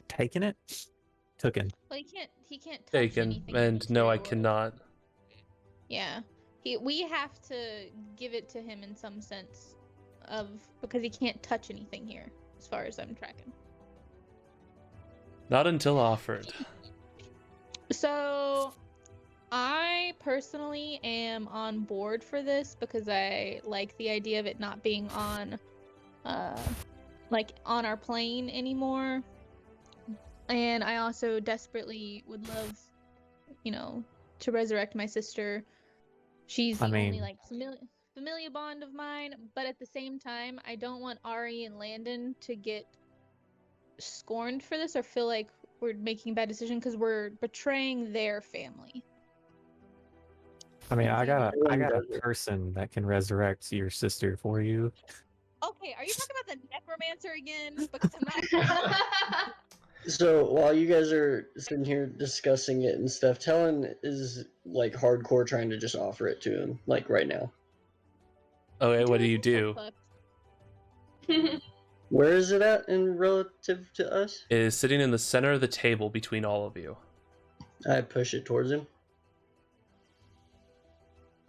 Speaker 3: taken it? Tooken.
Speaker 2: Well, he can't touch
Speaker 1: Taken,
Speaker 2: anything
Speaker 1: and no, I
Speaker 2: material-wise.
Speaker 1: cannot.
Speaker 2: Yeah. We have to give it to him in some sense because he can't touch anything here, as far as I'm tracking.
Speaker 1: Not until offered.
Speaker 2: So I personally am on board for this because I like the idea of it not being on on our plane anymore. And I also desperately would love, to resurrect my sister. She's the only familiar bond of mine, but at the same time, I don't want Ari and Landon to get scorned for this or feel like we're making a bad decision because we're betraying their family.
Speaker 3: I mean, I got a person that can resurrect your sister for you.
Speaker 2: Okay, are you talking about the necromancer again? Because I'm not.
Speaker 5: So while you guys are sitting here discussing it and stuff, Talon is like hardcore trying to just offer it to him, like right now.
Speaker 1: Okay, what do you
Speaker 2: Dude,
Speaker 1: do?
Speaker 5: Where is it at in relative to us?
Speaker 1: It is sitting in the center of the table between all of you.
Speaker 5: I push it towards him.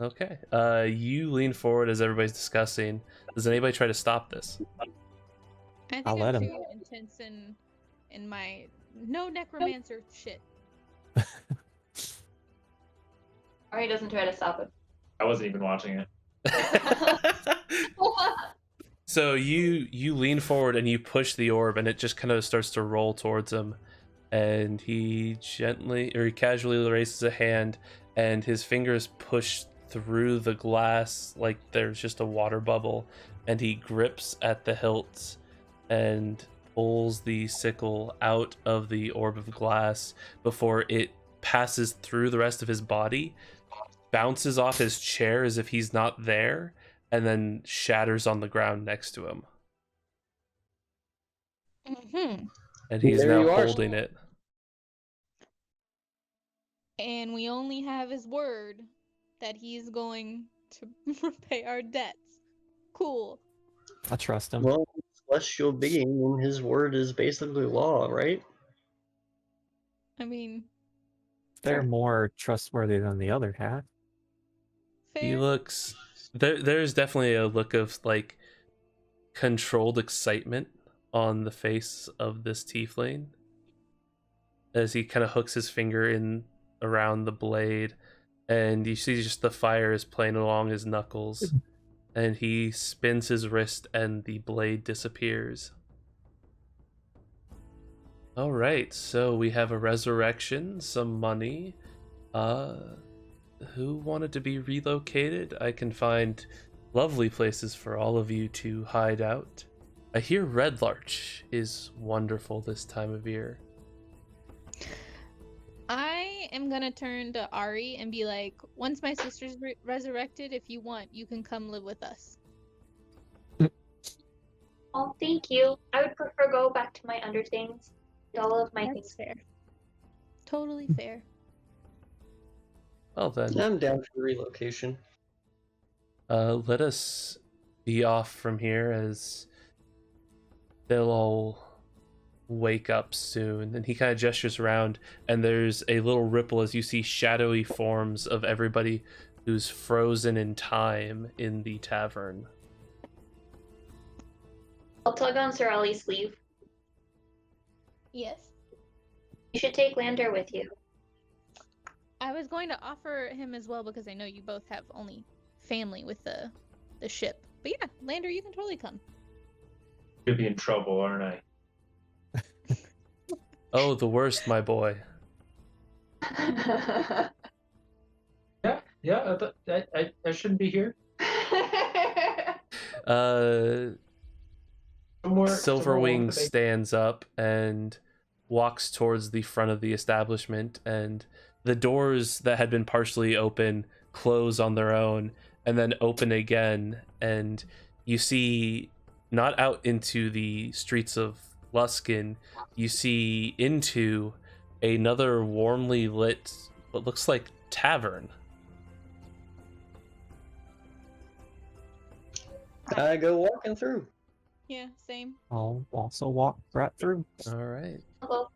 Speaker 1: Okay. You lean forward as everybody's discussing. Does anybody try to stop this?
Speaker 2: I think
Speaker 3: I'll let
Speaker 2: I'm
Speaker 3: him.
Speaker 2: too intense in my no necromancer shit.
Speaker 4: Ari doesn't try to stop it.
Speaker 6: I wasn't even watching it.
Speaker 1: So you lean forward and you push the orb, and it just kind of starts to roll towards him, and he casually raises a hand, and his fingers push through the glass like there's just a water bubble, and he grips at the hilts and pulls the sickle out of the orb of glass before it passes through the rest of his body, bounces off his chair as if he's not there, and then shatters on the ground next to him.
Speaker 2: Mm-hmm.
Speaker 1: And he is
Speaker 5: There you
Speaker 1: now
Speaker 5: are.
Speaker 1: holding it.
Speaker 2: And we only have his word that he's going to repay our debts. Cool.
Speaker 3: I trust him.
Speaker 5: Well, celestial being, and his word is basically law, right?
Speaker 2: I mean,
Speaker 3: They're more trustworthy than the other half.
Speaker 1: He
Speaker 2: fair.
Speaker 1: looks... There's definitely a look of, like, controlled excitement on the face of this tiefling as he kind of hooks his finger in around the blade, and you see just the fire is playing along his knuckles, and he spins his wrist and the blade disappears. All right, so we have a resurrection, some money. Who wanted to be relocated? I can find lovely places for all of you to hide out. I hear Red Larch is wonderful this time of year.
Speaker 2: I am gonna turn to Ari and be like, once my sister's resurrected, if you want, you can come live with us.
Speaker 4: Oh, thank you. I would prefer go back to my underthings. All of my
Speaker 2: That's
Speaker 4: things.
Speaker 2: fair. Totally fair.
Speaker 1: Well then,
Speaker 5: I'm down for relocation.
Speaker 1: let us be off from here, as they'll all wake up soon. And he kind of gestures around, and there's a little ripple as you see shadowy forms of everybody who's frozen in time in the tavern.
Speaker 4: I'll tug on Sir Ali's sleeve.
Speaker 2: Yes.
Speaker 4: You should take Lander with you.
Speaker 2: I was going to offer him as well because I know you both have only family with the ship. But yeah, Lander, you can totally come.
Speaker 6: Could be in trouble, aren't I?
Speaker 1: Oh, the worst, my boy.
Speaker 6: Yeah. I shouldn't be here.
Speaker 1: Silverwing stands up and walks towards the front of the establishment, and the doors that had been partially open close on their own and then open again, and you see not out into the streets of Luskin, you see into another warmly lit, what looks like tavern.
Speaker 5: I go walking through.
Speaker 2: Yeah, same.
Speaker 3: I'll also walk right through.
Speaker 1: All right.
Speaker 4: I'll go.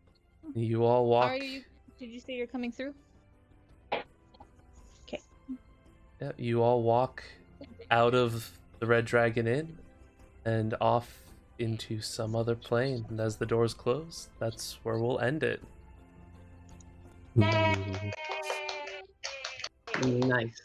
Speaker 1: You all walk.
Speaker 2: Are you? Did you say you're coming through? Okay.
Speaker 1: Yeah, you all walk out of the Red Dragon Inn and off into some other plane. And as the doors close, that's where we'll end it.
Speaker 3: Ooh.
Speaker 5: Nice.